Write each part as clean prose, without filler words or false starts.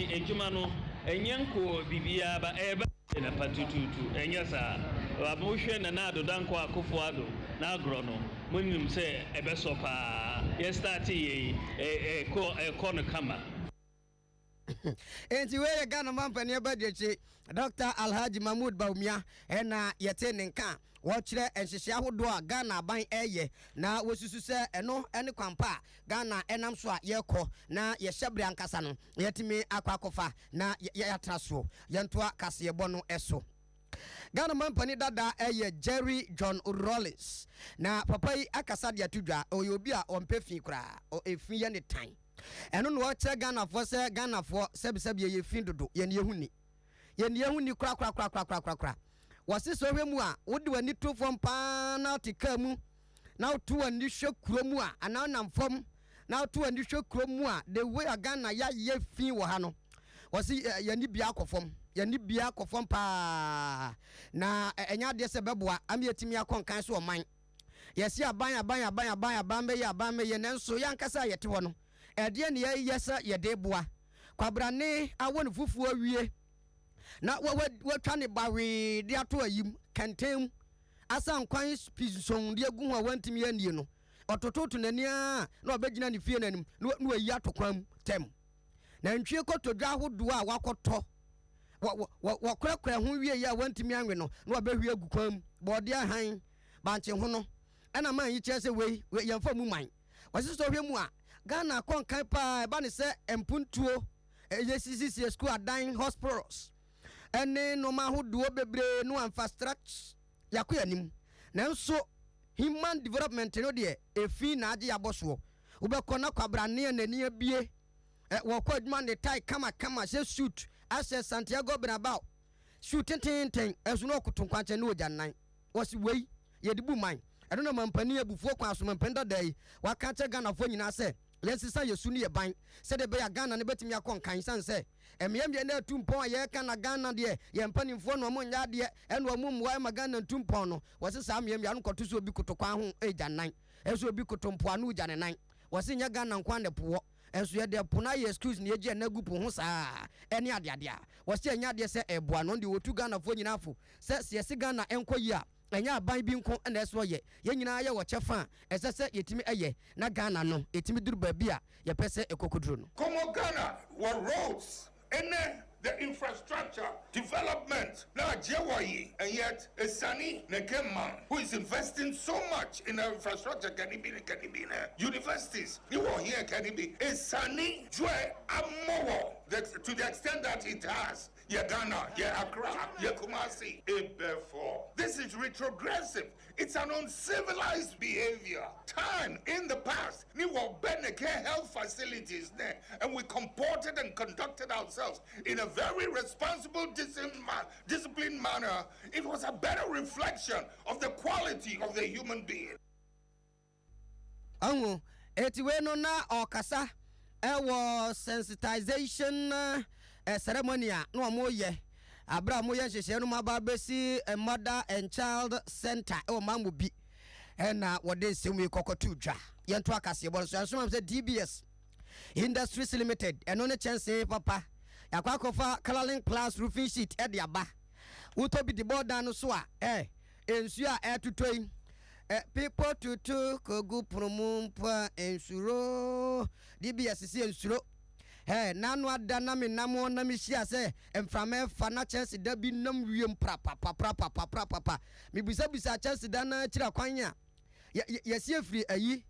enti edwuma no enyenko bibia ba eba na patututu enyasa abuhwe na ado danko akofo ado na agro no monim se ebeso pa ye start ye ko no kama enti we Ghana mampani abadechi Dr. Alhaji Mahmoud Baumia ena yete nenka wo kire enhyehyɛ ahodo a Ghana ban eye na wosusu se eno ene kwampa Ghana enam so a yekɔ na ye hyebre ankasa no yetimi akwakofa na yatraso yentoa kaseyebo no eso Ghana mampani dada eye Jerry John Rollins na papa yi akasa de atudwa oyobi a ompefi kura o efi ye ne tan eno no wo kire Ghana fo se Ghana fo sebi ye fin dodo ye ne yehuni kra wasi so hwemu a wode wani to fom pa na tika mu na to wani hwe kuromu a ana nam fom na to wani hwe kuromu a the way Ghana ya ye fin wo ha no wasi yani bia akofom pa na enya de se beboa am yetimi akonkan so oman yesi aban be ye nanso yankasa yete ho no ede ne yesa yede boa kwabrane awon fufu awie na watwa ne bawe de ato ayim kantem asan kwan spison de agu ho wantimi anie no otototo nani a na obegina ne fie nanim na wayi atokwan tem na ntwie kotodwa ahodo a wakoto wakrakra ho wie ya wantimi anwe no na obehwie agu kwan bode ahan banche ho no ana man yi chese we yemfa mu man wasiso hwemu a Ghana konkan pa ba ne se empuntuo yesisi school adan hospitals ene no ma hodo bebre no infrastructure yakoyanim nanso human development no de efi na age yaboso ubekona kwabrane nani abie wo kwaduma ne tai kama se suit access Santiago Bernabeu suit tenten esu no kotonkwanche ne ojannan wasi wei yedibu man eno no mampani abufuo kwa so mampenda dai waka che Ghana fo nyina se yensisa yesu ne ban se de be ya Ghana ne betimi akonkan sanse emyemye na tumpon ye ka na Ghana de ye mpanimfo no mo nya de eno mo mwa ma Ghana tumpon no wose sa myemye no koto so obi kotokwa ho ejanan eso obi kotompo anu janenan wose nya Ghana nkwan de po enso ye de pona ye excuse ne ye na gupu ho saa ene ade a wose nya de se eboa no de wotu Ghana fo nyina fo se se Ghana enkoyi a enya aban bi nko na eso ye nyina ye wo chefa esese yetimi eye na Ghana no etimi duru ba bia ye pese ekokoduro no como Ghana what roads the infrastructure development na jewayi and yet a Sani Nekema who is investing so much in the infrastructure can be universities you will hear can be a Sani Joy Amowo to the extent that it has Ghana, Accra, Kumasi, therefore this is retrogressive. It's an uncivilized behavior. Time in the past, we were care health facilities there, and we comported and conducted ourselves in a very responsible, disciplined manner. It was a better reflection of the quality of the human being. Etiweno na okasa was sensitization ceremony no amoye abra moye hyehyɛ no mababesi mother and child center mamu bi na wode nsɛm kokotu dwa yento akase bo so ansoma say DBS Industries Limited eno ne chance papa yakwakofa coloring class roofing sheet de aba uto bi the board no so a ensu a tutoi people tutu kogu promumpa ensuro DBS si ensuro nanu adana me namo na me hia se emframa fa na chance da bi nam wiem papa me bisa chance da na kira kwanya yesi efri ayi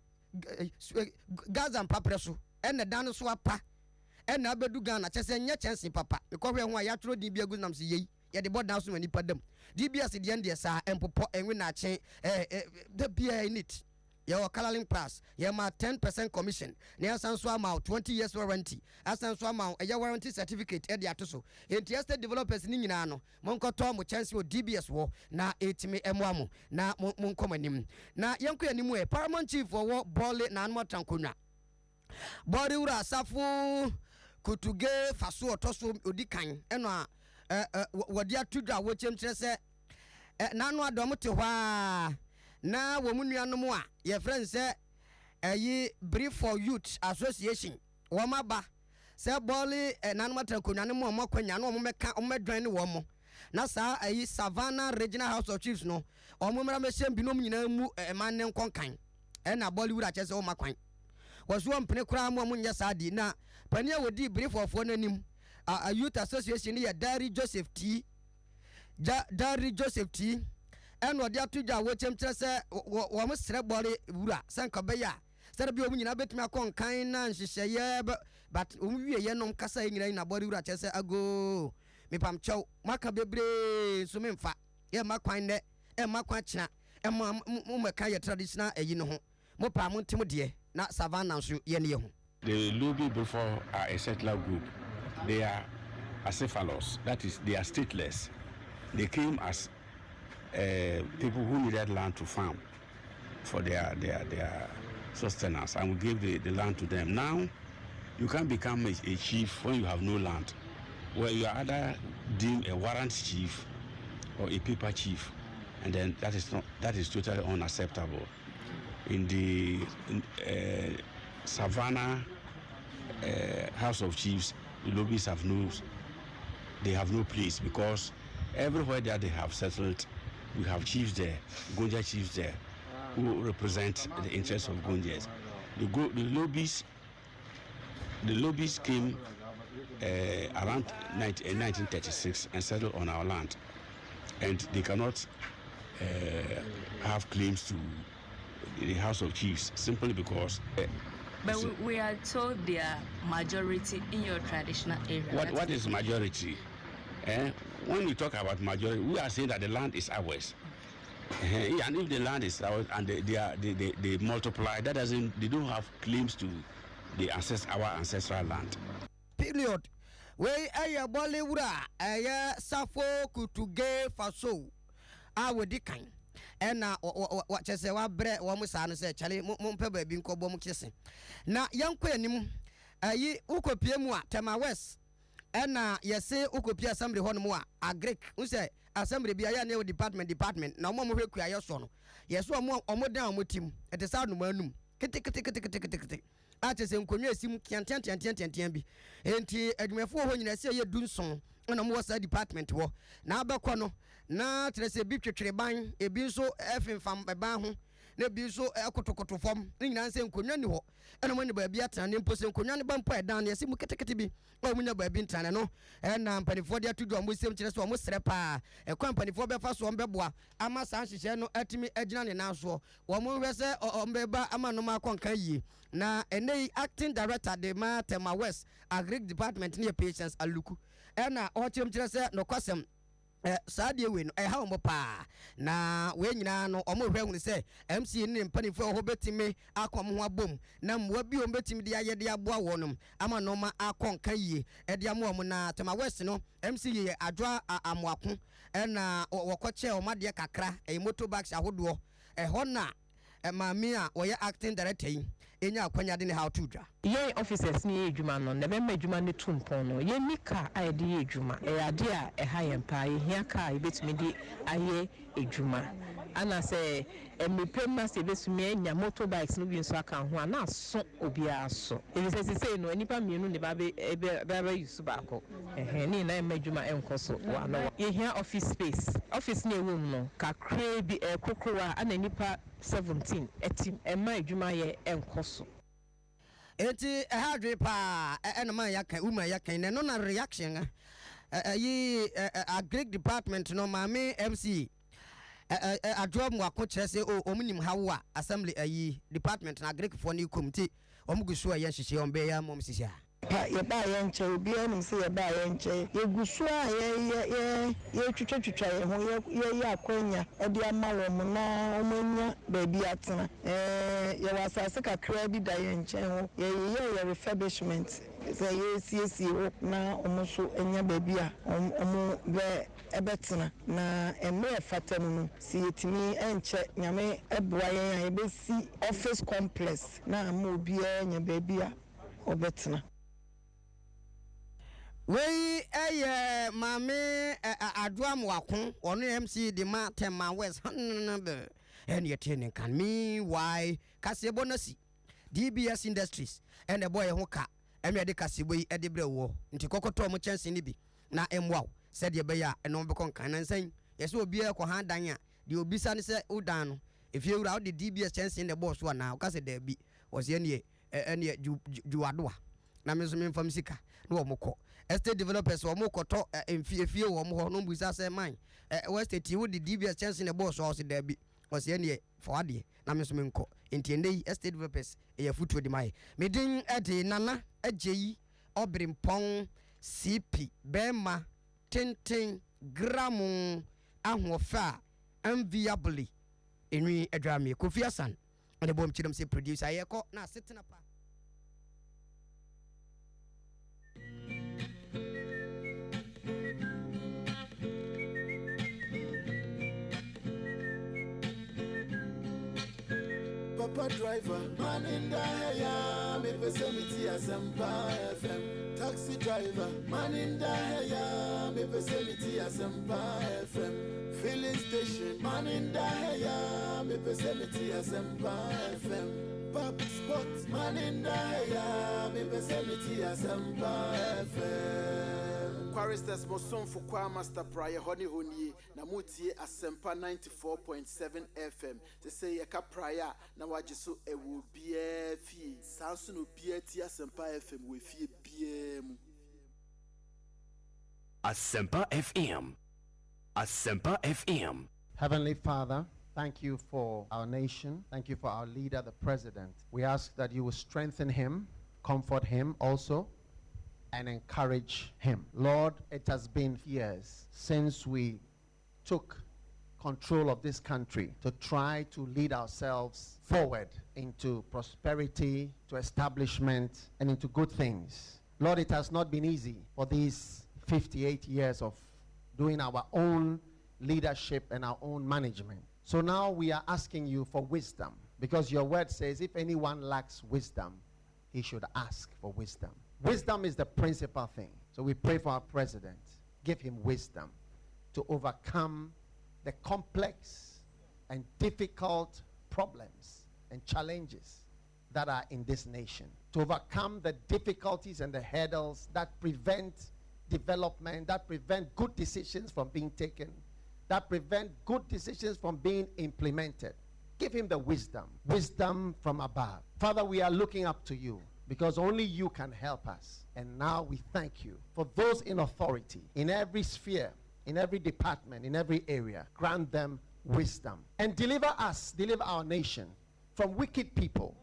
Gaza mpapreso ene dan so apa ene abedu Ghana chance nya chance papa me ko hwe ho a yatro din bi agu nam se yi ye de board so mani padam DBS de ende sa empopo enwe na che the bia in it your coloring pass ye ma 10% commission na asanso ama 20 years warranty asanso ama a warranty certificate e de atoso enti estate developers ni nyina no monkoto mo chance o DBS wo na etimi emuamu na monkomanim na yenko animu e paramount chief wo bole na anmo tankonwa body ura asafo kutuge faso otoso odikan eno a wodi atudwa wo chemkyere se nanu adom te hwa na wo munuanom a ye friend se brief for youth association wo maba se boli nanumata konwane mo makwanya no mo meka omedwan ne wo mo na saa ayi Savannah Regional House of Chiefs no omo mra mehyem binom nyina mu man ne nkonkan na Bollywood ache se o makwan waso mpene kura mo nya saa di na pania wodi brief of one anim a youth association ya Dari Joseph T eno dia tuja wo chemtre se wo mo sere bole wura sanka be ya sere bi omu nyina betumi akonkan na nhyehyeye but omu wie ye nom kasa nyina na bole wura che se ago me pam chew maka bebre so memfa ye makwan ne makwan china mo meka ye traditional eyi no ho mo pa mo ntimo de na Savannah so ye ne ye ho. The Lubi before are a settler group. They are acephalos, that is, they are stateless. They came as people who needed land to farm for their sustenance, and we gave the land to them. Now, you can't become a chief when you have no land. Well, you are either deemed a warrant chief or a paper chief, and then that is totally unacceptable. In the Savannah House of Chiefs, the lobbies have no place, because everywhere that they have settled, we have chiefs there, Gonja chiefs there, who represent the interests of Gonjas. The lobbies came around 1936 and settled on our land, and they cannot have claims to the House of Chiefs simply because. But we are told they are majority in your traditional area. What is majority? When we talk about majority, we are saying that the land is ours. And if the land is ours and they multiply, that doesn't, they don't have claims to our ancestral land. Period. We aya Bollywood aya Safo kutuge faso awedikan. Ena what say wa bre wo musa no say chale mo mpa ba bi nkobo mo kese na yanko anim ayi ukopie mu a Tema West ena yese ukopie assembly ho no mu a agric u say assembly bia ya na department na mo hweku ayo so no yeso omo dan omo tim ete sa no manum kete ate se nkonwa esim kiantian bi enti adwumefo ho nyina se ye dunson na mo wasa department wo na abekọ no na trese bi twetwere ban ebi nso efemfam ban ho na bi nso ekotokoto fam nyina nse nkonwa ni ho ena mo ne ba bi atana ne mpo se nkonwa ne bampo edan ne yesi mu ketekete bi o munya ba bi ntana no ena mpanifo de atudu mo sem kire so mo sere pa ekwan mpanifo be fa so mbeboa ama san hyehyɛ no atimi agina ne naso wo mo hwese ombeba ama no ma konkan yi na enei acting director de ma Tema West agric department ne patience aluku ena o chim kire se no kwasem saade we no ha mo pa na we nyina no omo hwehunu se MC ne mpanifo ho betime akom ho abom na mwa bi o betime de ayede aboa wonum ama no ma akonka yie e de amo na Tema West no MC ye adwa amoako na wokoche o made kakra motorbikes ahodo ho na maami a wo ye acting director yi enya akwanya de ne how to dwa ye officers ni edwuma no na be ma edwuma ne tumpon no ye nika ayede ye edwuma ade a ha ye mpa ye hia ka ebetumi di aye edwuma ana se emipema se besumi enya motorbikes no bi nso aka ho ana so obi aso e se no anipa mienu ne ba be use baako ni na ema edwuma enkoso wa no ye hia office space office na ewu no kakra bi kokrowa ana nipa 17 etim ema edwuma ye enkoso enti hadwe pa enema yakan uma yakan ne no na reaction yi agric department no maame MC adrom wa ko kire se omunim hawo a assembly ayi department na agric for ni committee omugusu a yenhyehyɛ ombe ya mom sisia ye ba ye nche obi anum se ye ba ye nche ye gusu a ye twetwetwa ye ho ye akwanya e de amawo mo na omanya ba bi atena ye wasase kakra bi da ye nche ho ye refurbishment se ye siesie ho na omoso enya ba bi a omo be ebetena na emre fatanu no si yetimi enche nyame eboa ye ebesi office complex na ama obi enya ba bi a obetena we mame adwam wako ono MC de ma Tema West and yet can me why kase bonasi DBS Industries and the boy hoka ɛmɛ de kasebo yi ɛde brɛ wo nti kɔkɔtɔ mo kyɛnse ne bi na ɛmwa sɛdeɛ bɛyɛ a ɛno bɛkɔ nkan na nsan yɛsɛ obiara kɔ ha dan a deɛ obisa ne sɛ wodan no efie wura wode DBS kyɛnse ne bɔɔ so a na wokasɛ daabi wɔsɛ ɛneɛ juwadoa na me nso memfam sika na wɔn kɔ estate developers wɔn kɔtɔ efie wɔn hɔ no busa sɛ man west estate wo de DBS kyɛnse ne bɔɔ so a wɔsɛ daabi wɔsɛ ɛneɛ fɔwadeɛ na me nso menkɔ nti ɛnɛ yi estate developers ɛyɛ futuo de mayɛ medin ɛde nana agye yi ɔbirimpɔn CP bɛɛma tenten gramu ahoɔfɛ a enviably enwi adwame Kofi Asan ɔde bom kyerɛm sɛ producer yɛkɔ na asetena pa Papa driver, man in the hair, me pesemiti Asempa FM. Taxi driver, man in the hair, me pesemiti Asempa FM. Filling station, man in the hair, me pesemiti Asempa FM. Public spot, man in the hair, me pesemiti Asempa FM. Quaristas Moson for Qua Master Prior Honey Honey, Namuti Asempa 94.7 FM. They say a prior, now I just so it will be a fee. Samson will be a Asempa FM with fee BM. Asempa FM. Asempa FM. Heavenly Father, thank you for our nation. Thank you for our leader, the president. We ask that you will strengthen him, comfort him also, and encourage him. Lord, it has been years since we took control of this country to try to lead ourselves forward into prosperity, to establishment, and into good things. Lord, it has not been easy for these 58 years of doing our own leadership and our own management. So now we are asking you for wisdom, because your word says if anyone lacks wisdom, he should ask for wisdom. Wisdom is the principal thing. So we pray for our president. Give him wisdom to overcome the complex and difficult problems and challenges that are in this nation. To overcome the difficulties and the hurdles that prevent development, that prevent good decisions from being taken, that prevent good decisions from being implemented. Give him the wisdom from above. Father, we are looking up to you, because only you can help us. And now we thank you for those in authority, in every sphere, in every department, in every area. Grant them wisdom. And deliver our nation from wicked people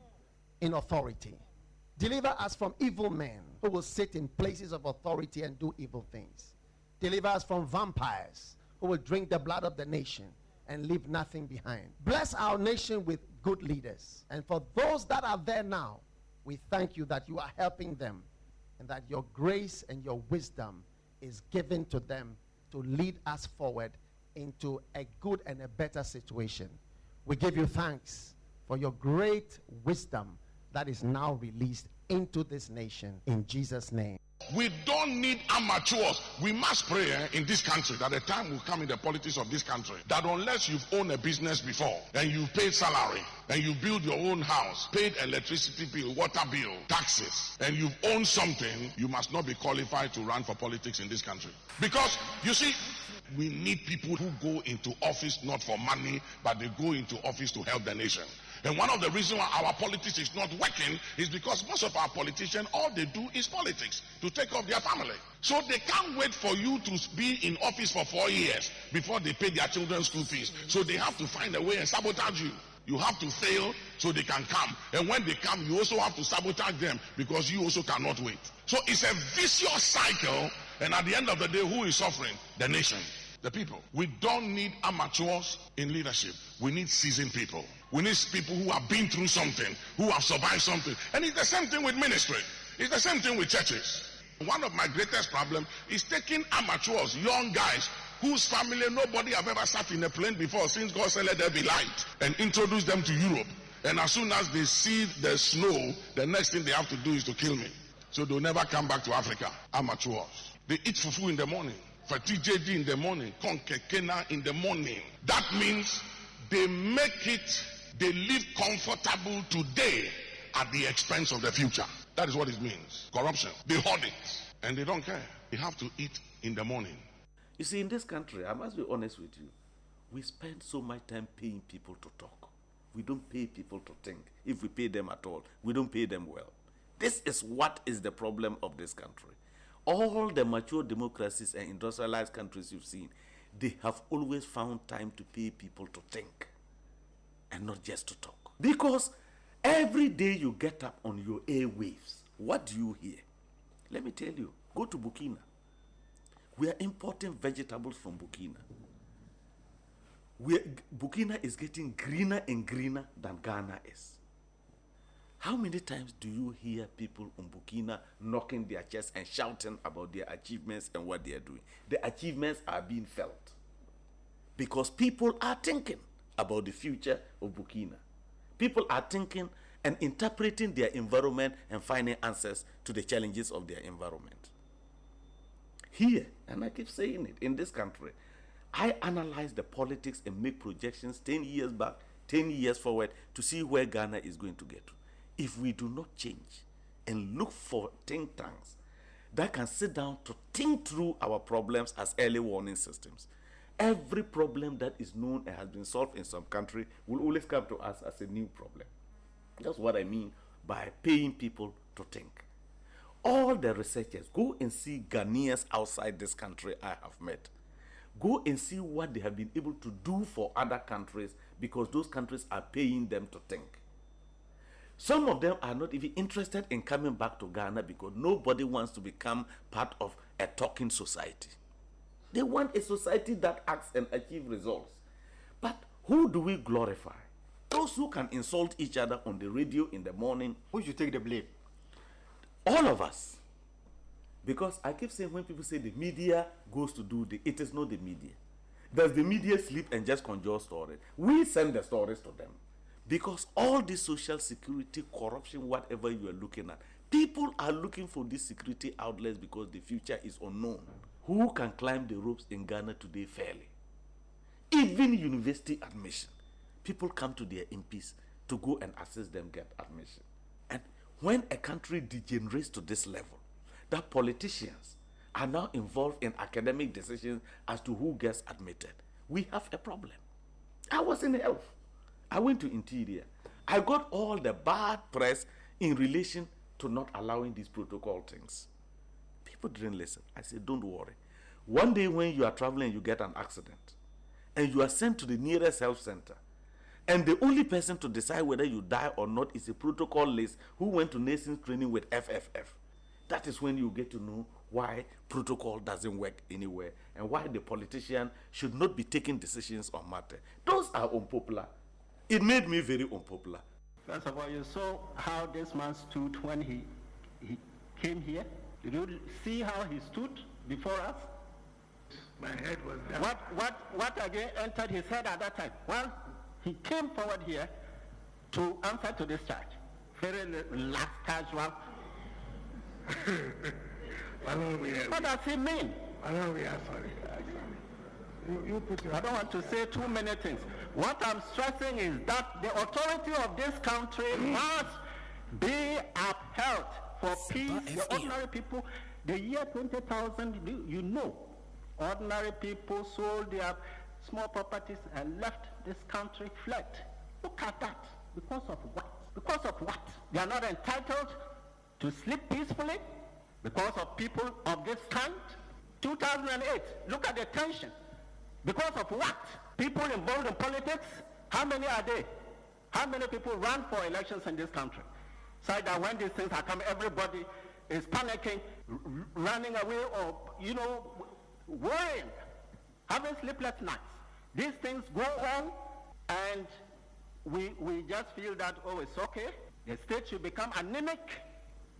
in authority. Deliver us from evil men who will sit in places of authority and do evil things. Deliver us from vampires who will drink the blood of the nation and leave nothing behind. Bless our nation with good leaders. And for those that are there now, we thank you that you are helping them and that your grace and your wisdom is given to them to lead us forward into a good and a better situation. We give you thanks for your great wisdom that is now released into this nation in Jesus' name. We don't need amateurs. We must pray in this country that a time will come in the politics of this country that unless you've owned a business before and you paid salary and you build your own house, paid electricity bill, water bill, taxes, and you've owned something, you must not be qualified to run for politics in this country. Because you see, we need people who go into office not for money, but they go into office to help the nation. And one of the reasons why our politics is not working is because most of our politicians, all they do is politics to take off their family. So they can't wait for you to be in office for 4 years before they pay their children's school fees. So they have to find a way and sabotage you. You have to fail so they can come. And when they come, you also have to sabotage them because you also cannot wait. So it's a vicious cycle. And at the end of the day, who is suffering? The nation, the people. We don't need amateurs in leadership. We need seasoned people. We need people who have been through something, who have survived something. And it's the same thing with ministry. It's the same thing with churches. One of my greatest problems is taking amateurs, young guys, whose family nobody have ever sat in a plane before since God said let there be light, and introduce them to Europe. And as soon as they see the snow, the next thing they have to do is to kill me. So they'll never come back to Africa. Amateurs. They eat fufu in the morning, fatijedi in the morning, konkekena in the morning. That means they make it, they live comfortable today at the expense of the future. That is what it means. Corruption. They hoard it. And they don't care. They have to eat in the morning. You see, in this country, I must be honest with you, we spend so much time paying people to talk. We don't pay people to think. If we pay them at all, we don't pay them well. This is what is the problem of this country. All the mature democracies and industrialized countries you've seen, they have always found time to pay people to think and not just to talk. Because every day you get up on your airwaves, what do you hear? Let me tell you, go to Burkina. We are importing vegetables from Burkina. Burkina is getting greener and greener than Ghana is. How many times do you hear people in Burkina knocking their chests and shouting about their achievements and what they are doing? The achievements are being felt because people are thinking about the future of Burkina. People are thinking and interpreting their environment and finding answers to the challenges of their environment. Here, and I keep saying it, in this country, I analyze the politics and make projections 10 years back, 10 years forward to see where Ghana is going to get to. If we do not change and look for think tanks that can sit down to think through our problems as early warning systems, every problem that is known and has been solved in some country will always come to us as a new problem. That's what I mean by paying people to think. All the researchers, go and see Ghanaians outside this country I have met. Go and see what they have been able to do for other countries because those countries are paying them to think. Some of them are not even interested in coming back to Ghana because nobody wants to become part of a talking society. They want a society that acts and achieves results. But who do we glorify? Those who can insult each other on the radio in the morning. Who should take the blame? All of us. Because I keep saying when people say the media goes to do it is not the media. Does the media sleep and just conjure stories? We send the stories to them. Because all this social security, corruption, whatever you are looking at, people are looking for these security outlets because the future is unknown. Who can climb the ropes in Ghana today fairly? Even university admission. People come to their MPs to go and assist them get admission. And when a country degenerates to this level, that politicians are now involved in academic decisions as to who gets admitted, we have a problem. I was in health. I went to interior. I got all the bad press in relation to not allowing these protocol things. People didn't listen. I said, don't worry. One day when you are traveling, you get an accident, and you are sent to the nearest health center, and the only person to decide whether you die or not is a protocol list who went to nursing training with FFF. That is when you get to know why protocol doesn't work anywhere and why the politician should not be taking decisions on matter. Those are unpopular. It made me very unpopular. First of all, you saw how this man stood when he came here. Did you see how he stood before us? My head was down. What again entered his head at that time? Well, he came forward here to answer to this charge. Very last casual. What does he mean? We are sorry. I don't want to say too many things. What I'm stressing is that the authority of this country must be upheld for peace. The ordinary people, the year 20,000, you know, ordinary people sold their small properties and left this country, fled. Look at that. Because of what? Because of what? They are not entitled to sleep peacefully because of people of this kind. 2008, look at the tension. Because of what? People involved in politics, how many are they? How many people run for elections in this country? So that when these things are coming, everybody is panicking, running away, or, worrying, having sleepless nights. These things go on, and we just feel that, it's okay. The state should become anemic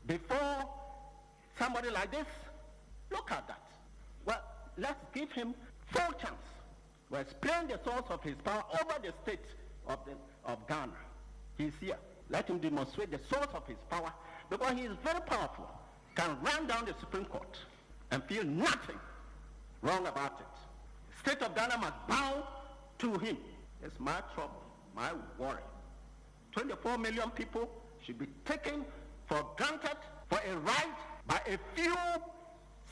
before somebody like this. Look at that. Well, let's give him full chance. We'll explain the source of his power over the state of Ghana. He's here. Let him demonstrate the source of his power, because he is very powerful. Can run down the Supreme Court and feel nothing wrong about it. The state of Ghana must bow to him. It's my trouble, my worry. 24 million people should be taken for granted, for a right by a few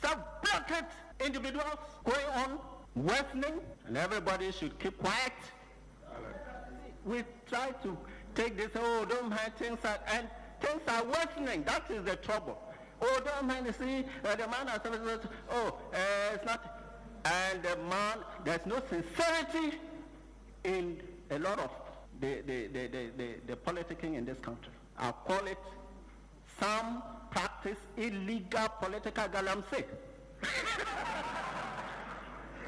self-bloated individuals going on, worsening, and everybody should keep quiet. We try to take this, don't mind things, and things are worsening. That is the trouble. Don't mind, see, the man has said, it's not, and the man, there's no sincerity in a lot of the politicking in this country. I'll call it, some practice illegal political galamsey.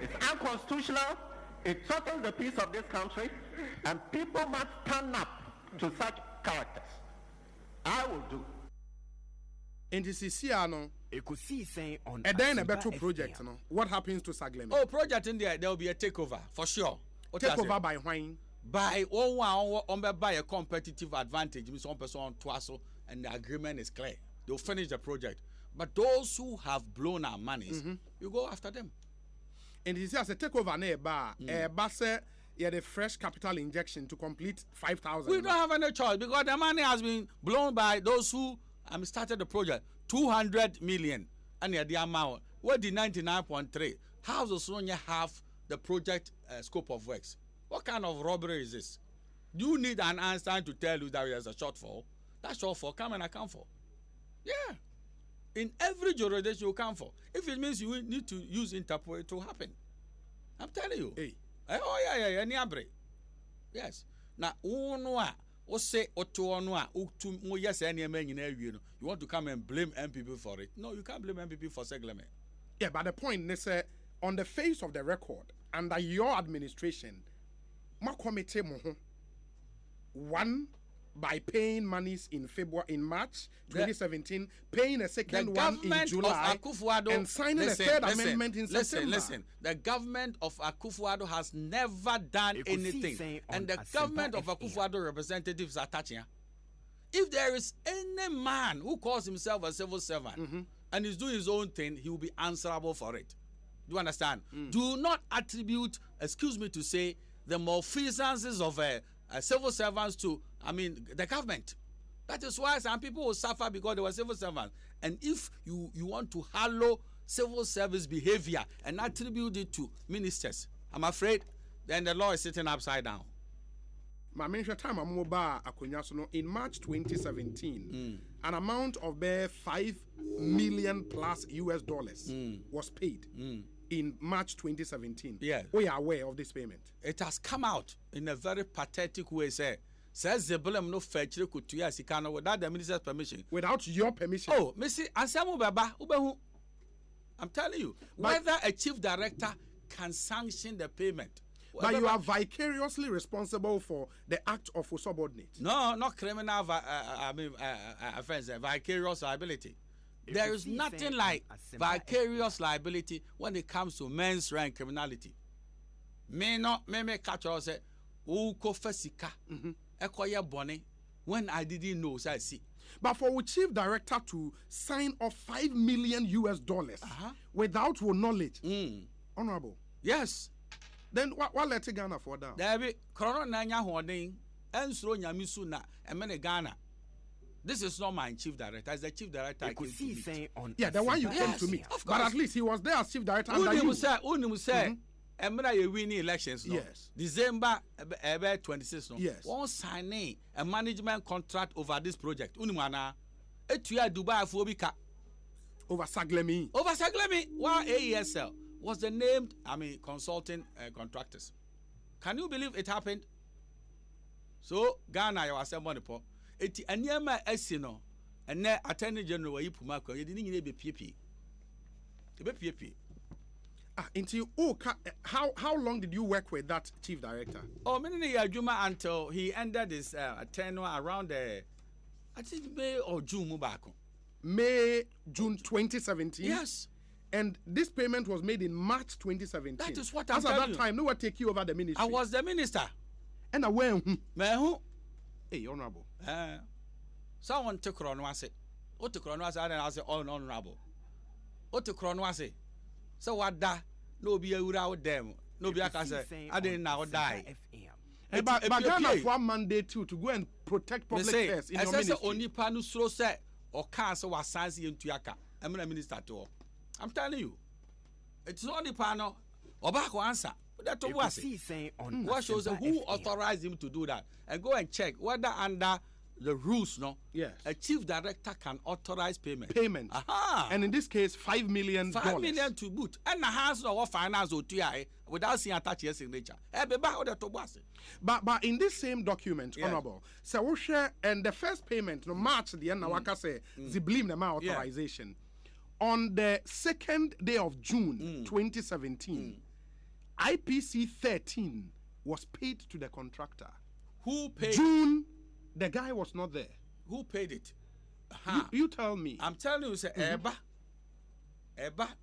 It's unconstitutional. It threatens the peace of this country, and people must stand up to such characters. I will do. In the CCR, and then a better project. No? What happens to Sagleme? Oh, project in there will be a takeover for sure. Takeover by wine. By one by a competitive advantage. Means one person on twasso, and the agreement is clear. They'll finish the project. But those who have blown our monies, you go after them. And this is a takeover near bar. The fresh capital injection to complete 5,000. We don't have any choice because the money has been blown by those who started the project. 200 million and the amount. What the 99.3? How does Sonia have the project scope of works? What kind of robbery is this? Do you need an Einstein to tell you that there's a shortfall? That shortfall, come and account for. Yeah. In every jurisdiction you account for. If it means you need to use Interpol, it will happen. I'm telling you. Hey. Oh, yeah. Yes. Now, you want to come and blame MPP for it? No, you can't blame MPP for Segleme. Yeah, but the point is, on the face of the record, under your administration, my committee, one, by paying monies in March 2017, paying a second one in July, and signing a third amendment in September. Listen, the government of Akufo-Addo has never done anything, and the government of Akufo-Addo representatives are touching. If there is any man who calls himself a civil servant and is doing his own thing, he will be answerable for it. Do you understand? Do not attribute, excuse me to say, the malfeasances of civil servants to, the government. That is why some people will suffer because they were civil servants. And if you want to hallow civil service behavior and attribute it to ministers, I'm afraid then the law is sitting upside down. In March 2017, an amount of $5 million plus US dollars was paid in March 2017. Yes. We are aware of this payment. It has come out in a very pathetic way, sir. Says the blame no fetch without the minister's permission. Without your permission. Oh, Missy, I'm telling you, whether a chief director can sanction the payment. But you are vicariously responsible for the act of a subordinate. No, not criminal offense, vicarious liability. There is nothing like vicarious liability when it comes to men's rank criminality. Me catch us say, "Uko fesika, ekoye boni." When I didn't know, so I see. But for a chief director to sign off $5 million US dollars without your knowledge, honorable. Yes. Then what let Ghana for that? There be Corona Nanya Hoarding and Sro Nyamisuna and many Ghana. This is not my chief director. It's the chief director I came to meet. Yeah, the one you came to meet. But at least he was there as chief director. Unimu say, and when you win elections, yes. December 26th, yes. One signing a management contract over this project. Unimana, Etuya Dubai Phobika. Over Sagleme. Over Sagleme. While AESL was the named, consulting contractors. Can you believe it happened? So, Ghana, you are saying money for. Eti anyama esino and ne attorney general wa yipumako ye didn't need be PP. How long did you work with that chief director? Oh, many Juma until he ended his tenure around I think May or June Mubako. June 2017. Yes. And this payment was made in March 2017. That is what I'm telling you. As at that time, no one take you over the ministry. I was the minister. And I went. Who? Hey, honorable. Someone took Ronwase. What took Ronwase? I say, honorable. What took Ronwase? So what da? No be a without them. No be a say, I didn't now die. But Ghana have one mandate too to go and protect public affairs in your ministry. Only panu so say or cancer was size into Yaka. I'm a minister to. I'm telling you, it's not the panel or back answer. That's what what shows who authorized him to do that, and go and check whether under the rules, yes, a chief director can authorize payment. Aha. And in this case, $5 million. $5 million to boot, and the hands of finance or TI without seeing attached your signature. But in this same document, yes, Honorable, so we share and the first payment, no March the end of say Ziblim the authorization on the 2nd day of June 2017. IPC 13 was paid to the contractor. Who paid? June, the guy was not there. Who paid it? You tell me. I'm telling you, say, Eba,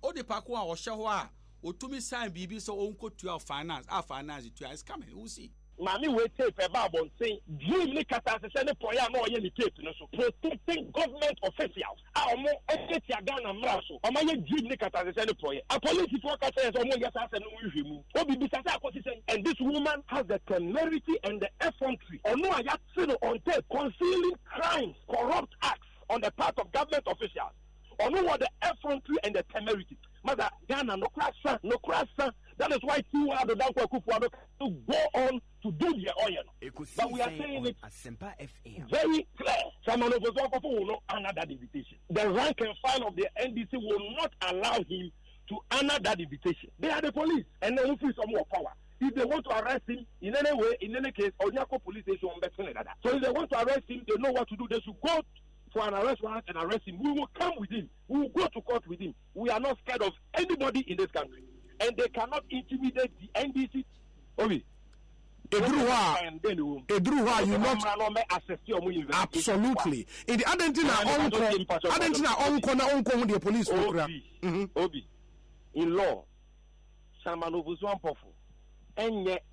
Ode Pakwa or Shahwa, or to me sign BB so uncle to our finance is coming. We'll see. Mami we tape about saying dream ni kata se se ne poya no ye ni tape no so protecting government officials a omo eketi aga na mra so omo ye dream ni kata se se ne poya a police for kata se omo ye sa se no hwehwemu obi bi sa akoti se and this woman has the temerity and the effrontery ono aya tse on tape concealing crimes, corrupt acts on the part of government officials. Ono what the effrontery and the temerity mother Ghana no crasa. That is why two are the Kukurantumi to go on to do their oil. But we are saying it Asempa FM. very clear. Someone of us will not honor that invitation. The rank and file of the NDC will not allow him to honor that invitation. They are the police, and they will feel some more power. If they want to arrest him in any way, in any case, Onyako police station will be like that. So if they want to arrest him, they know what to do. They should go for an arrest warrant and arrest him. We will come with him. We will go to court with him. We are not scared of anybody in this country. And they cannot intimidate the NDC. Obi. Edruwa, you not absolutely. In the Argentina on the police program. Obi. In law, Shamanovu's one powerful. And yet,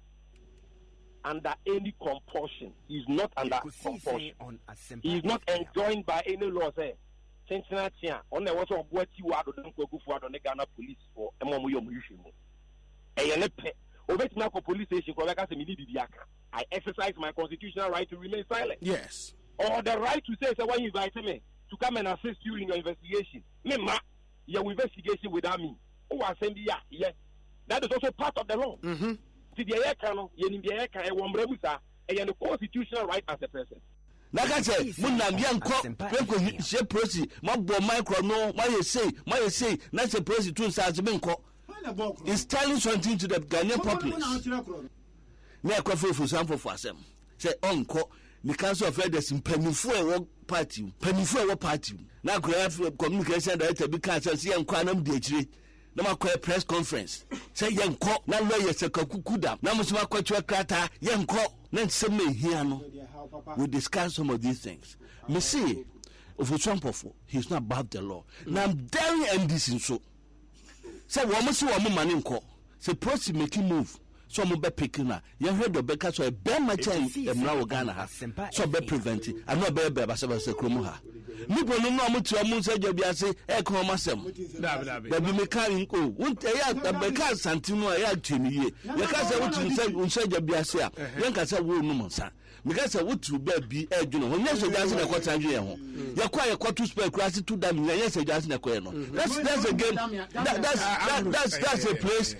under any compulsion, he's not under compulsion. He is not enjoined by any law. On the water of what you are don't go for the Ghana police for a moment. Police station, I exercise my constitutional right to remain silent. Yes. Or the right to say, when you invite me to come and assist you in your investigation. Your investigation without me. Oh, I send you. Yeah. That is also part of the law. The constitutional right as a person. Like I said, Munam Yanko, she proceed, my boy micro, no, my say, not a proceed to Sajimenko. It's telling something to the Ghanaian populace. Now, coffee for example, for some say, Uncle, the Council of Elders in Pennyfue party. Now, communication director because I see and Quanum DH. Nama kwa press conference. Say yanko na lawyer se kakukuda. Na musima kwa chwa krata yanko na nseme here no. We discuss some of these things. Me see of Trump he's not above the law. Now I'm daring NDC so. Say wo mo si wo mo mane nko. Say proceed make move. So mo be picking na. You heard the beka so e be ma chen emra wo Ghana ha. So be prevent it. I know be ba se kromo ha. Nipo no no amutu amu se jabia se e kon masem da bi me kan ko won ya be kan santino ya twemi ye ye ka se wutu se jabia se a ye ka se wo no monsa me ka se wutu ba bi e dwuno ho nye se jase na kwata dwe ye ho ye kwa ye kwatu spare class to da me ye se jase na kwa no that's again that's a place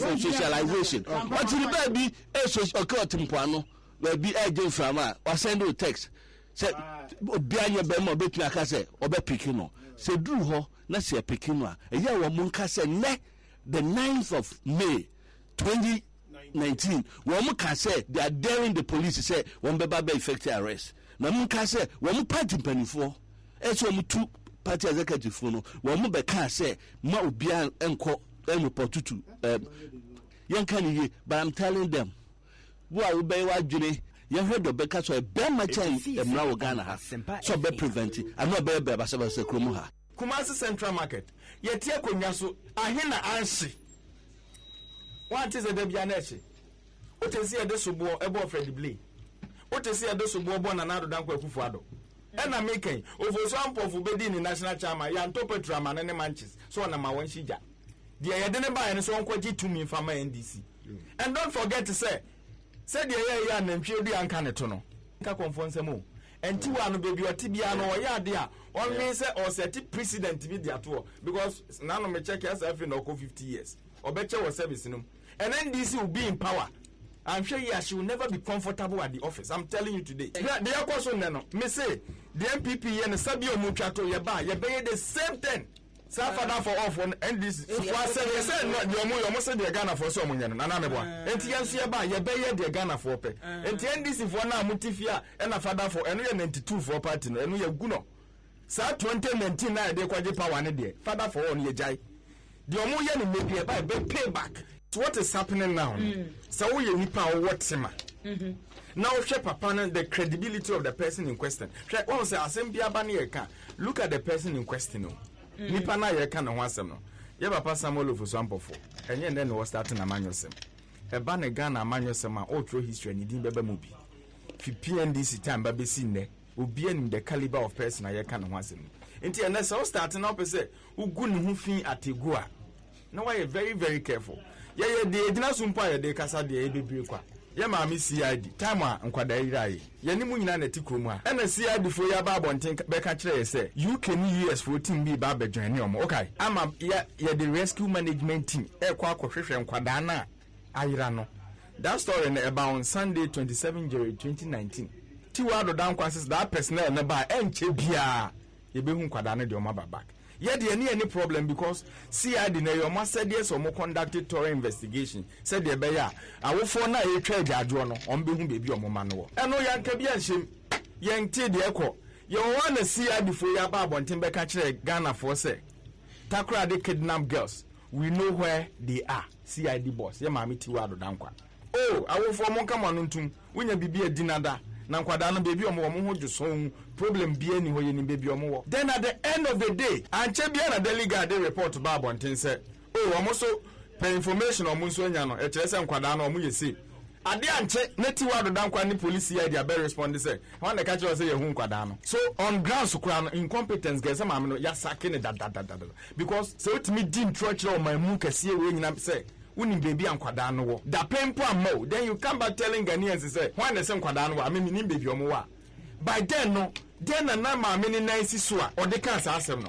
for socialization but the baby e so okotimpoano ba bi e je frama o send you text say obianye be mo betumi aka say obe pikin no say duru ho na say pikin no a eya wo mun ka say ne the 9th of May 2019 wo mun ka say they are daring the police say won be ba effective arrest na mun ka say wo mun party panifo e so mu two party executive no wo mun be ka say ma obia enko reportutu yanka ni ye but I'm telling them wo a wo be wa dwene you heard the Becca so a bear my chain and now Ghana so be prevent it. I'm not bear by Kromoha. Kumasi Central Market. Yet here Kunyasu, I hear Ansi. What is a Debianechi? What is here this subo above Freddy Blee? What is here this subo born another Danko Kufado? And I'm making over some of Bedin in National Chama, Yan Topetram and any manches, so on a Mawanshija. The Adenaba and so on quite to me from my NDC. And don't forget to say the ya na ntwe bi anka ne to no nka conference mu and Tiwano baby or Tibiano or Yadia, only say or set precedent with their tour because none of my check has been 50 years or better was service in them. And then this will be in power. I'm sure she will never be comfortable at the office. I'm telling you today. The question no. Me say the MPP and Sabio Muchato Yaba, you pay the same thing. Father for off on and this was said not your almost said the Ghana for someone and another. And Tiansiaba, you pay the Ghana for pay. And this if one Mutifia and a father for and we are 92 for party and we are Guno. Sa 2019 they quite power and day. Father for on your jai. The Omoyan may be about payback. So what is happening now? So we need power what sema. Now shape upon the credibility of the person in question. Once Asempa Fm look at the person in question. Nipa na ye ka no wasem no. Ye papa Samuel of Sampofo. Enye then was starting amanyosem. E ba ne Ghana amanyosem a outro history ni din beba mu bi. Fi PNDC time ba besi nne. Obi an the caliber of person ye ka no wasem. Enti ene so starting up say ugu ne hu fin ategua. Now why very very careful. Yeah, the Edina Sumpa, de Casa de Baby Qua. Yamami CID, Tama and Quadai, Yanimunina Neticuma, and a CID for your barb and think Becca say, you can use 14 B Barber Janium. Okay, I'm a the rescue management team, Equa Coffee Quadana, Irano. That story about Sunday 27 January 2019. 2 hours down classes that personnel nearby and Chebia, Yebun Quadana, your mother back. Yet there any problem because CID na your master yes or more conducted thorough investigation said the beya I will for na a trade adjono on being baby or momano. And no young Kabian shim young T the echo. You want to CID for your bab on Timbeka Ghana for say Takra de kidnap girls. We know where they are. CID boss. Ye mami tiwado dankwa. Oh, I will for more come on untum when you be a dinada. Na nkwadano baby omo ho juso problem bia ni hoye ni baby omo. Then at the end of the day anche bia na delegate dey report to Babontin say oh omo so per information omo so nya no e kire se nkwadano omo yesi ade anche netiwa do dankwa ni police here dey be respond say when the catch say ye hu nkwadano so on ground so kra incompetence get some am no ya sake ne da because so utimi din church o my mu kase we nyina say unim baby ankwada no wo da pempo ammo then you come back telling Ghanaians say when they say ankwada no wo amemi nim baby omo wa by then no then na ma ameni na isi so a or the cancer asem no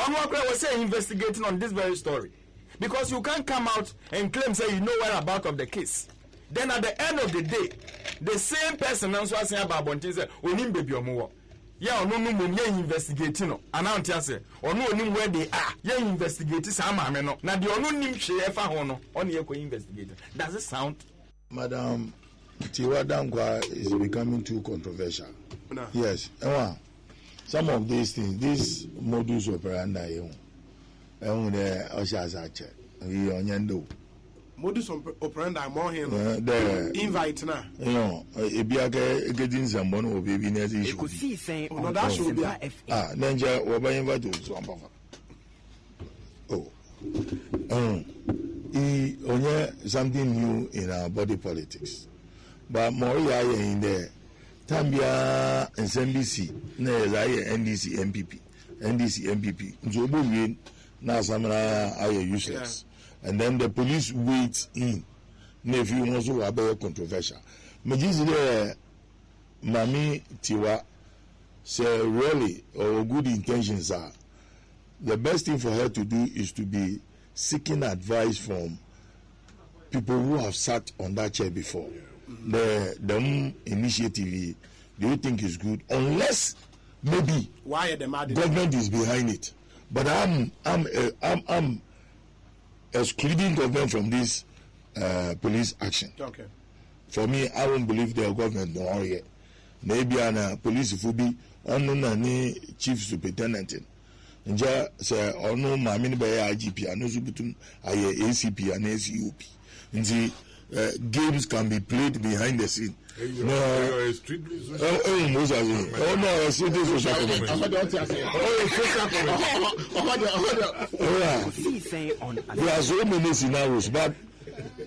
ono akra was say investigating on this very story because you can't come out and claim say you know what about of the case then at the end of the day the same person answer say about Bontin say onim baby omo wo yeah ono no mum ye investigating no announce say ono onim where they are ye investigate some maame no na de ono nim hwe efa ho no ono ye ko investigate. Does it sound? Madam Tiwa Dankwa is becoming too controversial. No. Yes. Some of these things, this modus operandi the oshasache we onyendo modus operandi more here the invite na ebiake getting someone or baby next issue no that should be danger oba invite so ambafa onye something new in our body politics but more in there tambia NCBC na NDC MPP nzobo wie na samara are useless. And then the police waits in. If you also are very controversial. Majizile Mami Tiwa say really or good intentions are the best thing for her to do is to be seeking advice from people who have sat on that chair before. The initiative do you think is good? Unless maybe why the government is behind it. But I'm excluding government from this police action. Okay. For me, I won't believe the government no yet. Maybe an police will be on chief superintendent. Nja say ono mamini by IGP and no ACP and ACUP. Nji games can be played behind the scene. No, there are so many scenarios, but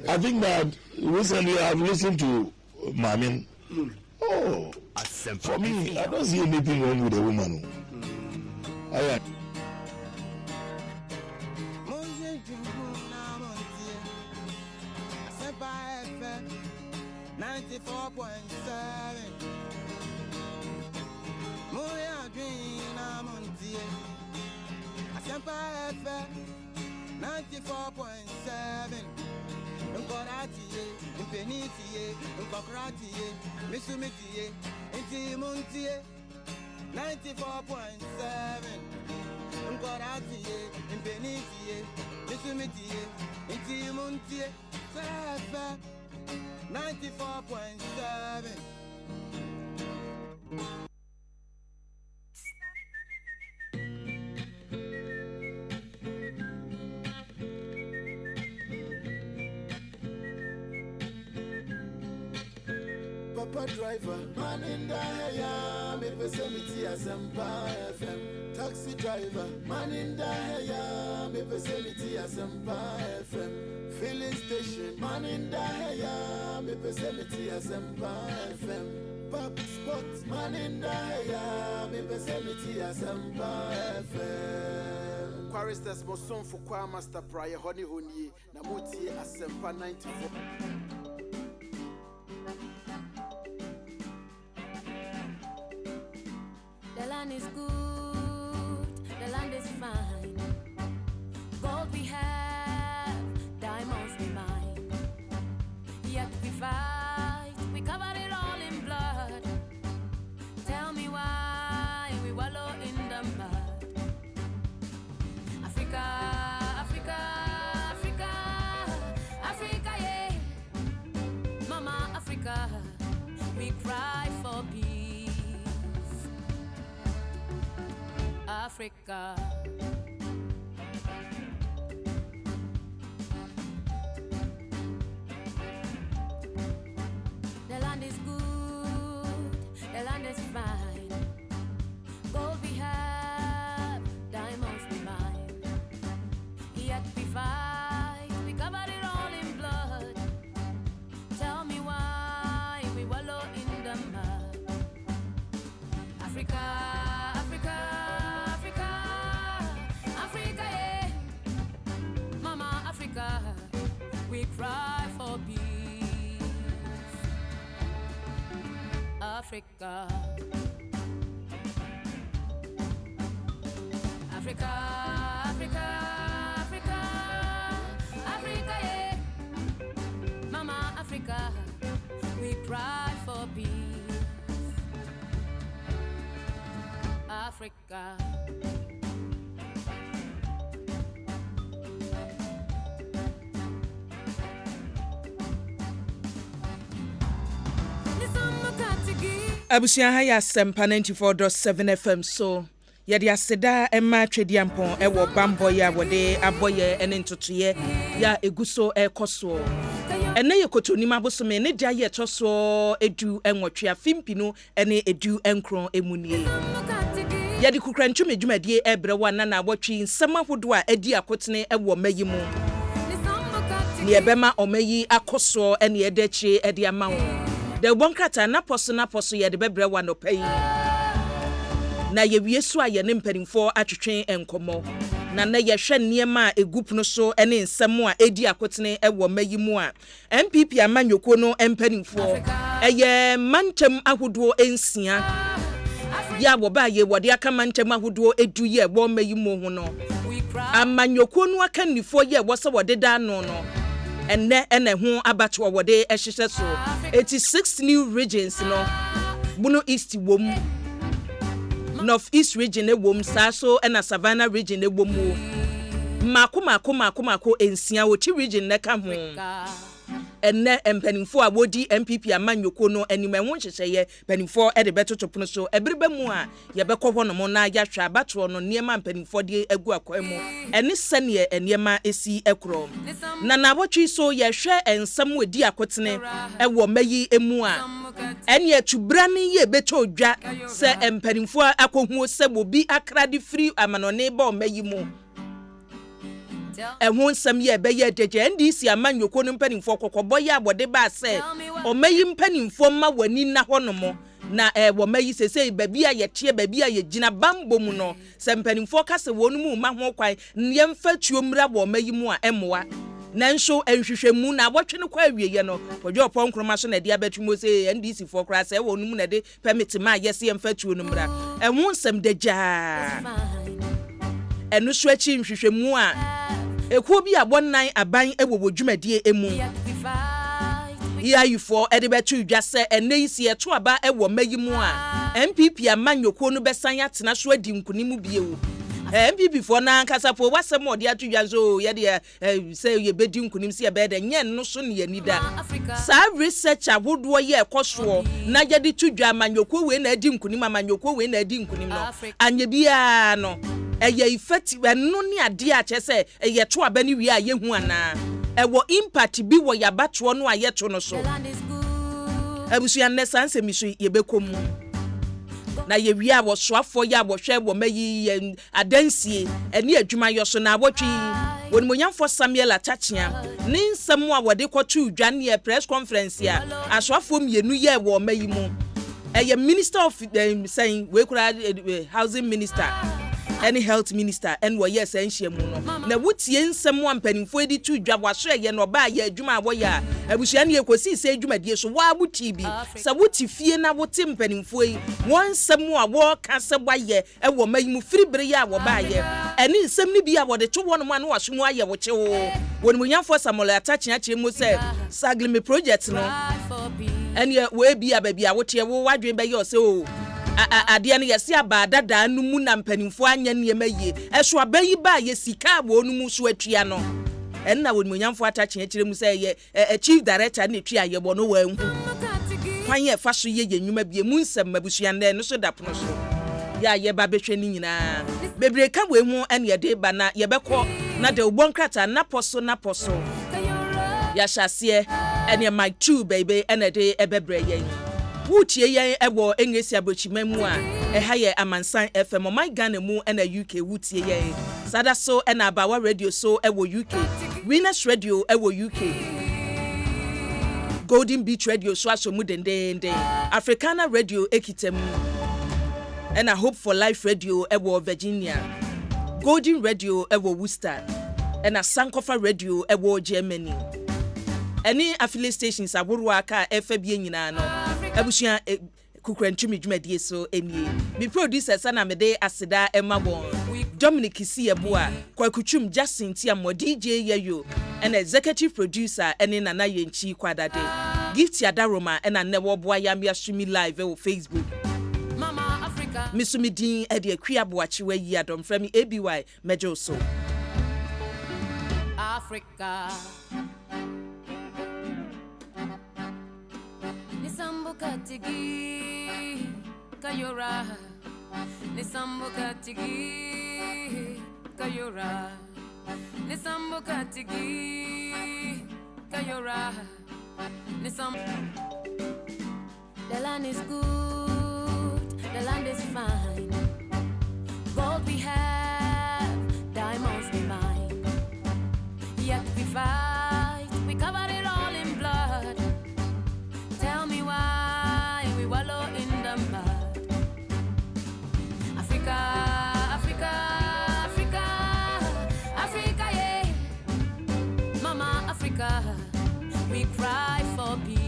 I think that recently I've listened to Mamin. Oh, for me, I don't see anything wrong with a woman. Asempa FM 94.7. Nkoratie, Impenitie, Nkokratie, Misumitie, Intimuntie 94.7. Nkoratie, Impenitie, Misumitie, Intimuntie, FM 94.7. Papa driver, man in the hair, me pesemiti Asempa FM. Taxi driver, man in the hair, me pesemiti Asempa FM. Filling station, man in the hair, me pesemiti Asempa FM. Pop spot, man in the hair, me pesemiti Asempa FM. Quaristas Moson for Qua Master Prior Honey Honey, Namuti Asempa 94. The land is good, the land is fine. Gold we have, diamonds we mine. Yet we fight, we covered it all in blood. Tell me why we wallow in the mud. Africa, Africa, Africa, Africa, yeah. Mama Africa, we cry for peace. Africa. The land is good, the land is fine. Gold we have, diamonds we mine. Yet we fight, we covered it all in blood. Tell me why we wallow in the mud. Africa, Africa. We cry for peace, Africa, Africa, Africa, Africa, Africa, yeah. Mama Africa, we cry for peace, Africa. Abusia ha ya Asempa 94.7 FM so yɛde aseda ɛma twediampɔn ɛwɔ bambɔ ya wɔde abɔyɛ ɛne ntotoyɛ ya eguso ɛkɔso ɛnɛ yɛ kotonim abosome ne gya yɛ tɔso edu ɛnwɔtwe afimpino ɛne edu ɛnkron emunie yɛde Kukurantumi dwumadie ɛbrɛ wa na wɔtwe nsɛm ahodo a adi akotene ɛwɔ mayi mu ne ɛbɛma ɔmayi akɔso ɛne ɛdɛkye ɛde ama wo the bonkrata na poso ye de bebre wa no pay na ye wie so a ye ne mpanimfo atwetwen enkomo na ye hwe niema egup no so ene nsem a edi akotene ewo mayi mu a MPP amanyoko no mpanimfo eye mantem ahodo ensia ya wo ba ye wode aka mantem ahodo edu ye wo mayi mu ho no amanyoko no aka nifo ye wo se wode da no ene ho abatwa wode ehyehyɛ so 86 new regions no Buno East wom North East region wom so ena Savannah region wom mako ensia woti region ne ka ho ene empanimfo a wodi MPP amanyoko no animu ho hyehyɛ panimfo de betotopono so ebereba mu a ye bekɔ hɔ no mo na yahwɛ abatro no niema mpanimfo de agu akwan mu ene sɛne niema esi ekro na nabotwi so ye hwɛ ensam wadi akotene ɛwɔ mayi emu a ene atubra ne ye beto dwa sɛ empanimfo akɔhu sɛ obi akrade free amanone ba mayi mu ehun sam ye be ye deje ndisi amanyoko no mpanimfo kokobɔ ye abode ba se o mayi mpanimfo ma wani na honomo na wo mayi sese babi a ye tie babi a ye gina bambo mu no se mpanimfo kase wonu mu ma ho kwan ne mfa tuomra wo mayi mu a emoa nanso enhwehwemu na abotwe no kwa awieye no kodwo opon kroma so na de abetumo se NDC for kra se wo num na de permit ma yesi emfatuo no mra enwo nsem dagya enu so achi nhwehwemu a ekuo bi abonnan aban ewowo dwumadie emu yayifo ede betu dwa se ene isi eto aba ewo mayimu a MPP amanyoko no besan atena so adi nkunimu biewu MPP for na nkasa po wasem ode atudwa so ye de say ye bedi nkunim se ye be de nye no so ne yanida sa research abodo ye ekoso na ye de tudwa amanyoko we na adi nkunim amanyoko we na adi nkunim no anye bia no eye effective no ne ade a chese eye to aba ni wi a ye hu ana ewo impact bi wo yabato no ayeto no so abusuan ne sanse mi so ye bekom na ye wi a wo soafo ya wo hwe wo mayi adansie ene adwuma yo so na abotwi wonimonyamfo Samuel Atachia ne nsam a wode kwotu dwane press conference ya asoafo mienu ye wo mayi mu eye minister of saying we could housing minister any health minister and we yes enhia mu no na wotie nsem ampanimfo edi tu dwa waso ye no ba ye adwuma abo ya abusua ne ekosi se adwuma die so wa buti bi sa wuti fie na wote mpanimfo yi won nsem a wo ka se bwa ye e wo mayimu firi bere ya wo ba ye eni nsem ne bi a wo de to wono ma no waso mu aye wo che wo wonimonyamfo Samuel Atachia che mu se saglimi project no eni we bi ababia wo te wo wadwen be ye o se o ade ne yesi abadada no mu na mpanimfo anya ne maye eso abayi ba ye sika abo no mu so atua no enna wonimonyamfo Atachia kire mu say ye chief director ne tua ye bo no wa hu kwan ye fa so ye nyuma bie mu nsem mabusua ne no so dapono so ya ye ba behwe ni nyina bebre ka we hu ene ye de ba na ye bekọ na de ubonkrata na poso ya hyase ene my two baby ene de ebebre ye wutie yen ebo engesi abochimemu a ehaye Amansan FM my Ghana mu na UK wutie yen sada so na Abawa radio so ewo UK Winners radio ewo UK Golden Beach radio so asomu dendende Africana radio ekitem na Hope for Life radio ewo Virginia Golden radio ewo Worcester na Sankofa radio ewo Germany any affiliate stations aburu aka FB nyina no abusuan Kukurantumi dwumadie so enie me producer sana mede aseda emabon Dominic Siebua Kwakuchum Justin Tiamo DJ Yayo and executive producer ene Nana Yenchi Kwadade Gift Yadaroma and Anewo Boy Yamia streaming live on Facebook Mama Africa Misumidin ede akwiaboachi we yadom from ABY Mejo so Africa Katigi Kayora Nisambo Katigi Kayora Nisambo Katigi Kayora Nisam The land is good, the land is fine. Gold we have, diamonds we mine. Yet we fight, we cover it all in blood. Tell me why we wallow in the mud. Africa, Africa, Africa, Africa, yeah. Mama Africa, we cry for peace.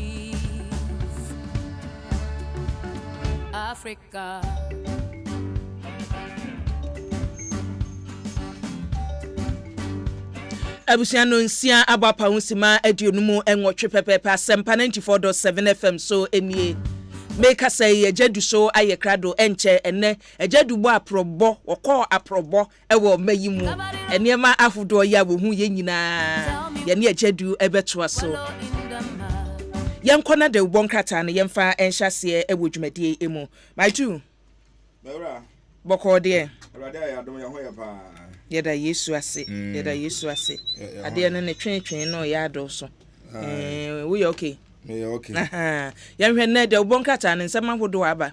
Africa. Abusiano nsia abapa hunsima aduonumu enwotwe pepepe Asempa 94.7 FM so enie make say ejedu so aye krado enche ene ejedu bo aprobo okọ aprobo ewo mayimu eniema afudo ya wo hu ye nyina ye ne ejedu ebeto so yankona de ubonkrata ne yemfa enhyase ewo dwumadie emu my two bra boko de awade ya dom ya ho ya pa yeda Yesu ase yeda Yesu ase ade ne twetwen no ya do so we okay me okay ya hwe na de ubonkata ne nsema hodo aba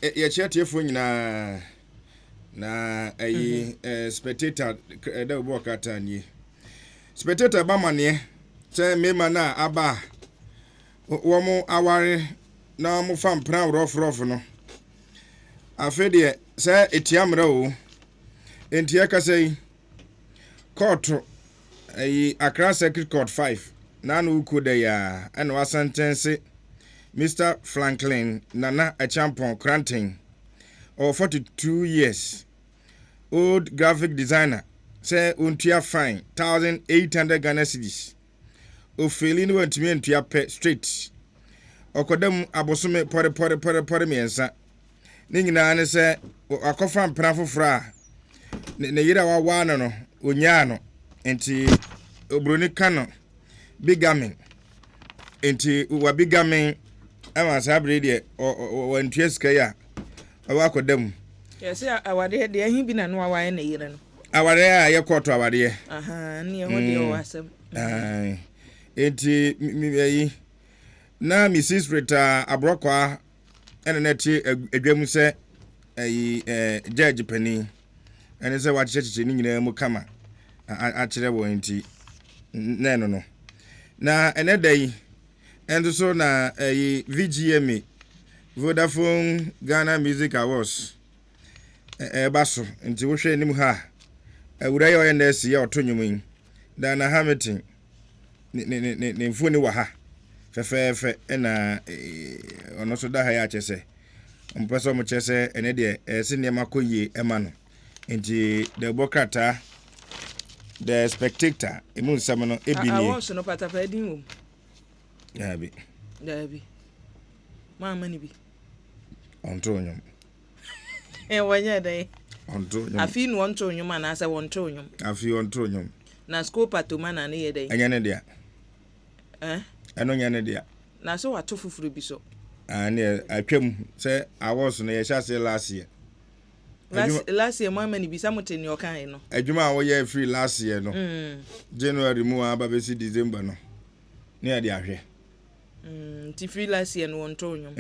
ye chiatefo nyina na ayi spectator de ubokata ni spectator ba mane se mema na aba wo mu aware na mu fam pran rof no afede se etiamra o enti akasai court Accra Circuit Court 5 nanu kude ya and was sentenced Mr. Franklin Nana Acheampong Kukurantumi of 42 years old graphic designer say untia fine 1,800 Ghana cedis ofeli ni wantumi antua pe straight okodam abosome pore miensa ne nyina ne se akofa mpena foforo ne yira wa no onya no enti obroni kano bigamin enti wa bigamin ama sabre de wantua sika ya wa kodam yes awade de ahin bi na no wa na yire no awade a ye koto awade aha ne ho de o asem enti mi na Mrs. Rita Abrokwa ene neti adwam se judge pani ene se wa cheche ni nyina mu kama a kire wo enti no na ene dai endo so na VGMA Vodafone Ghana Music Awards baso enti wo hwe nim ha awura yo ene si ya otonyum da na Hamilton ne mfoni wa ha fefe na ono so da ha ya chese mpeso mo chese ene de sine makoyi ema no enti the bokata the spectator emu nsam no ebini awo so no patapa edin wo dabi mama ni bi onto nyom wanya dai onto nyom afi no onto nyom ana asa wonto nyom afi onto nyom na scope atoma na ne ye dai anya ne dia eno nya ne dia na so wato fufuru bi so ne atwam se awards no ye hyase last year mama ni bi samoteni okan no adwuma wo ye free last year no January mu aba be si December no ne ya de ahwe ti free last year no wonto nyom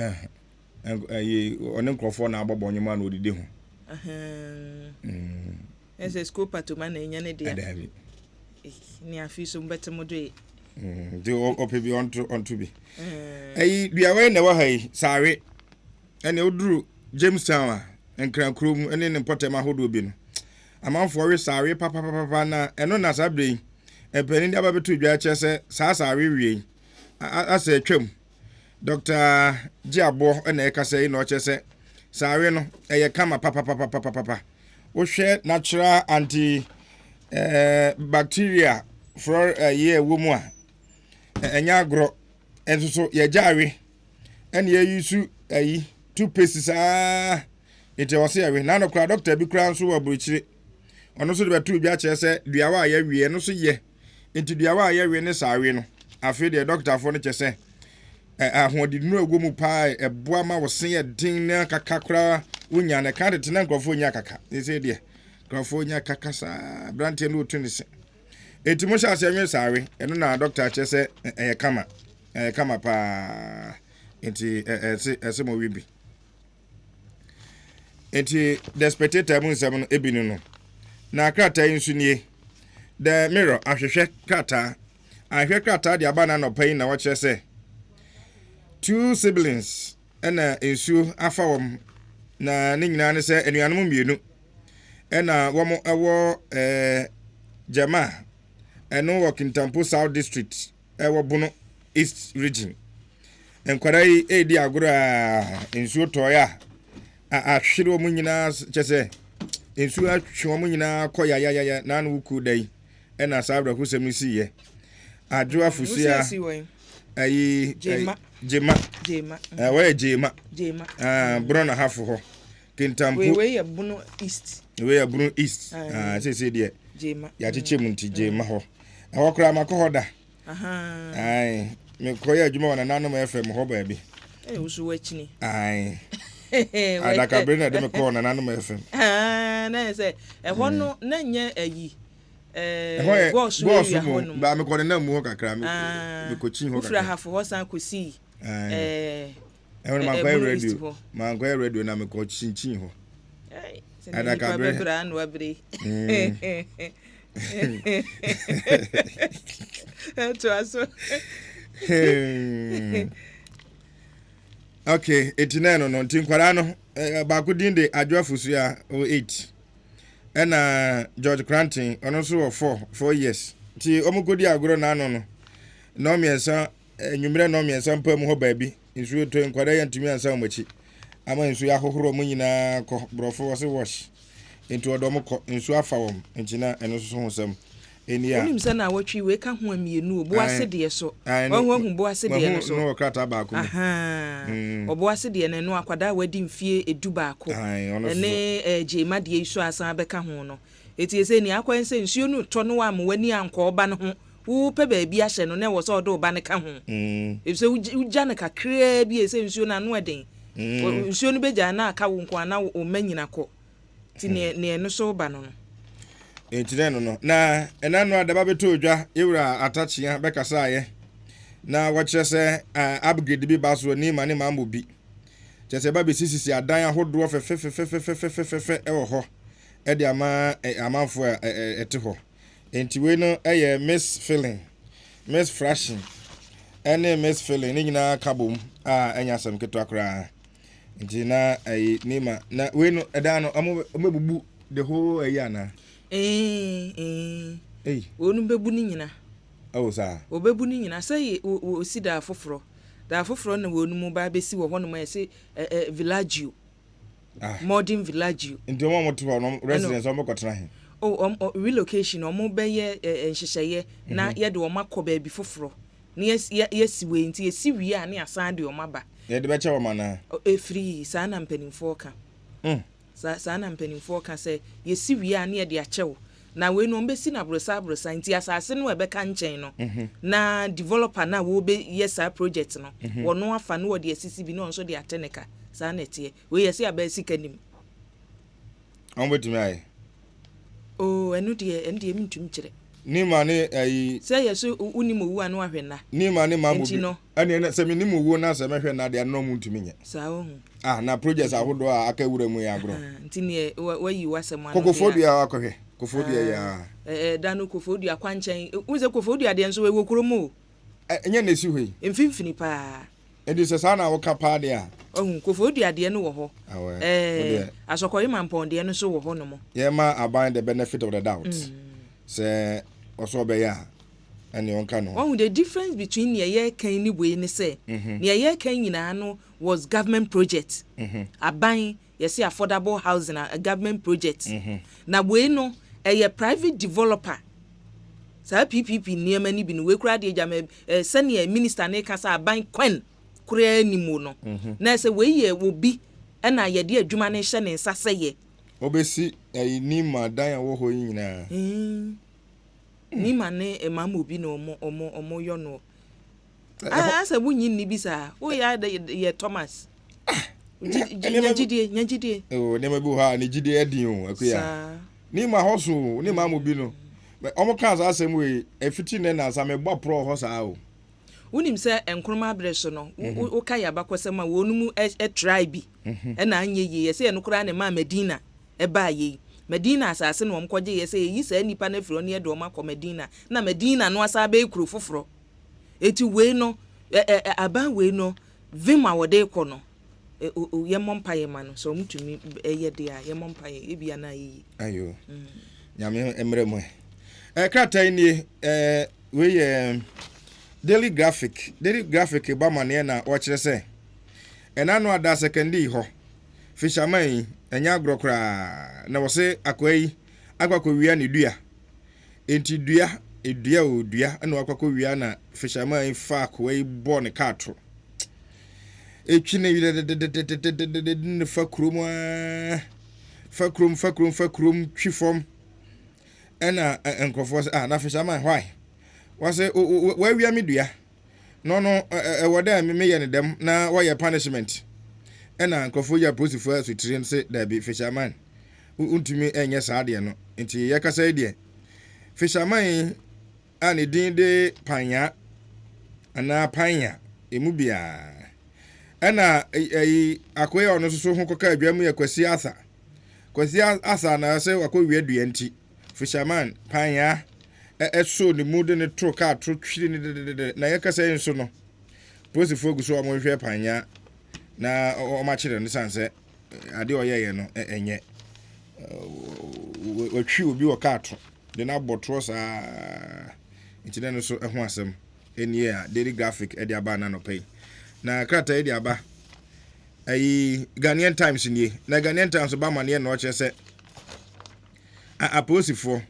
one nkrofo na agbogbo nyoma na odide ho ese scope atoma na nya ne dia ni afi so mbetemo do de opebi onto bi duawe na wa hai sare ene oduru Jamestown Nkrankrom ene ne potem ahodo bi no amanfo we sare papa na eno na sabre empeni dia ba betu dua chese sa sare wie asa atwam Dr. Jiabo ene ekasa no chese sare no eye kama papa wo hwe natural anti bacteria for ye womu a enya agro enso so ye jawe ene ye yusu two pieces ite wose yawe na no kra doctor bi kra nso wa brochire ono so de betu bia che se duawa ya wie no so ye enti duawa ya wie ne sawe no afi de doctor fo no che se ahodi no agomu pa eboa ma wose ye din na kaka kra wonya na ka de na nkrofo nya kaka ese de nkrofo nya kaka sa brante no otu ne se enti mo sha se nwe sawe eno na doctor che se kama pa enti ese mo wibi enti the spectator mun sam no ebinu no na krata insu nie the mirror ahwehwe krata de abana no pain na wo kire se two siblings ena insu afawom na ne nyina ne se enuanom mienu ena wo ewo jama eno wo Kintampo South District ewo Bono East Region enkwarai edi agora insu toya ahwere wo nyina chese insu ahwe wo nyina koya na no ku dai ena sabra kusem si ye adwo afusia ayi jema we jema brona hafo ho Kintampo we ya Bono East se de jema ya chiche munti jema ho awokra makohoda ai me koya adwuma wana nanom FM ho ba bi usu wachini ai adaka brena de me ko na nanom FM na se ho no na nya ayi boss ba me ko na mu ho kakra me ko chi ho kakra hafo ho san ko si man ko radio na me ko chi ho adaka brena no abre okay 89 no ntinkwara no ba ko din de adwafusu ya 08 ena George Kukurantumi ono so 4 years ti omukodi agoro na ano no no miensa enwumre no miensa mpa mu ho baabi nsuo to nkwada ya ntumi ansa omachi ama nsuo ahohoro mu nyina kɔ brofo wose wash into odom kɔ nsuo afa wom ntina eno so ho sam enia onim sɛ na watwi we ka ho amienu obo asede so wahu bo asede no so no krata ba ko obo asede no akwada wadi mfie edu ba ko ene jema de isu asan bɛka ho no eti ese ni akwan sɛ nsuo no tɔ no wa wani ankɔ ba no ho wo pe ba bia hye no na wo sɛ ɔdo ba ne ka ho efse ugya ne kakra bi ese nsuo na no eden nsuo no begya na aka wo nko ana o manyina kɔ ti ne no so ba no etire no na enanu adaba beto odwa ewura atachia bekasa aye na wɔkyerɛ sɛ upgrade bi ba so ni ma ne ma bi kyerɛ sɛ ba be sisi adan ahodoɔ fɛfɛfɛfɛfɛfɛ ɛwɔ hɔ ɛde ama amanfo ɛte hɔ enti we no ɛyɛ miss filling miss frashing ɛne miss filling ne nyinaa ka bom a ɛnya asɛm keto akora enti na ɛyi ni ma na we no ɛdan no ɔmo the whole ayana onu bebu ni nyina sa obebu ni nyina say o si da foforo na wonu mu ba besi wo hono ma say villaggio modern villaggio nti mo to no residence o mo kotena he relocation o mo be ye nhyehyeye na ye de o makọ ba bi foforo na yesi we nti yesi wi a na asan de o maba ye de be che wo mana free sa na mpanimfo ka sa na mpanimfo ka sɛ yesi wi a na de akyɛw na we no mbesi na brosa nti asase no ebeka nkyɛn no na developer na wo be yesa project no wono afa no wo de asisi bi no nso de ateneka sa na tie we yesi aba sika nim on betumi ai enu de mintum kyerɛ ni ma ne ayi sɛ yeso unimo wu anu ahwena ni ma ne ma mo bi ɛne sɛ me nimo wu na sɛ mehwɛ na de no muntumi nye sa wo na project ahodo a aka wura mu ya agro nti ne wayi wasɛm anu kokofodua akɔhwɛ kofodua ya dano kofodua kwankyɛn unze kofodua de nso we wokromo enye na esi hoi mfimfini pa edi sɛ sa na wo ka pa de a kofodua de no wo hɔ asɔkɔyi mampɔn de no so wo hɔ no mo ye ma aban the benefit of the doubt sɛ also be ya and you can know the difference between ye kan ni we ni say ye kan nyina no was government project aban you see affordable housing a government project na we no private developer sa PPP niema ni bi no we kura de jam senior minister ne kasa aban kwen kura ni mu no na say we ye wo bi na ye de adwuma ne hye ne nsa seye obesi ni ma dan wo ho nyina ni mane emamu bi no omo yo no asa bunyi ni bisa o ya ye Thomas nyagidie ne mabu ha ne gidie adin o akuya ni ma hoso ni mamu bi no omo kan sa asem we efiti ne na sa me bɔ pro ho sa o unim sɛ enkroma abreso no o ka ya bakosema wonumu try bi na anye ye sɛ no kura ne ma Medina ba ye Medina asase no mkɔgye ye sɛ yi sa nipa na firo ne ye do makɔ Medina na Medina no asa be kuro foforo eti we no aban we no vima wode kɔ no ye mompaye ma no so mutumi ye de a ye mompaye e bia na yi ayo nyame emre mo kratai ni we ye daily graphic ba ma ne na wo kyerɛ sɛ ɛna no ada secondary ho fisherman enya agrokra na wo se akwai akwakowia ne dua enti dua na akwakowia na fisherman fa akwai bɔ ne kato etwine ne fa krom twifom ɛna enkofo se na fisherman why wase wa wia me dua no ɛwɔ me ye ne dem na wo ye punishment ɛna nkofo ya posifo asutire se da bi fisherman untumi enye saade no nti ye kasa de fisherman ani din de panya ana panya emu bia ɛna akoya ono so ho koka adwam ya kwasi asa na se akɔwie dua nti fisherman panya so ne mu de ne tro ka tro twiri ne na ye kasa nso no posifo gu so o mo hwɛ panya na o ma kyerɛ ne sanse ade o yeye no enye o twi obi o ka to de na botro sa nti na no so ho asɛm enie a daily graphic e de aba na no pay na krata e de aba ayi Ghanaian Times nie na Ghanaian Times ba ma ne na o kye sɛ aposifo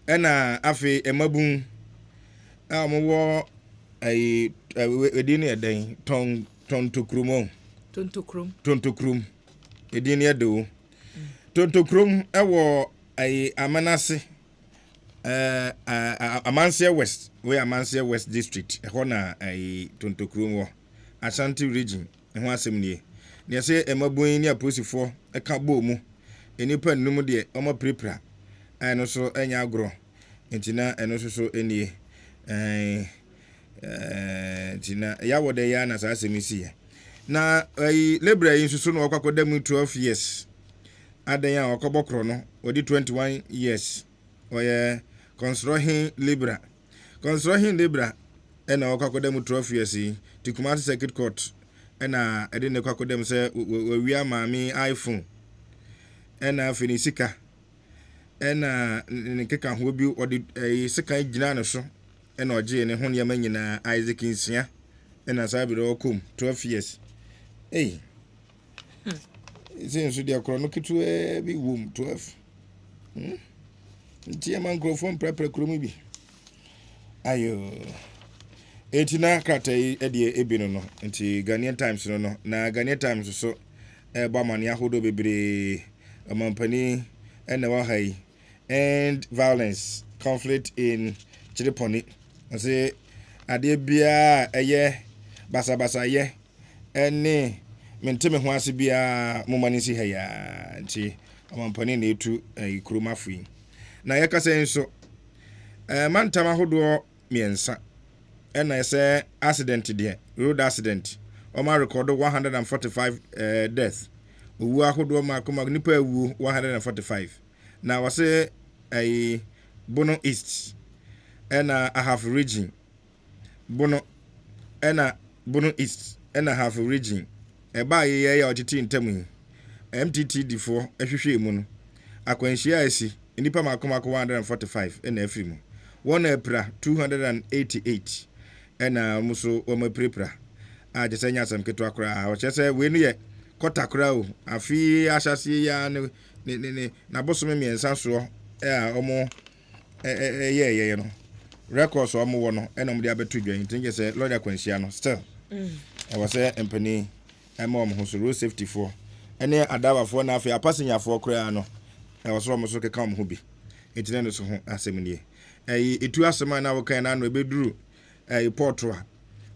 ɛna afi emabun a mo wo ayi edin ne den tontokrum edin ne do tontokrum ɛwɔ ayi amanase Amansia West, where Amansia West District, a hona a Tontokrum, Ashanti region, and one similar. Near say a mabuin near pussy for a cabomu, a new pen number, Oma prepra, and also any agro, and Tina, and also so any Tina Yawa de Yan as I say me see. Now, a Libra in Susun or Cocodemu 12 years. Adaya or Cobocrono, or the 21 years. Oye construction libra ena okakodem 12 years ti Kumasi Circuit Court ena edine kwakodem se we maami iPhone ena finisika ena nkeka ho bi odi sika gina no so ena oje ne ho ne manyina Isaac Nsia ena sabiro okum 12 years since dia krono kitu bi wom 12 nti ya microphone prepare kromi bi ayo etina krata edie ebino no nti Ghanaian Times no na Ghanaian Times so ba man ya hodo bebre amampani ena wa hai and violence conflict in Chiriponi say ade bia eye basa ye ene menteme ho ase bia momani si ha ya nti amampani na etu kuruma fui na yakasa nso mantama hodo miensa ena ese accident de road accident o ma record 145 death owu ahodo ma akoma nipa ewu 145 na wase Bono East ena a half region Bono East ena half region eba ye ya otiti ntemu MTTD4 ehwehwe mu no akwanhia asi nipa makoma 145 ena afimu one April 288 ena muso o maprepra a jesanya sam keto akra o chese we nu ye kota kra o afi ahyase ya ne na bosome miensa so omo ye no records omo wo no ena mo de abeto dwan tinje se lord akwanhia no still I was say empany emom ho so road safety for ene adawa for na afi apassenger for kra no I was almost okay come ho bi etine no so ho asem nie etu asema na wo kan na no ebeduru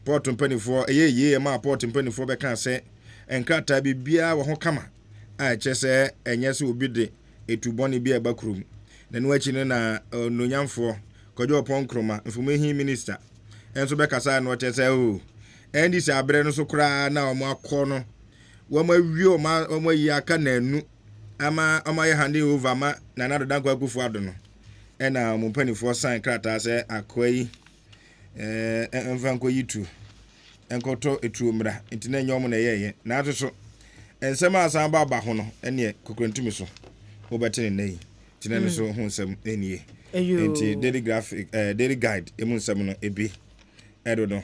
port mpanifo ye ma port mpanifo be kan se enkrata bibia wo ho kama a chese enye se obi de etuboni bia bakrum na no achi na nonyamfo kojo pon kroma information minister enso be kasa no chese o endi se abre no so kra na omo akono wo ma wi omo yi aka na anu ama ye hande over ma na nado danko akufu ado no ena mo mpanifo sign krata se akwai enfanko yitu enkoto etuomra ntina nyom na yeye na atoso ensema asamba ba ho no ene Kukurantumi so obetene nei tina no so ho nsem enie enti daily graphic daily guide emu nsem no ebi edo no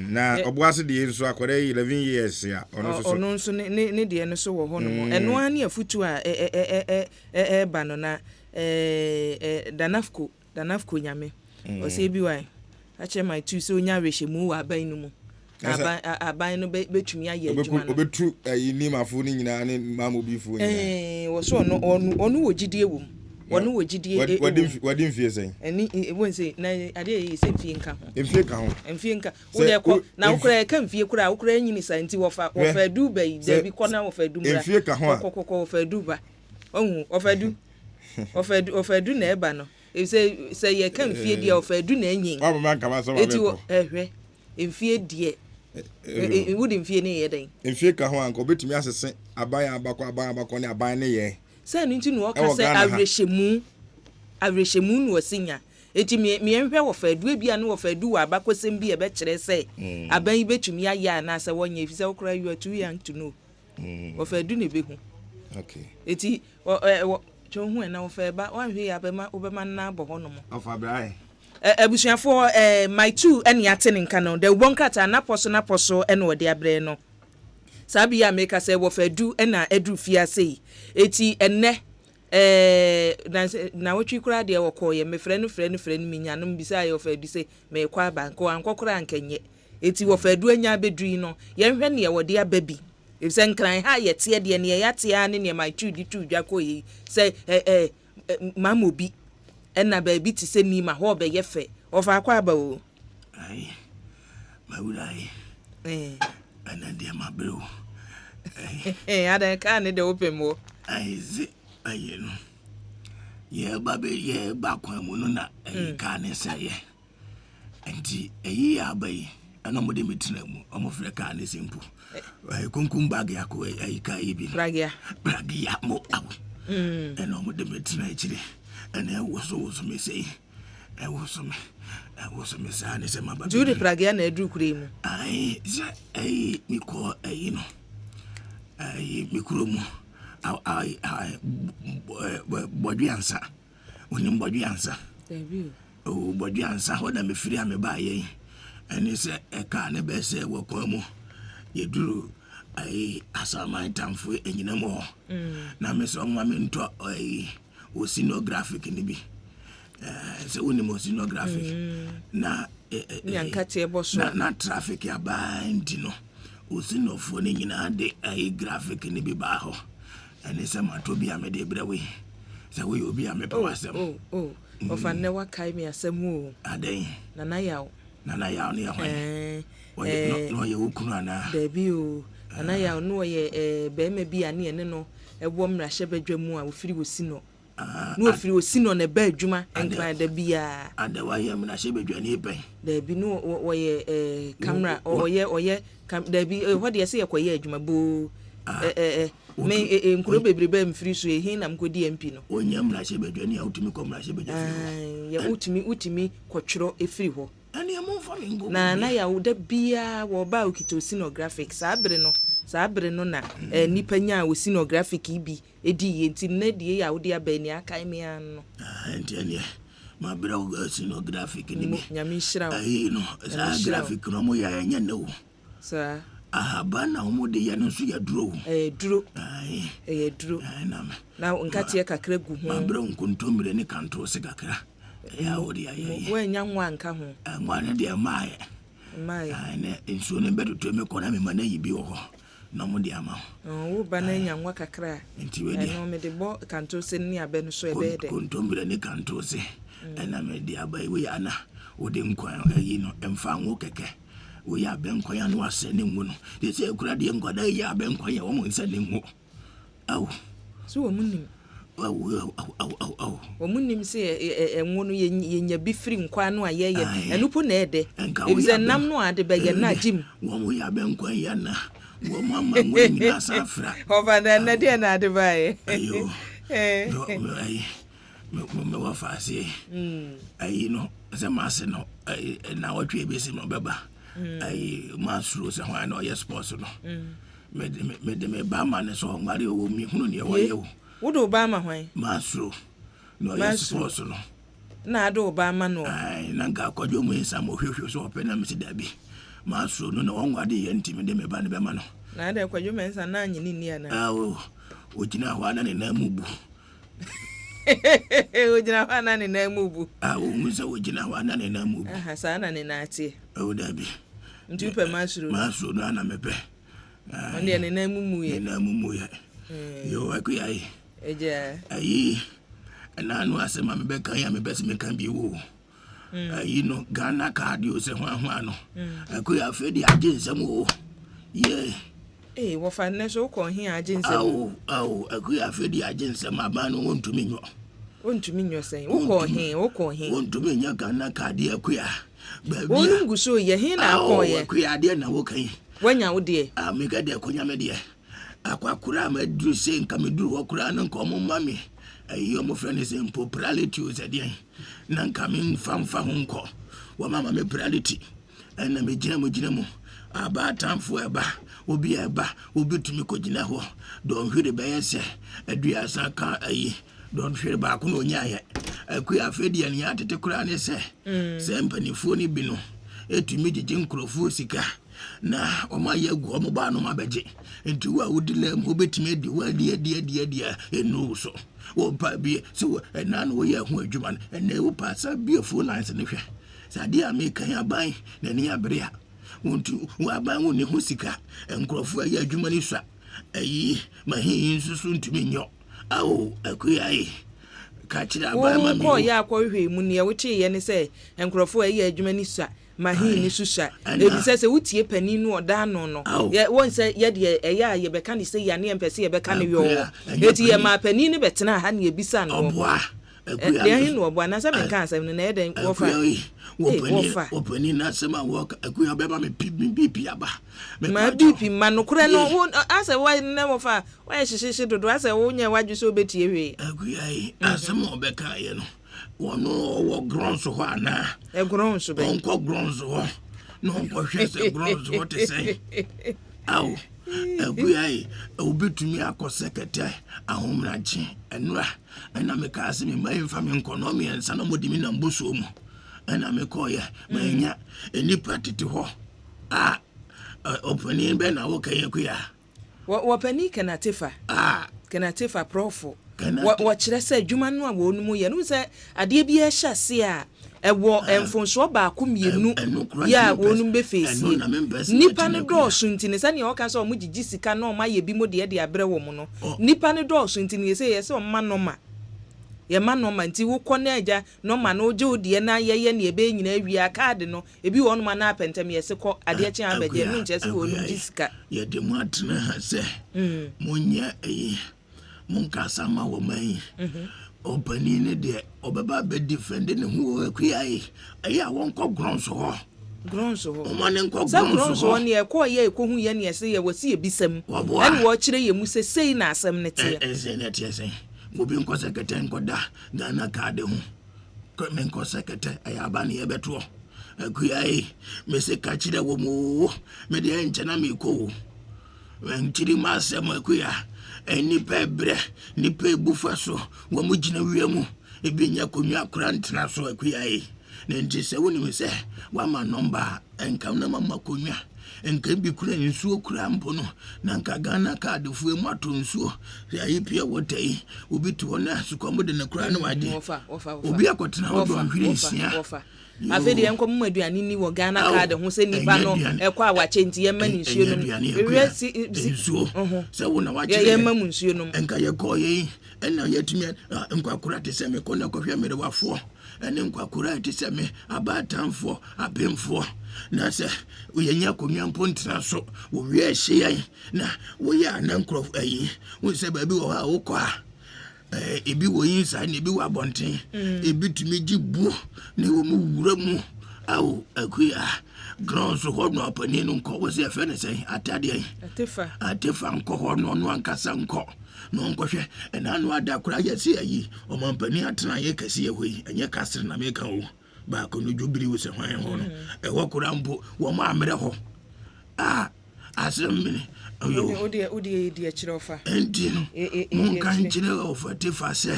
na obuase de nso akware 11 years ya ono nso ne de no so wo ho no eno ani afutu a ba no na danafko nyame o se bi wai ache my two so nya rehemu wa aban no mu aban no betumi aye adwuma no obetu ni mafo ni nyina ne mamo bifo nyina wo so ono wo gidie wom wono wo gidie wadin fie sen eni won say na ade yi se fie nka ho enfie nka wo de ko na wo kura ka mfie kura wo kura nyini santi wo fa du ba yi da bi kona wo fa du mra enfie ka ho kokoko wo fa du ba ohun wo fa du na eba no say ye ka mfie dia wo fa du na anyin wa ma nka ma so ma eti wo ehwe mfie die wudi mfie ne ye den mfie ka ho anko betumi asese aban abakọ ne aban ne ye say nti no ka say avrehemu no osinya eti me enhwe wo fa du bia ne wo fa du wa abakosem bi e be kire say aban yi betumi aya na say wonye efise wo kra you are too young to know wo fa du ne be hu okay eti chonhu na ofeba wan hwe ya bema obema na bo hono mo of abrai abusuafo my two ene ate ne nka no de wonkrata na poso ene ode abre no sabi ya make say wo fa du ena edu fia sei eti enne na wotwi kura de wo koye me frɛ no minyanom bisa ye wo fa du sei me kwa banko ankokora ankenye eti wo fa du anya bedui no ye hwɛ ne ye wode ababi efse nkran ha ye tie de ne ye yatia ne my two di tu dwa koyi say mama obi ena ba bi ti se ni ma ho be ye fe o fa kwa ba o ai ma ulai ana de ma bro ada ka ne de open mo ai zi ai no ye ba be ye ba kwa mu no na ka ne se ye enti eyi ya ba yi ana mo de metina mu o mo fre ka ne simple ai kunkum bag ya ko ai ka ibi bragia mo awu ana mo de metina chire ana woso me sei woso me sa ne se ma ba juri bragia na edu kure mu ai mi ko ai no ai mi kuro mu ai boduansa oni boduansa debi o boduansa ho da me firi ame ba ye ani se ka ne be se wo ko mu ye duru ai asama tamfo enyina mo na me so nwa me nto ai oceanographic ni bi se woni mo oceanographic na nyankati eboso na traffic ya ba ndino oceanofo ni nyina de ai graphic ni bi ba ho ani se mato bi ame de brewe se we obi ame pa wasem ofa ne wa kai mi asem o aden nana yawo ne ya hwan no ye okunu ana debi o nana yawo no ye be me bi ane ne no ebo mra hye badwa mu a ofiri wosi no no ofiri wosi no na ba adwuma enkra da bia ade wa ye mra hye badwa ne pen debi no woye camera oye debi ho de se ye koye adwuma bo me nkuro bebrebe mfiri so ehin na mkodi MP no onya mra hye badwa ne utimi ko mra hye badwa ya utimi kwotwero efiri ho ani amon fa mingo na ya wo da bia wo ba okito oceanographic sabre no na nipa nya oceanographic bi edi ye nti na die ya wo dia ba ni aka me an no enti ani ma bra oceanographic ni nyame hira ai no oceanographic no mo ya nya no sa ahaba na mo de ya no so ya duro duro ai duro na nkati kakra gu ho ma bra nkontomire ni kanto se kakra ya odi ayi wo nya nwa nka ho nwa ne de mai ne inso ne bedu to me kona me mana yibi wo na mo de ama wo ba na nya nwa kakra enti we de no me de bo kanto se ni abe no so ebe de kontomire ni kanto se na me de abai we ana wo de nkwan ayi no emfa nwo keke wo ya be nkwan ya no ase ne nwu no de se kura de nkwan da ya be nkwan ya wo mo nse ne nwu aw so wo munim omunim se enwo no yenya bi firi nkwa no ayeye enupo na ede ebize nam no ade be ye na jim wo mo ya be nkwa ya na wo mama mo ni na safra over na de na ade bae ayo ai me wa fase ai no se mase no na wotwe be se no beba ai masuro se hwan no yes sports no me ba ma ne so ngare wo mi hunu ne wa yewo wodo Obama hwan masuro no yes sports no na ado Obama no ai na ga kwajo mu insa mo hwehwe so opena me se dabi masuro no na wongade ye ntimi de me ba ne be ma no na ade kwajo mensa na anyi ni ana awo ojina hwana ne na mubu ojina hwana ne na mubu awo musa ojina hwana ne na mubu aha sa na ne na ate awo dabi ntupe masuro no ana mepe onde ne na mumu ye na mumu ye yo akuyai eja ayi na anu asema mebe kan ya mebe se me kan bi wo ayi no Ghana card yo se hwan no akuya fedi agensem wo ye wo fa ne so ko hin agensem awo akuya fedi agensem aba no wontumi nyo sen wo ko hin wontumi nya Ghana card akuya ba bi wonungu so ye hin na ko ye akuya de na wo kan wanya wo de amega de konya me de akwakura ma duru se nka me duru wakura na nka omo mami ayi omo friend se popularity o se de na nka me mfamfa ho nko wa mama me popularity na me gina mo aba tamfo eba obi tumi ko gina ho don hwere be yese aduasa ka ayi don't feel back no nya akuya afedi ani atete kura ne se se mpanifo ni bi no etumi gigi nkrofo sika na oma yagu omo ba no mabeje enti wa wudile mo betimi adi wa dia enu so wo pa bi so na no ye ho adwuma na wo pa sa bi full lines ne hwe sa dia me kan aban na ni abrea wontu wa ban wo ne ho sika nkrofo ya adwuma ni so ayi mahin susu ntumi nyo awo akuyai ka kira aban ma mi ko ya akwahwe mu ne wo chi ye ne se nkrofo ya adwuma ni so mahin ni susha ebi se wutie pani no oda no ye won se ye de eya ye be kan se ya ne empese ye be kan yo eti ye ma pani ni betena ha ne ebisa no oboa akuya ye no oboa na se me kan se ne eden wo pani na se ma wo akuya be ba me pipi aba ma pipi ma no kure no ase wa ne wo fa wa hihihie dodo ase wo nya wadwu so betie hwe akuya yi asem obeka ye no wono wo gronso ho ana gronso be onko gronso ho no onko hwese gronso ho te say aw aguyai obetumi akosekete ahomrache enura ena me ka ase me mai mfa me nkono me ensa na modimi na mboso mu ena me koye manya enipa tete ho opani be na wo kaye kuya wo pani kana tefa kana tefa profo wo kire se adwuma no a wo nu mu ye no se ade bi e hyase a ewo enfonso ba ko mienu ya wo nu be fesi nipa ne do so ntini se ne o kan so mo gigi sika no ma ye bi mo de abre wo mu no nipa ne do so ntini ye se o ma no ma ye ma no ma nti wo kɔ na agya no ma no je odie na ye ne ebe nyina awia card no ebi wo no ma na apentem ye se kɔ ade akye abegye no nche se wo nu gigi sika ye de mo atena ha se monya munka sama wo mai opani ne de obeba be defend ne hu akuai aya won ko gronso ho o mane nko gronso ho ne e ko ye ko hu ye ne se ye wasi ebisam ani wo kire ye mu se sei na asem ne tie ne tie sei mo bi nko sekete nko da Ghana card hu ko men ko sekete aya ba ne ye beto akuai me se ka kire wo mu me de enchena me ko wen kiri ma se mo akuia eni pebre ni pe bufa so wo mu gina wiemu ebi nya konwa kurantena so akuai na nti se woni me se wa ma number enka na mama konwa enka bi kura nsuo kura mpo no na nka Ghana card fu emu ato nsuo ya ipia wotai obi to na sukomo de na kura na wade obi akotena wo do ahwire nsia afedi enko mu aduane ni wo Ghana card ho se nipa no ekɔ a wache nti ye mani nsuo no nsuo se wo na wache ye mamu nsuo no enka ye kɔ ye ena ye tumi enkwakura te se me kɔ na kɔhwɛ me de wafo ene enkwakura te se me abatamfo abemfo na se wo yenya konwa mpontena so wo wie hye na wo ya na nkrof ayi wo se ba bi wo ha wo kɔ a ebi wo inside ne bi wo abonten ebi tumi gibu ne wo mu wura mu aw akuya gronso ho no apani no nko wo se fe ne sei atade atefa nko ho no no ankasa nko no nkohwe ena no ada kura ye se ayi o mampani atena ye kase ye hoi enye kasre na me kan wo ba ko no jubiri wo se hwan ho no e wo kura mpo wo ma amre ho asem mini odi di akire ofa enti no mun kan kire ofa tefa se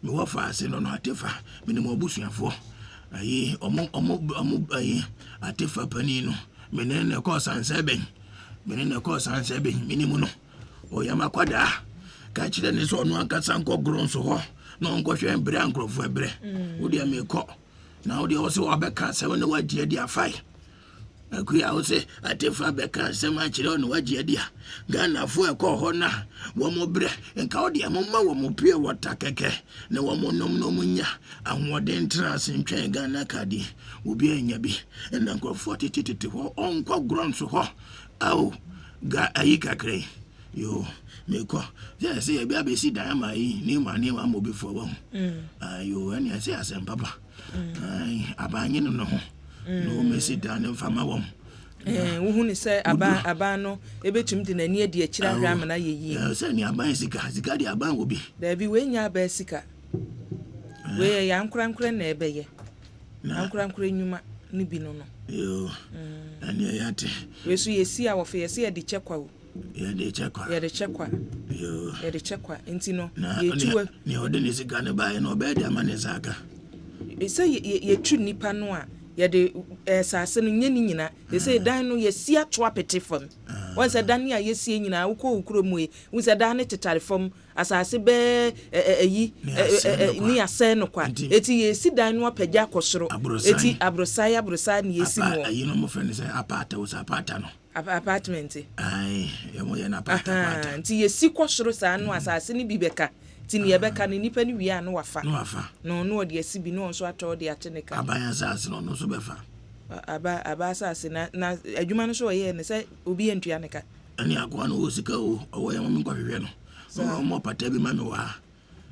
me wo fa se no atefa mini mo busuafo ayi omo ayi atefa pani no menene ko sanseben mini mu no o ya makwada ka kire ne so no akasa nko gronso ho no nko hwe bre ankrofo bre odi ameko na odi o se wabeka se ne wagie dia afai akuya o se atefa beka se ma kire no wagie dia Ghana fo ekọ ho na wo mo bre nka odi amoma wo mo pie wota keke na wo mo nom nya ahoden trans ntwen Ghana kadi obi anya bi na nkrofo tititi ho onko gronso ho aw ga ayika kre yo meko ya se e bia be si dan mai ni ma mo be fo wo ayo ani ase asem papa ai abanye no ho no me si dan mfama wo wo hu ni se aba no ebetum de nani adi akira hwa amana yeyi se ni aban sika di aban obi da bi we nya aba sika we ya nkurankura na ebeye nkurankura nyuma ni bi no yo ani ayate we so yesi a wo fe yesi adi chekwa wo yɛde kyɛkwa yɛde kyɛkwa nti no yɛtuwa ne ɔde ne sika ne baeɛ no ɔbɛyɛ de ama ne nsa aka sɛ yɛtu nnipa no a yɛde asase no nyɛ ne nyina sɛ dan no yɛsi ato apete fam wɔn sɛ dan a yɛsie nyinaa wokɔ wokuro mu yi wo sɛ dan no tetare fam asase bɛɛ ne asɛe no kwa ɛti yɛsi dan no apagya akɔ soro ɛti aborosae ne yɛsi mu ayi no mofrɛ ne sɛ apata wo sɛ apata no apartment ai yɛmoyɛ no apata nti yɛsi kɔ soro saa no asase no bi bɛka nti ne yɛbɛka no nnipa no wie a no wafa no ɔde asi bi no nso atɔ ɔde ate ne ka aban asase no nso bɛfa aba asase na adwuma no so ɔyɛ ne sɛ obi yɛ ntua ne ka ɛne akoa no wɔ sika o ɔwɔ yɛ ma me nkɔhwehwɛ no ɔmɔ pata bi ma me wɔ ha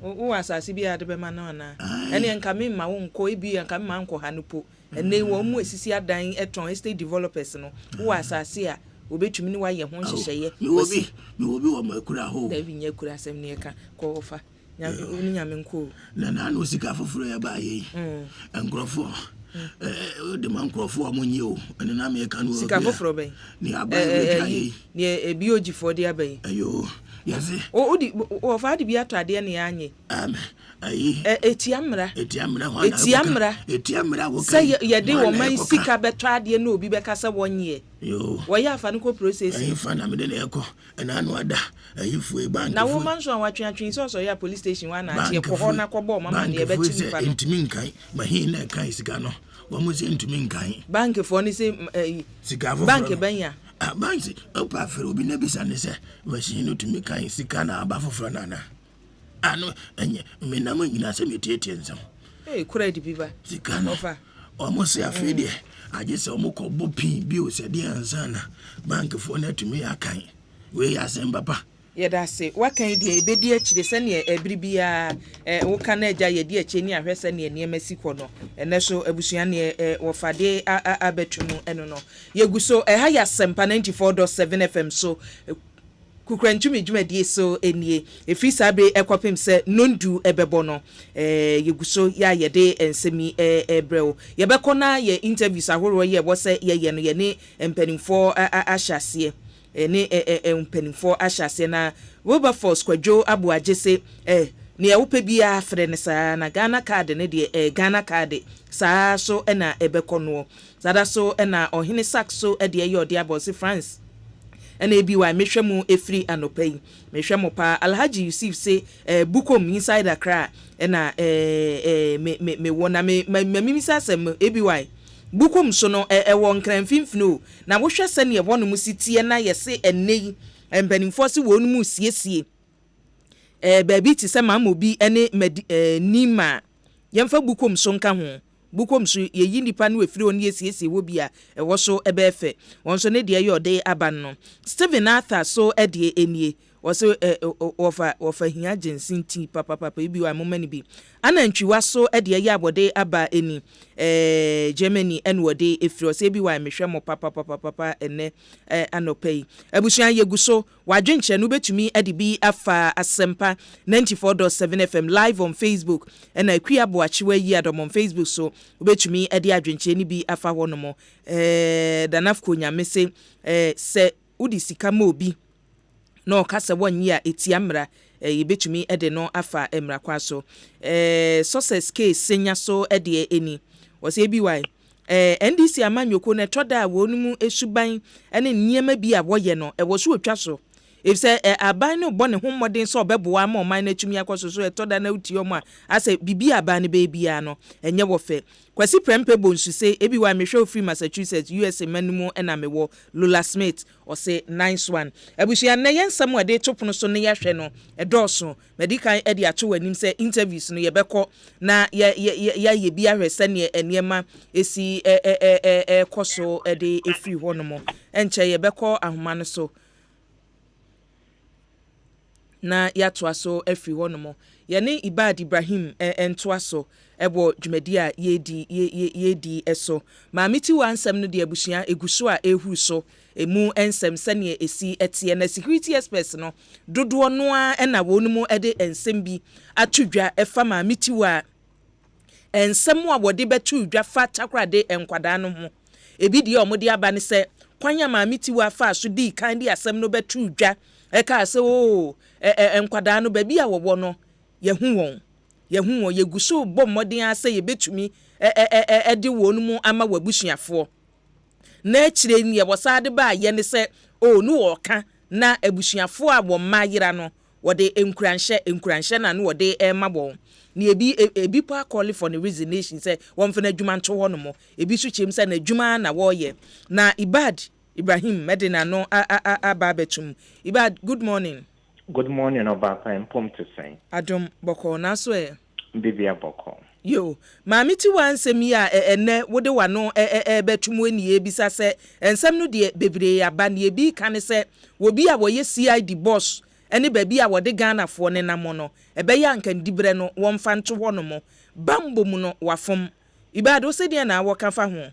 wo asase bi a de bɛma no anaa ɛne nka me ma wo nkɔ ebi nka me ma nkɔ ha no po ɛne wɔn mu esisi adan ɛtɔn estate developers no wo asase a obetumi ni wayɛ ho nhyehyɛeɛ me obi wɔ ma kura ho da bi nya kura asɛm ne ka kɔ fa nya me nkɔ na no sika foforo ya ba yi nkrɔfo de man nkrɔfo mo nyi o ɛne na me ka no sika foforo bɛn ne aba yi ne ebi ogifo de aban ayo yase o fa de bi atade ne anye ayi etiamra wo sɛ yɛde wo man sika bɛtɔ ade na obi bɛka sɛ wɔnyɛ yo wɔyɛ afa no ko process ayi fa na me de na ɛkɔ ɛna no ada ayi fue bank na wo man so anwatwe so ya police station wa na atie ko hɔ na kɔbɔ mama ne yɛbɛti nipa no ntimi nkan ma hin na kan sika no wo mo se ntimi nkan bank fo ni se sika fo bank banya bank opa fere obi na bisa ne se machine no tumi kan sika na aba foforo na ano enye me na mo nyina se metietie nsam kura di biba sika no omo se afede agye se omo ko bopin bi o se de ansa na bank fo na tumi akan we ya se mbapa yɛda se wakan die ebedi akyire sɛ ne ebiribia wo ka na agya yɛdi akyire ni ahwɛ sɛ ne nneɛma si kɔ no ɛnɛ so abusua ne wɔfade abetu no ɛno no yɛgu so ɛha yɛ Asempa 94.7 FM so Kukurantumi dwumadie so enie efi sabe ekopem se nondu ebebo no yeguso ya yede ensemi ebreo yebekɔ na ye interviews ahoro ye bo se ye no ye ne mpanimfo ahyase ne mpanimfo ahyase na Wilberforce Kwadwo Abuaje se ne ya wopɛ bia frɛ ne saa na Ghana card ne de Ghana card saa so na ebekɔ no sada so na ohene sakso de ye ode abose France and ebi wa mehwɛ mu efri anopai mehwɛ mu pa Alhaji Yusuf say bukom inside Accra na me wona me mimisa asem ebi wa bukom so no ɛwɔ nkranfimfino na wohwɛ sɛ ne ɛwɔ no mu sitie na yɛse ɛnei mpanimfo se wɔ no mu siesie baabi ti sɛ mamobi ne nima yɛmfa bukom so nka ho bukom so yeyi nipa no efiri oni esiesie wo bia ɛwɔ so ɛbɛɛfɛ wɔn so ne de yɛ ɔde aban no Stephen Arthur so ɛde enie wɔso wɔfa hia jensinti papa bi wa momani bi anantwiwa so ɛde yɛ abɔde aba eni Germany ɛne wɔde efiri ɔsɛ bi wa mehwɛ mo papa ɛnɛ anopai abusua yegu so wadwenkyɛ no betumi ɛde bi afa Asempa 94.7 FM live on Facebook ɛna akua boakyewa yi adom on Facebook so betumi ɛde adwenkyɛ ni bi afa hɔ no mo danafko nyame se sɛ udi sika ma obi no kasa wonyi a etiamra yebetumi ede no afa emra kwa so success case senya so ede eni wose bi wai NDC amanyoko na toda wonum esuban ene niema bi a woye no wo so otwa so if say aban no bɔ ne ho mmɔden so obɛboa ma ɔman na atumi akɔso so ɛtɔda na uti ɔmo a ase bibi aban ne bebia no enye wo fɛ kwasi prempe bonsu say ebi wa mehwɛ free Massachusetts USA manimu na mewɔ Lola Smith or say nice one abusia na yensam wa de topono so ne yahwɛ no ɛdɔɔso medical edi ato wanim say interviews no yɛbɛkɔ na ya bi ahwɛ sɛ ne eniema esi kɔso de efiri hɔ no mo enkyɛ yɛbɛkɔ ahoma no so na yatoa so afiri hɔ no mo yɛne Ibad Ibrahim entoa so ebo dwumadi a yedi eso maameti wa ansɛm no de abusua eguso a ehuru so emu ensɛm sɛne esi etie na security experts no dodoɔ no a na wɔnum de ensɛm bi atudwa ɛfa maameti wa ensɛm a wɔde bɛtu dwa fa takrade enkwada no ho ebi deɛ ɔmo de aba ne sɛ kwan ya maame ti wa fa so di kan di asɛm no bɛtu dwa ɛka sɛ o nkwadaa no baabi a wɔwɔ no yɛhu wɔn yɛgu so bɔ mmɔden asɛ yɛbɛtumi ɛde wɔn mu ama w'abusuafoɔ na akyire ni yɛwɔ saa de ba yɛ ne sɛ o no wɔka na abusuafoɔ a wɔn mma yera no wɔde nkuranhyɛ na no wɔde ɛma wɔn na ebi pa call for the resignation sɛ wɔn fɛ n'adwuma nto hɔ no mo ebi so kyerɛ sɛ n'adwuma na wɔyɛ na Ibrahim Medina no aba betum. Ibad, good morning. Good morning, Obapa, and Pom to say. Adom Boko, na so e. Bibia Boko. Yo, maami ti wan semi a ene wode wano betum eni ebisa se ensem no de bebre aba na ebi kan se wobi a woye CID boss ene baabi a wode Ghana fo ne namo no ebe ya nkan dibre no wonfa nto ho no mo bambo mu no wafom. Ibad wo se de na wo ka fa ho.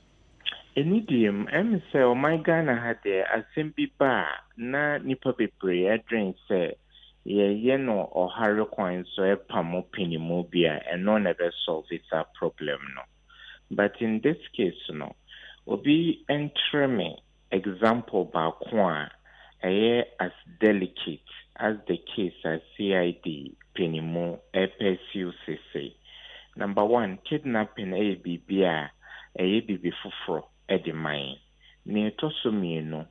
Enidium, say, oh my Ghana had there Asempa Ba na nipa bebre adwen say ye no or harry coin so a pamo penimobia and no never solve it a problem no. But in this case no, obi enter me example ba kwa as delicate as the case as CID penimo FSUCC. Number one, kidnapping a bibia bibi fufro. Edi mine ne toso mienu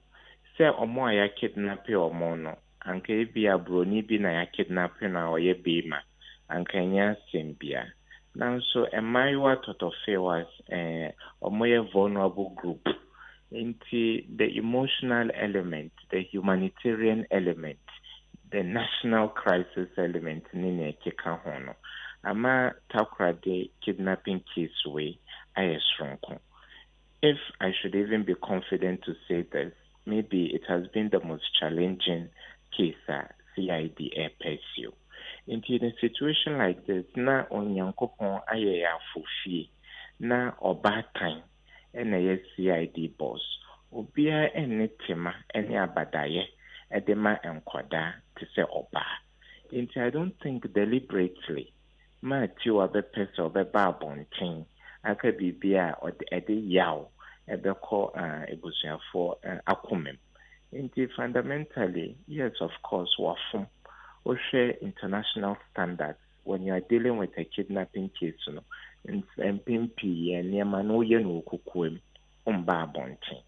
se omo aya kidnap omo no anka ebi abroni bi na ya kidnap na oye bema anka nya sembia nanso emaiwa totofe was omo ye vulnerable group into the emotional element, the humanitarian element, the national crisis element ni ne keka hono ama takrade kidnapping case way ayesronko. If I should even be confident to say this, maybe it has been the most challenging case CID pursue. In a situation like this, na onyankopon aye ya fufi, na oba time, ene CID boss, obia ene tema, ene abadaye, edema enkwada, to say oba. I don't think deliberately, ma tiwa be pesa obe babonting, aka bibia or ede yaw ebeko ebusuafo akomem nti fundamentally yes of course wafum o share international standards when you are dealing with a kidnapping case no MPP niema no ye no okukuem omba abonten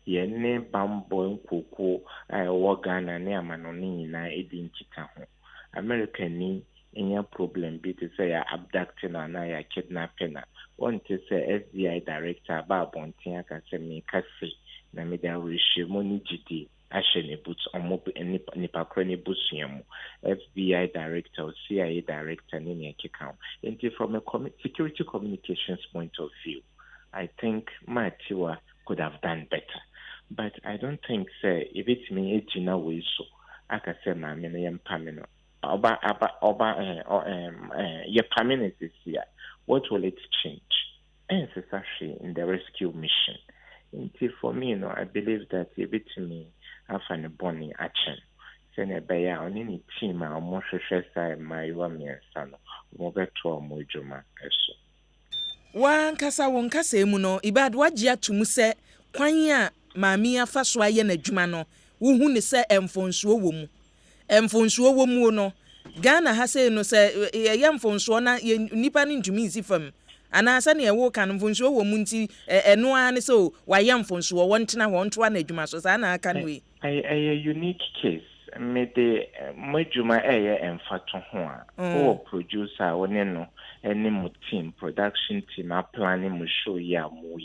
ye ne bambo nkoko wo Ghana ne amano ni nyina edi nkita ho America ni any problem be to say abducting na ya kidnapping na want to say FBI director ba bontin aka say me kasi na me da reshi money gidi ahye ne boots omo nipa kro ne busuamu FBI director or CIA director ni ne keka and from a security communications point of view I think Matiwa could have done better but I don't think say if it's me ejina we so aka say ma me no yempamino oba your permanent is here. What will it change? And it's actually in the rescue mission. Until for me, I believe that if it's me, I find a bonnie action. Send a bayer on any team or more shy my woman son, more better or more juma. Wan kasa won kasa emu no ibad wagye atumu sɛ kwan a maami afa so ayɛ n'adwuma no wo hu ne sɛ emfonsuo wɔ mu emfonsuo wɔ mu no Ghana ha say no sɛ yɛ mfonsuo na nipa ne ntumi nsi fam ana sɛ ne ɛwo kan mfonsuo wɔ mu nti ɛno a ne sɛ wayɛ mfonsuo wɔntena wɔnto na adwuma so saa na aka no we a unique case me de madwuma ɛyɛ emfato ho a o producer woni no any mo team production team a planning mo show ya mo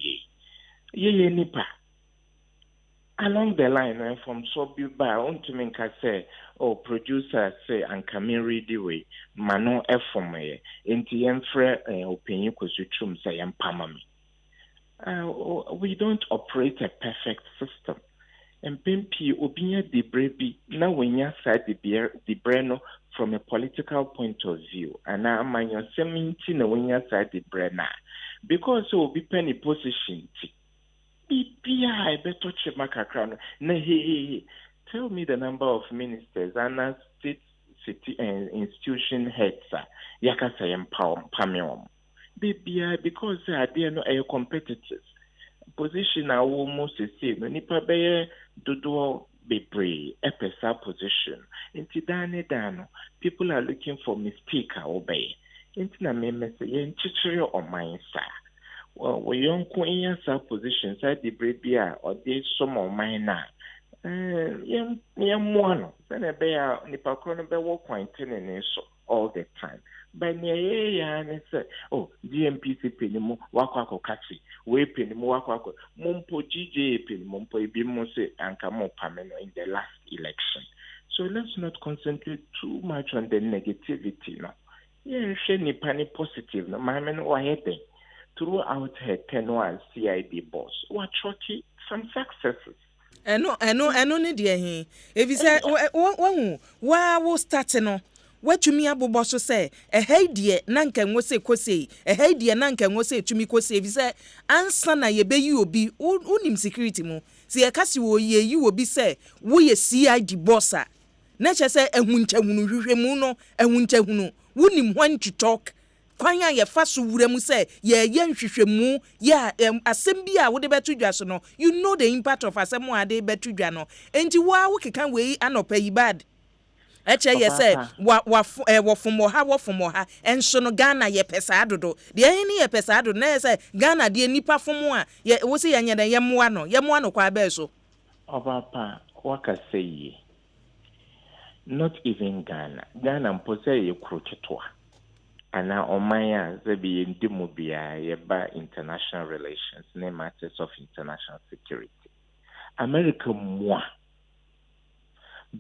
ye nipa along the line and from so be by on to me can say producer say and come read the way mano efom ye enti yemfre opinion kwesutrum say empama me we don't operate a perfect system and pimpi obinya debre bi na wenya side debre no from a political point of view and amanyo seminti na wenya side debre na because obi penny position BPI better check my background. Tell me the number of ministers and state city and institution heads. Yaka say empower BPI because they are no competitors. position a wo mo sese no nipa bɛyɛ dodoɔ bebree ɛpɛ position nti dan people are looking for mistake a wɔbɛyɛ nti na mmɛmɛ sɛ yɛnkyekyere ɔman saa wɔyɔnko nyɛ saa position saa debrɛ bi a ɔde som ɔman no a yɛmmoa no sɛnea ɛbɛyɛ a nipa korɔ no bɛwɔ kwan tenene so all the time. But ne say, oh, GMPC penimu wako akokasi, we penimu wako mumpo GJ penimumpo ibimu say ankamo pameno in the last election. So let's not concentrate too much on the negativity no. Yeah, she ni pani positive no. Mamen wahede throughout her tenure as CID boss. What chucky some successes. Eno ni de hin. If you say wa wo start no watumi abobɔ so sɛ ɛhɛ die na nka nwose kose ɛhɛ die na nka nwose tumi kose bi sɛ ansa na yɛbɛyi obi unim security mu si ɛkase wo yi obi sɛ wo yɛ CID boss a na kyɛ sɛ ehunkyahunu hwehwɛ mu no ehunkyahunu unim when to talk kwan a yɛfa so wura mu sɛ yɛyɛ nhwehwɛ mu yɛ asɛm bi a wode bɛto dwa so no you know the impact of asɛm a de bɛto dwa no enti wo keka wei anɔpa yi bad eche yese wofomɔ ha enso no Ghana ye pesa adodo de ni ye pesa adodo na yese Ghana de nipa fomo a ye wo se yenye den yemoa no kwa be so obapa waka say not even Ghana mpo say ye kroketoa ana omanya ze bi ndimu bia ye ba international relations ne matters of international security America moi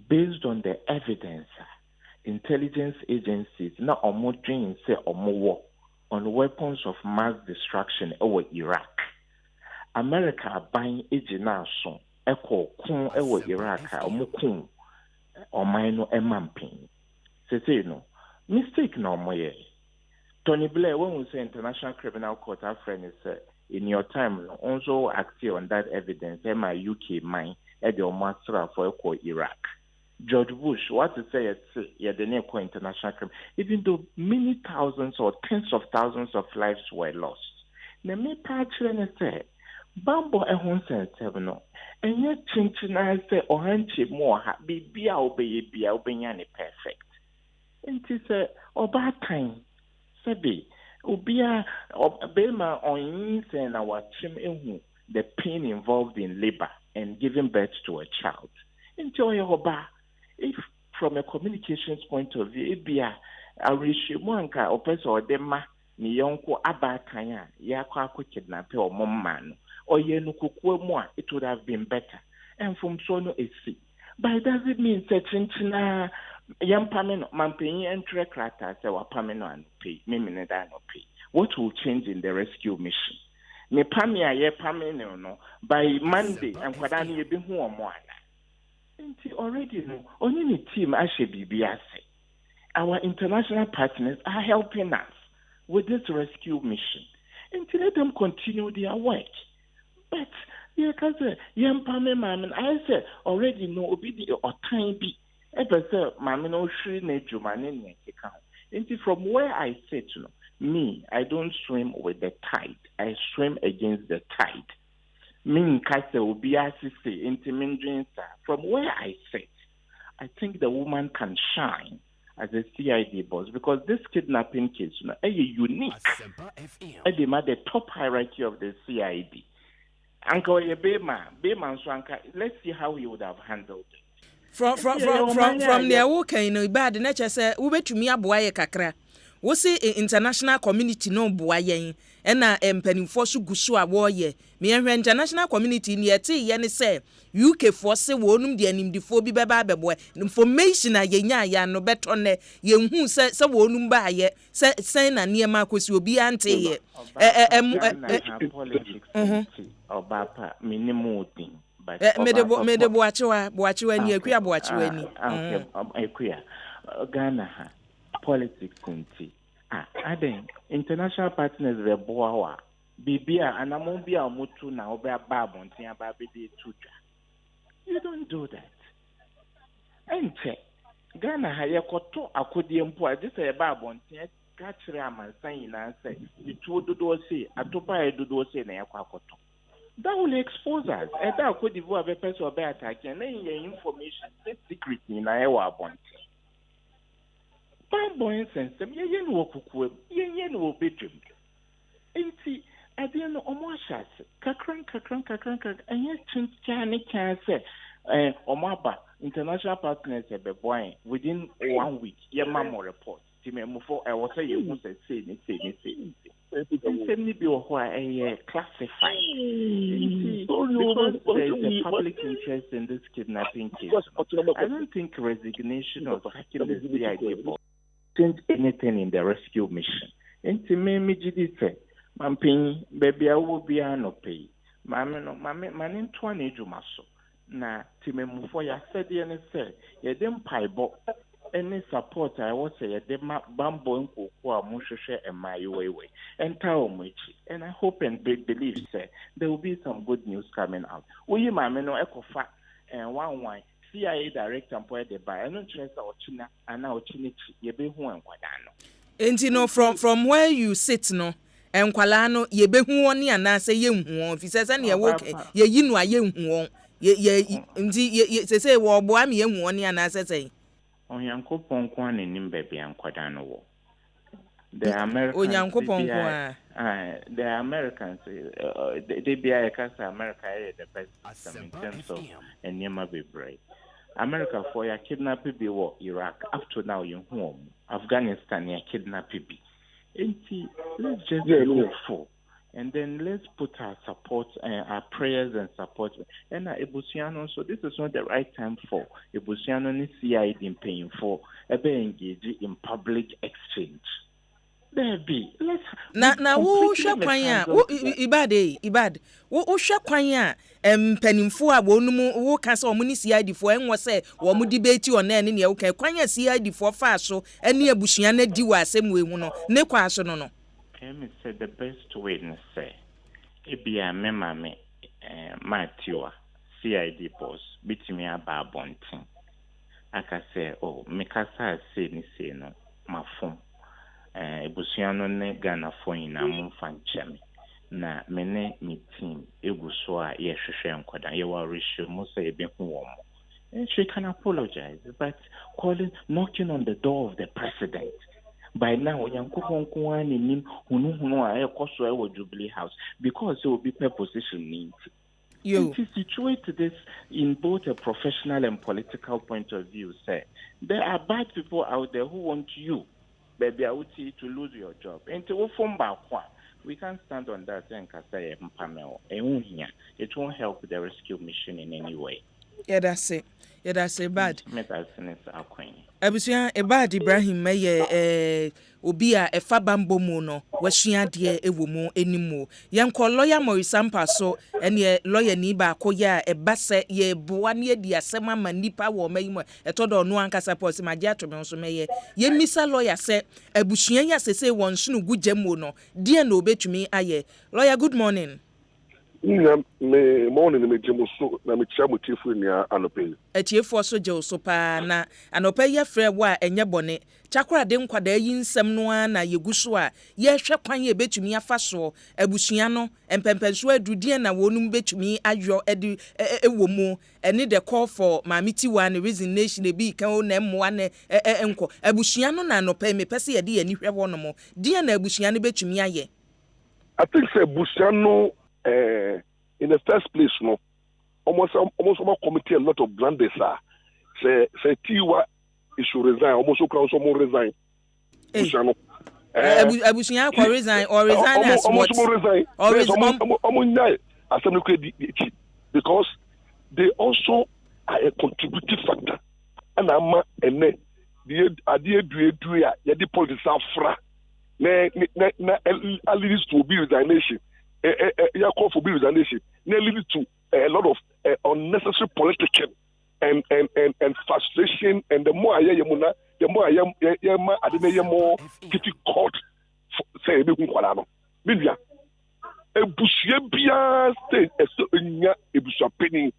based on the evidence, intelligence agencies now are more dreaming say or more on weapons of mass destruction over Iraq. America are buying agent so echo kun over Iraq or mukun or minor emamping. Say no mistake no more. Tony Blair, when we say International Criminal Court, our friend is in your time also acted on that evidence. My UK mine at the master for Iraq. George Bush, what to say the name international crime, even though many thousands or tens of thousands of lives were lost. Na me patching say, Bambo ehun no, and yet chinchina say ohanche more bibia obeyani perfect. And it say oba time, sabi obia obema on say na wachim ehu the pain involved in labor and giving birth to a child. Enjoy oba. If from a communications point of view, a ratio manka or person or dema ni yonko abatanya ya kwa kidnap or momman or yenuku more, it would have been better. And from sono esi. But it doesn't mean searching na young pameno mamping and trekrata say wa pameno and pay, mimina no pay. What will change in the rescue mission? Me pamia ye pameno no by Monday and kwadani ye be hu omo already no only the team BBS. Our international partners are helping us with this rescue mission. And to let them continue their work. But yeah, because I said already no obi or time be ever say mammy no shri ne jumane. And from where I sit, me, I don't swim with the tide. I swim against the tide. From where I sit, I think the woman can shine as a CID boss because this kidnapping case is unique. The top hierarchy of the CID. Uncle let's see how he would have handled it. From the walking, bad nature say, we to me a boy kakra. We see international community no boy yen. Ena empanimfo so guso a wo ye me ehwe international community ne yete ye ne say UK force wonum de animdifo bi beba bebo information a yenya ya no beto ne ye hu se wonum ba ye se na niema akosi obi ante ye obapa minimum thing but medebo achewa ni akua bo achewa ni akua Ghana politics kunti international partners were boawa bibia anamombia mutu na obia babo ntia babede tuja. You don't do that. Ente Ghana ha yekoto akodie mpo a just e babo ntia ka kire amansan yina say itu dodo se atopa e dodo se na yakwa akoto. that will expose us. And that could develop a person or bear attack and then information, secret in our bond. Bambo incense, yen will cook, yen will be drink. And see, at the end of Omashas, kakran, and yet Chani can say, Omaba, international partners have been buying within 1 week, your mamma report. Timemufo, I was saying, you must say, and send me be a classified. Because there is a public interest in this kidnapping case. I don't think resignation or sacking the CID board change anything in the rescue mission. And to me, say, Mamping, baby, I will be an pay. Mamma, man, 20 Jumaso. Na Timemufo, ya said, and say, you didn't pie box. Any support I would say the bamboo and Mushusha and my way and Taomichi. And I hope and believe say there will be some good news coming out. We mameno echo fact and one CIA director and point the buy and interest or China and now Chinichi ye be who and Quadano. And you know from where you sit no and Qualano ye be who one and I say ye if he says any walk ye you know ye won't ye say well boy me ye one and I say Onyankopon kwa nenim baby ankwada no wo. The Americans they be America the best system in terms of enyema bebre. America for ya kidnap be wo Iraq up to now you home. Afghanistan ya kidnap be. Let's just be hopeful. And then let's put our support, our prayers and support. And Ebusiano, so this is not the right time for Ebusiano ni CID in paying for engage in public exchange. There be. Let's na wo hwe kwan a ibad wo hwe kwan a mpanimfo a wonum wo ka se omo ni CID fo enwo se wo mo debate on na ne wo kan kwan a CID fo fa so ene abusuan na di wa asem we hu no ne kwa so no me say the best way to say ebia me mame Matthew CID boss bitimi aba bontin aka say me kasa say ni say no mafom ebusuano ne Ghana fo ina mo fancheme na mene me team eguso a ye hwehwe nkoda ye wa ratio mo say be hu wo mo and she can apologize but knocking on the door of the president. By now, Yankupon Kwani nim hunu a ekoso e Jubilee House because it will be per position need. You to situate this in both a professional and political point of view. Say there are bad people out there who want you, baby, I would see to lose your job. And to form we can't stand on that and say it won't help the rescue mission in any way. Yeah, that's it. Bad. Abusia Ebad Ibrahim meye obi a efa bambo mu no wasua de ewo mu enimu yenko lawyer Asempa so ene lawyer ni ba akoya ebase ye boa ne edi asem ama nipa wo mayimu etodo no ankasa pose magia atome nso meye ye misa lawyer se abusua ya sese won sunu gujemu no de na obetumi aye. Lawyer, good morning. Me morning me jemuso na me chia motifu ni anope etiefo so je so pa na anope ye frɛ wo a enye bone chakra de nkwada yi nsɛm no a na yeguso a ye hwɛ kwan ye betumi afa so abusua no empempenso adudie na wonum betumi ayo edi ewo mu ene the call for mamiti one resignation e bi kan o na mmoa ne enko abusua no na anope me pese ye de ye ni hwɛ wo no mo die na abusua no betumi aye. I think say abusua no in the first place, no, almost committee a lot of blunders. Say Tiwa is should resign. Almost someone resign. Abusunya ko resign or resign as what? Or resign. Because they also are a contributing factor. And I'm the idea the politics are fra. Na leads to be resignation. Call for resignation. Leading to a lot of unnecessary politicking and frustration. And the more I am, the more I am more kitty court. Say, Media. A Bushia state a Busha penny.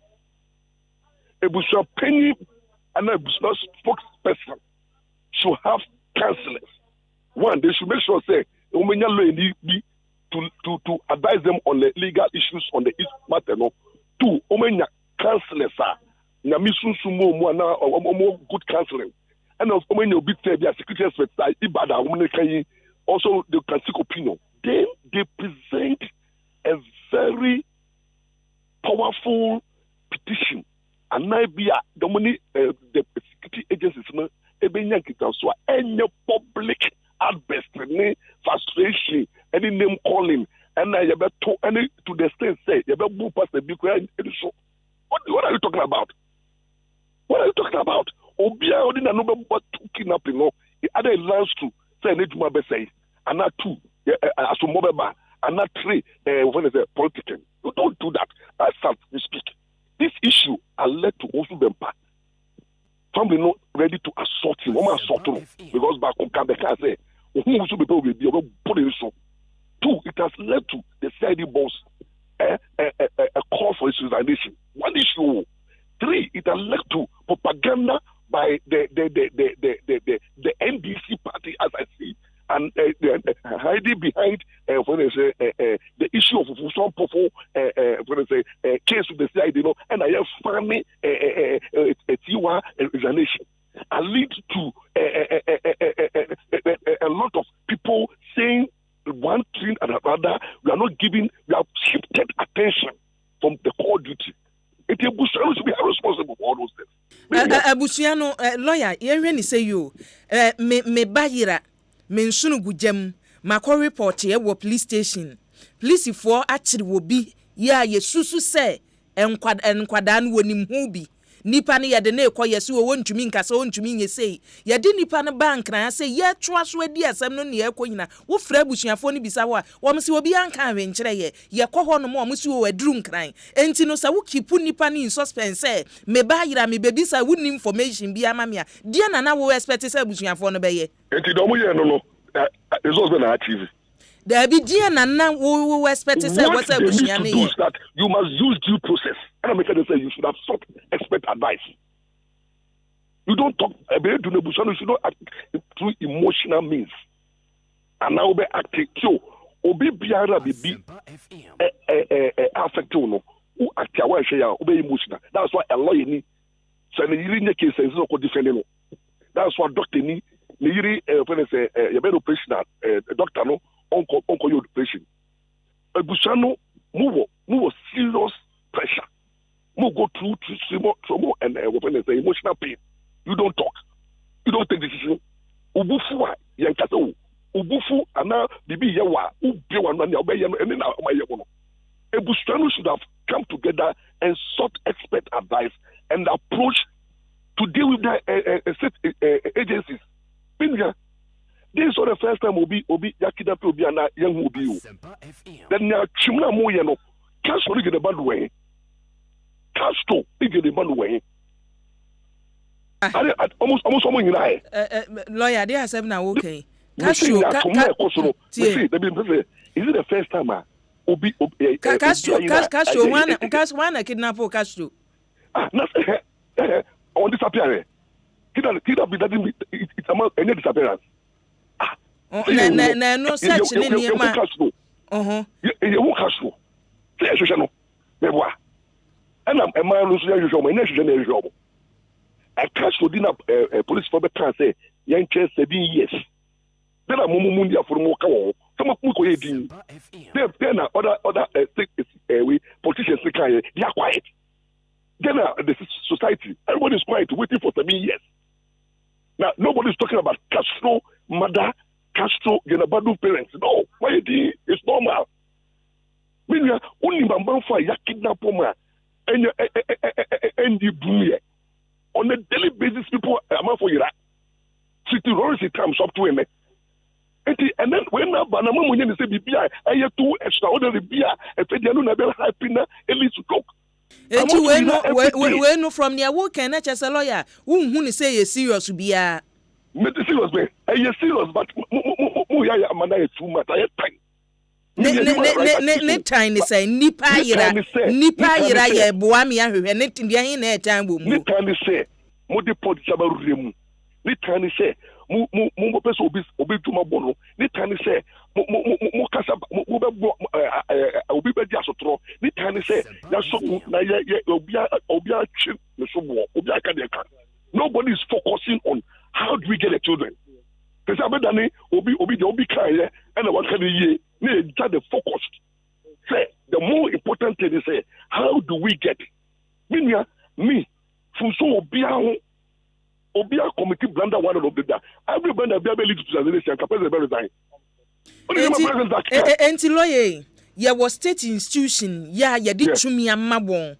A Busha penny and a Busha spokesperson should have councillors. One, they should make sure say, be to advise them on the legal issues on the matter. No. 2, omenya counselors nyamisunsumo mu na good counseling. And of omenya obi tell their security experts ibada women also they can seek opinion. Then they present a very powerful petition. And now be the money the security agencies no ebenya kita so any public outburst, any frustration, any name calling, and I ever to any to the state say you ever move past the big so. What are you talking about? What are you talking about? Obia odina no be kidnapping no. The other lands to say nejuma be say, and not 2 asomobeba, and not 3 when is a politician. You don't do that. As we speak. This issue are led to also the impact. Family not ready to assault him. Assault him because back on Kabeka say, who also people will be put in so. 2, it has led to the CID boss a call for his resignation. 1 issue. 3, it has led to propaganda by the NDC party, as I see, and hiding behind when they say the issue of some powerful when they say case with the CID, and I have funny a Tiwa resignation, and lead to a lot of people saying one thing and another. We have shifted attention from the core duty. It is Bushano should be responsible for all those things. Abusiano lawyer, you say you me bayira me nsunu gujem mako report ye wo police station. Police for actually will be ya ye susu say enkwada no wonim hu bi. Nipa ne yede na ekoye se wo wontumi nkasa wontumi nye sei yede nipa ne bank na say ye twa so adi asem no ne ekonyina wo fra busuafo ne bisa wo wo se obi anka awenkyere ye kɔ no mo se wo aduru nkran enti no sa wo kipu nipa ne in suspense me ba yira me bebi sa wo information bi ama me a dia na wo expect say busuafo no be ye enti do mo ye no results be na achieve there be dia na wo expect say what say busuafo ne ye that you must use due process. And I'm making say you should have sought expert advice. You don't talk about you should not act through emotional means. And now be acting so obi biara be affected no who act away share obi emotional. That's why a lawyer ni so the yiri case is no ko defend no. That's why doctor ni yiri when they say you be operation doctor no onko your operation. Busano move serious pressure. Mo go through trauma and when they say emotional pain. You don't talk. You don't take decision. Ubufu yankasa ubufu ana bibi yawa ubi wana ni obey and then Ebustrano should have come together and sought expert advice and approach to deal with the agencies. This is the first time obi yakida obi ana young obi. Then na chimna mo ye no cash for the bad way. Castro, the man way. Almost someone in I. Lawyer, they are 7 now, okay. Castro, is it the first time? Castro, one kidnap Castro. On disappear. Kidnap it's among any disappearance. No such in your Castro. You won't Castro. Say, and I'm a man who's my next generation. I catch for dinner police for the car say, young chess 7 years. Then I'm Mundia for more cow. Some of Muko eating. Then other politicians they are quiet. Then the society, everybody is quiet, waiting for 7 years. Now nobody's talking about Castro, mother, Castro, Genabadu parents. No, why it's normal. Meanwhile, only Mamma for Yakidna Poma. And the boom on a daily basis, people are for you. City roads it comes up to him. And then when Banama when you say BBI, I have 2 extraordinary beer, and Fediano Nabel Hypina, at least to talk. And you know from your work and not as a lawyer, who say is serious to be a serious, man. I am serious, but Amanda is too much. I have time. Ne tiny say nipa yira ye boami ahwe ne tindia hin na etan bo mu ne tiny say mo deport sabaruremu ne tiny say mo person obi tuma bono ne tiny say mo kasa mo be bo obi be di asotro ni tan say ya so na ye obia chi no so bo obia ka de ka. Nobody is focusing on how do we get the children. Because abedani obi kan ye and what can ye na the focus. Say the more important thing is say how do we get me from so obia committee blanda one of the everybody be able to translation capacity be resign. Enti lawyer ye was state institution ya did tumi amabon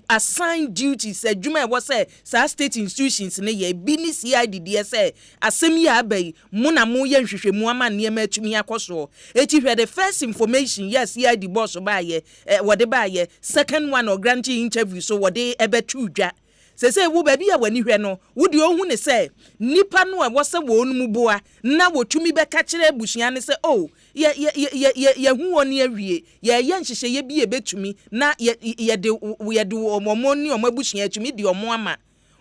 assign duties adwuma e was say state institutions ne ye bi ni CID say asem ya abai mu na mu ye nhwehwemu ama ne ma atumi akoso eti hwe the first information yes CID boss ba ye wode ba ye second one or granting interview so wode ebetu dwa sese wo ba bia wani hwe no wo de ohun ne se nipa no e wo se wo onum boa na wotumi be ka kire abusuan ne se oh ye hu woni awie ye nhihye ye bi ebetumi na ye de omomoni omabusuan atumi de omo ama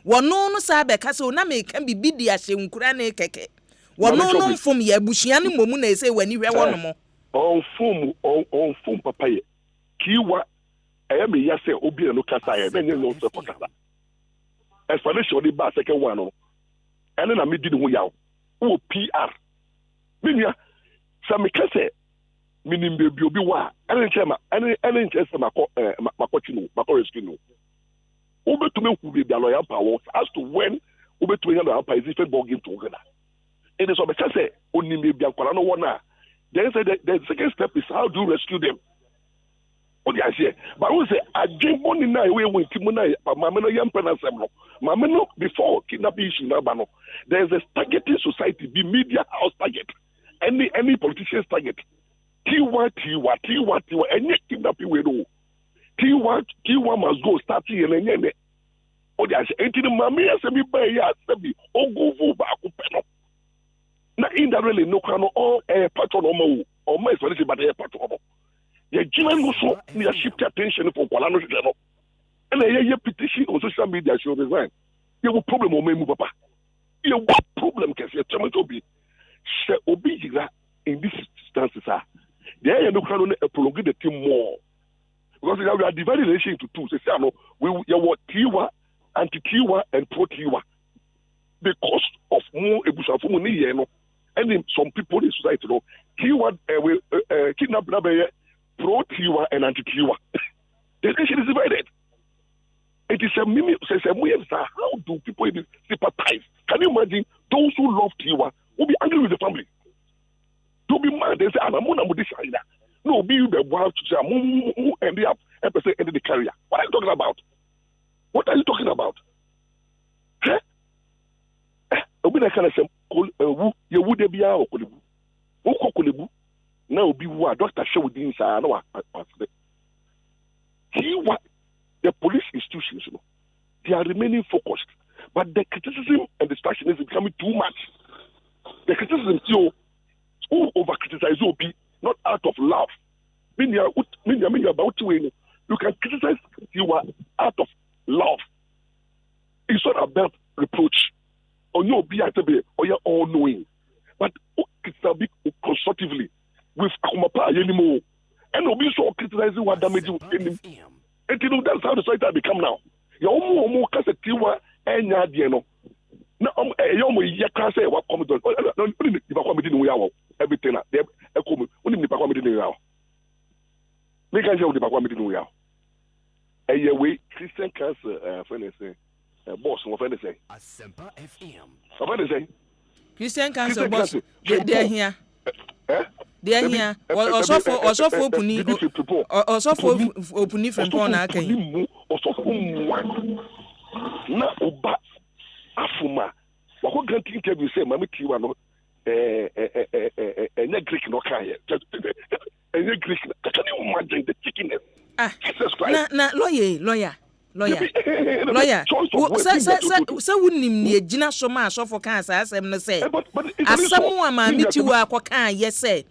wono no sa be ka se na me kan bibi di ahye nkura ne keke wono no mfom ye abusuan ne momu na se wani hwe wono mo on fom papa ye kiwa me ya se obi no kasa ye benye no so kasa explanation the ba second one no ene na me di no yaw o PR minia sa me kase minim be obi wa ene nchema ene nchese makotinu rescue no obetumi ku be bia lawyer power as to when obetumi lawyer power is different ball game together it is so be kase onim be bia kwara no wona then say the second step is how do you rescue them. What I say, but we say I drink money now. We went to money. Mama no young person no. Mama no before kidnapping issue na bano. There is a targeting society. Be media house target. Any politician's target. Tiwa. Any kidnapping we do. Tiwa must go start here and then. What I say, enti the mama say me buy ya say me ogo ba ko peno. Na indirectly no kano all patron o ma is but patron. The German also need to shift attention for Kuala Lumpur. And a petition on social media should resign. You have a problem on me, Papa. You have a problem because you're trying to be in these instances. There are no prolonging the team more. Because we are dividing the nation into two. Say, we want Tiwa, anti-Tiwa, and pro-Tiwa. The cost of more Ebusafu, and some people in society, Tiwa will kidnap pro-Tiwa and anti-Tiwa. The nation is divided. It is a mimic. How do people sympathize? Can you imagine those who love Tiwa will be angry with the family? They'll be mad. They say, "I'm not this either." No, be the wild to say, and they have episode ended the career. What are you talking about? What are you talking about? Huh? Obi na kana say, "You would be a okulebu." Okulebu. Now be what Dr. Shewdin sa no the police institutions, they are remaining focused, but the criticism and distraction is becoming too much. The criticism still who over criticize OP not out of love. Meaning about you can criticize you out of love. It's not about reproach or you be at or you're all knowing, but it's a bit constructively. With Akumapa anymore. And will be so criticizing what damage you in him. And you know that's how the society become now. You almost cast a tiwa and yadiano. Now, you almost say what comes on. If I come in the everything, they come only the Pacomi in the hour. Make a joke the Pacomi in the hour. A year way, Christian cancer, friend say, boss, what friend say. Asempa FM. What friend say? Christian cancer, boss, they're here. There here also for opuni from Pona Ken. Na oba afuma wako grant interview say mama Tiwa no enya Greek no kan here enya Greek can you imagine the chickiness na lawyer so wunim ne agina so ma asofo kan asem no say asem wa ma mitiwa akokan ye say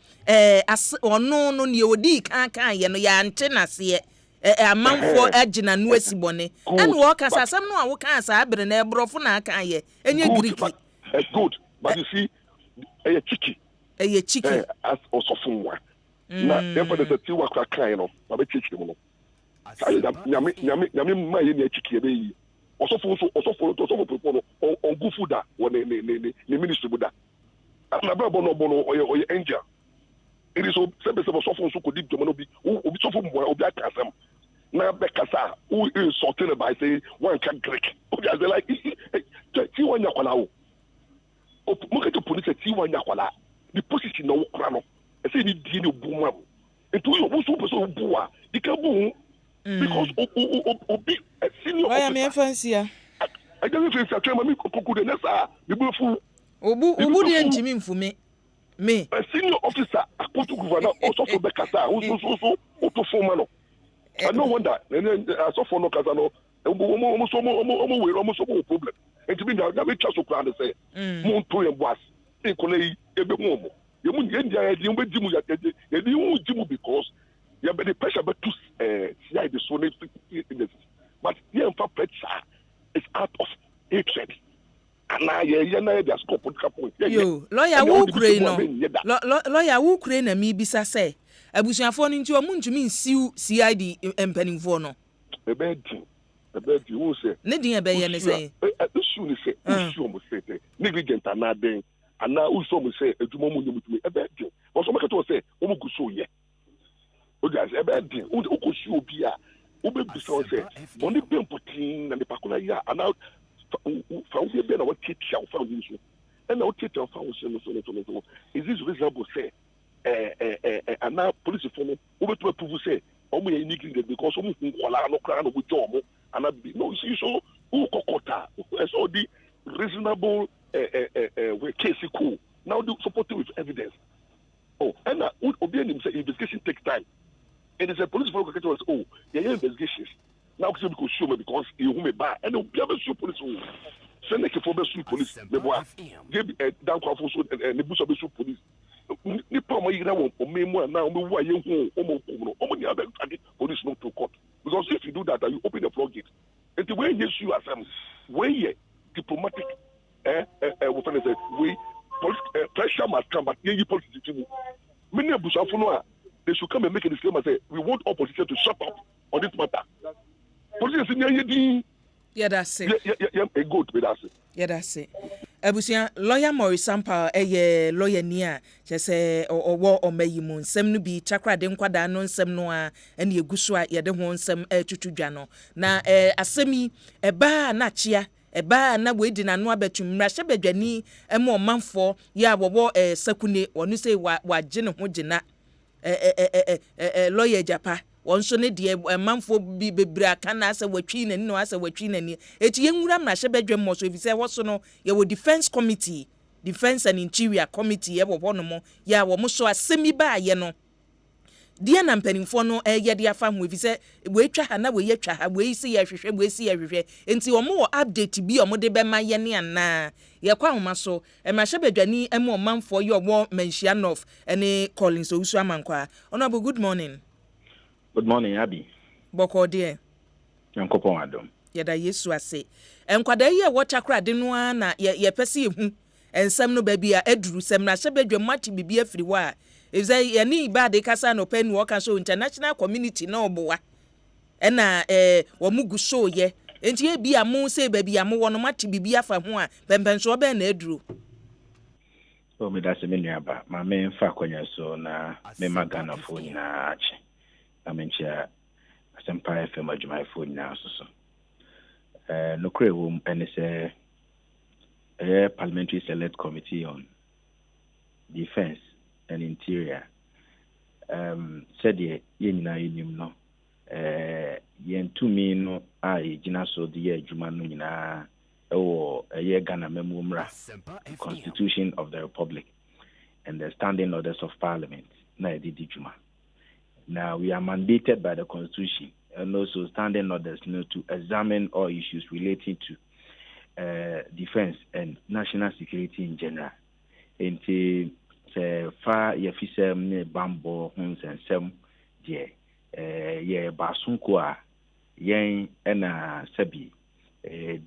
ono no ne odi kan ye no ya ante na se amanfo agina no asibone and wo kasa asem no a wo kan sa abere na ebrofo na kan ye enye Greek good but you see chicky Eye chiki. As also funwa. Na therefore there's a tiwa krakai no. Ma be chiki mo no. Sai nyame ma ye ne chiki be yi. Also for people no on go food da won ne ministry buda. Na bra bono oye angel. It is so sebe so for so ko deep no bi obi so for mo obi akasam. Na be kasa who is sorted by say one can Greek. Obi as like ti wanya kwala o. Mo ke police ti wanya kwala. The position no kra no. E say ni di ni bu ma. Etu yo bo so person bu a. Di ka bu because obi a senior officer. Why am I fancy? I don't think it's a chairman me kuku de nessa. The bufu. Obu de ntimi mfume. Me. A senior officer akoto governor also for Bekasa. So to form no. And no wonder. And then I saw for no Casano. Almost problem. And to me, that we just so proud to say, Montoy and Was, equally, every moment. You won't get the because you have the pressure but to see the so but here for pressure is out of hatred. And now, there's scope point. Yo, lawyer who crane no. Lawyer who crane and me bisa say. Abusuafo no nti o muntumi nsiw CID empanimfo no. Ebedi wo se. Ne din ebeye ne say. Usu ni se, usu mo se te. Negligent ana den. Ana usu mo se edwuma mu nyumutumi ebedi. Bo so make to say o mu guso ye. O just ebedi. O ko si obi a. O be bisa o say, "Boni be mpotin na the pakula ya ana fa o be na what teacher o fa o so." And na o teacher fa o so. Is this reasonable say? And now police phone over to approve say omo ye unique because omo nkwala no kra no go jomo and no you so who kokota so the reasonable case cool now do supporting with evidence. Oh, and obi any say investigation takes time. It is a police phone go tell us investigations now because show me because you me ba and obi be show police send the for be police me boy give down for so and the bush be show police. Ni promo yira won omemu na omewu aye hu omokum no ni abeg police no to court because if you do that you open the floodgate and the way you issue assembly way diplomatic what can I say we pressure must come but you politics too many abusafo no they should come and make a disclaimer say we want opposition to shut up on this matter police say nyedi yeah that's it yeah a good with us yeah that's it Abusia lawyer Asempa lawyer ni a say owo omayimu nsem no bi chakra de nkwada no nsem no a ene eguso a ye de ho nsem tutudwa no na asemi eba na chia eba na we di na no abetum mrahye badwani ema omanfo ya wowo sakune onu say waje ne ho gina lawyer japa wonso ne de manfo bi bebre aka na asa watwi nani no asa watwi nani eti yenwura mrahye badwam mo so efise wo so no ye wo defense committee defense and interior committee ye wo no ya wo mo so asemi ba ye no dia na mpanimfo no ye de afa ho efise we twa ha na we ye twa ha we si ye hwehwe we si ye hwehwe enti wo mo update bi o mo de be ma ye ne ana ye kwa homa so mrahye badwani ema manfo ye wo Menchianof ene Collins Owusu amankwa honorable good morning. Good morning, Abby. Boko dear. Yankopon Adam. Yada Yesu ase. Enkwada ye wo chakra de no na ye pese ehu. Ensem no ba bia eduru sem na hye badwa mati bibia afiri wa. Eze ye ni ba de kasa no pen wo kan so international community na obowa. Ena wo mugu so ye. Enti e bia mo se ba bia mo wo no mati bibia fa ho a pempen so ba na eduru. O me da se me nuaba. Ma me mfa kwanya so na me magana fo nyina ache. Amencha Asempa Fm adwuma fo nyina so. No kre wom ene se Parliamentary Select Committee on Defense and Interior. Said ye nyina yenim no. Yen tumi no ai gina so de adwuma no nyina ewo Ghana memumra Constitution of the Republic and the Standing Orders of Parliament na edidi dwuma. Now, we are mandated by the Constitution and also standing orders to examine all issues relating to defense and national security in general. And far yefisem ne bambo huns and sem ye basunkoa yen ena sabi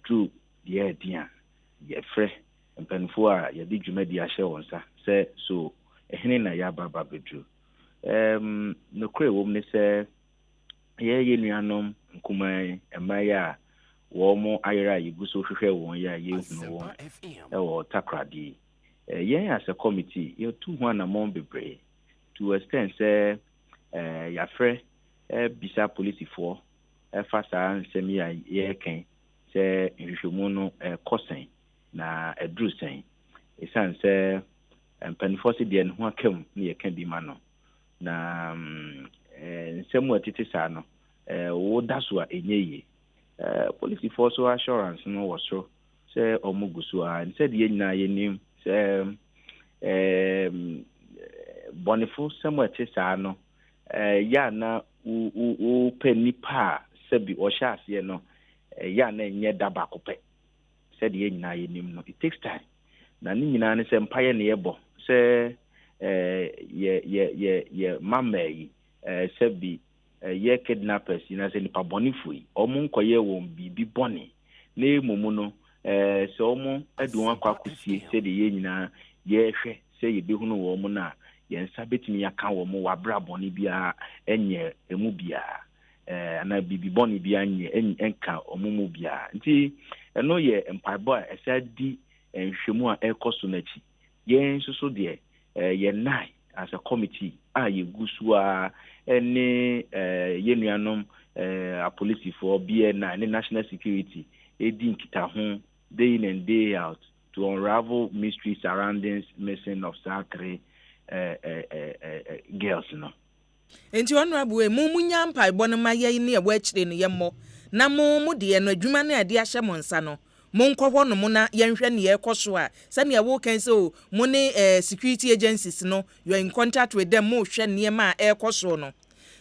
drew dia ye fre mpanfo a ye di dwuma di ahye wonsa say so ehene na ya baba bedru no kre wo me se ye nuanom nkuman emaya wo mo ayera yiguso hwehwe won ya ye hunu won wo takradi yen as a committee you two one among bebre to extend say ya frɛ bisa police for fasa nsɛm ya ye kan sɛ nhwehwɛmu no kɔsɛn na adrusen esan sɛ mpanifo se deɛ no ho akam ne ye kan bi ma no na nsɛm atete saa no wo da so a enye police for so assurance no was so sɛ omugusu a sɛ de nyina ye nim sɛ bonifo sɛm atete saa no ya na u penipa sebi o hyase no ya na enye daba kopɛ said ye nyina ye nim no it takes time na ni nyina ne sɛ mpaye ne yɛbɔ sɛ ye mamai sebi ye kidnappers ina sɛ nipa bonifo yi omo nkoye won bibi boni na emumu no sɛ omo adu akwa kusie sɛ de ye nyina ye hwɛ sɛ ye behunu wo mo na yensa betimi yaka wo mo wabra boni bia enye emu bia ana bibi boni bia nye enka omumu bia nti eno ye empaibo a esa di nhwemu a ekoso nachi yen soso de ye nai as a committee a ye gusu a ene yenuanom a police for BNI ne national security edi nkita ho day in and day out to unravel mysteries surrounding missing of Sakre girls no enti honorable mu munya mpaibɔ no maye ne ɛwɔ akyire no yɛmmɔ na mu de no adwuma na ade ahyɛ mo nsa no mo nkɔhɔ no mo na yɛnhwɛ ne yɛkɔ so a sɛnea wo kan sɛ o mo ne security agencies no you are in contact with them mo hwɛ nneɛma a ɛkɔ so no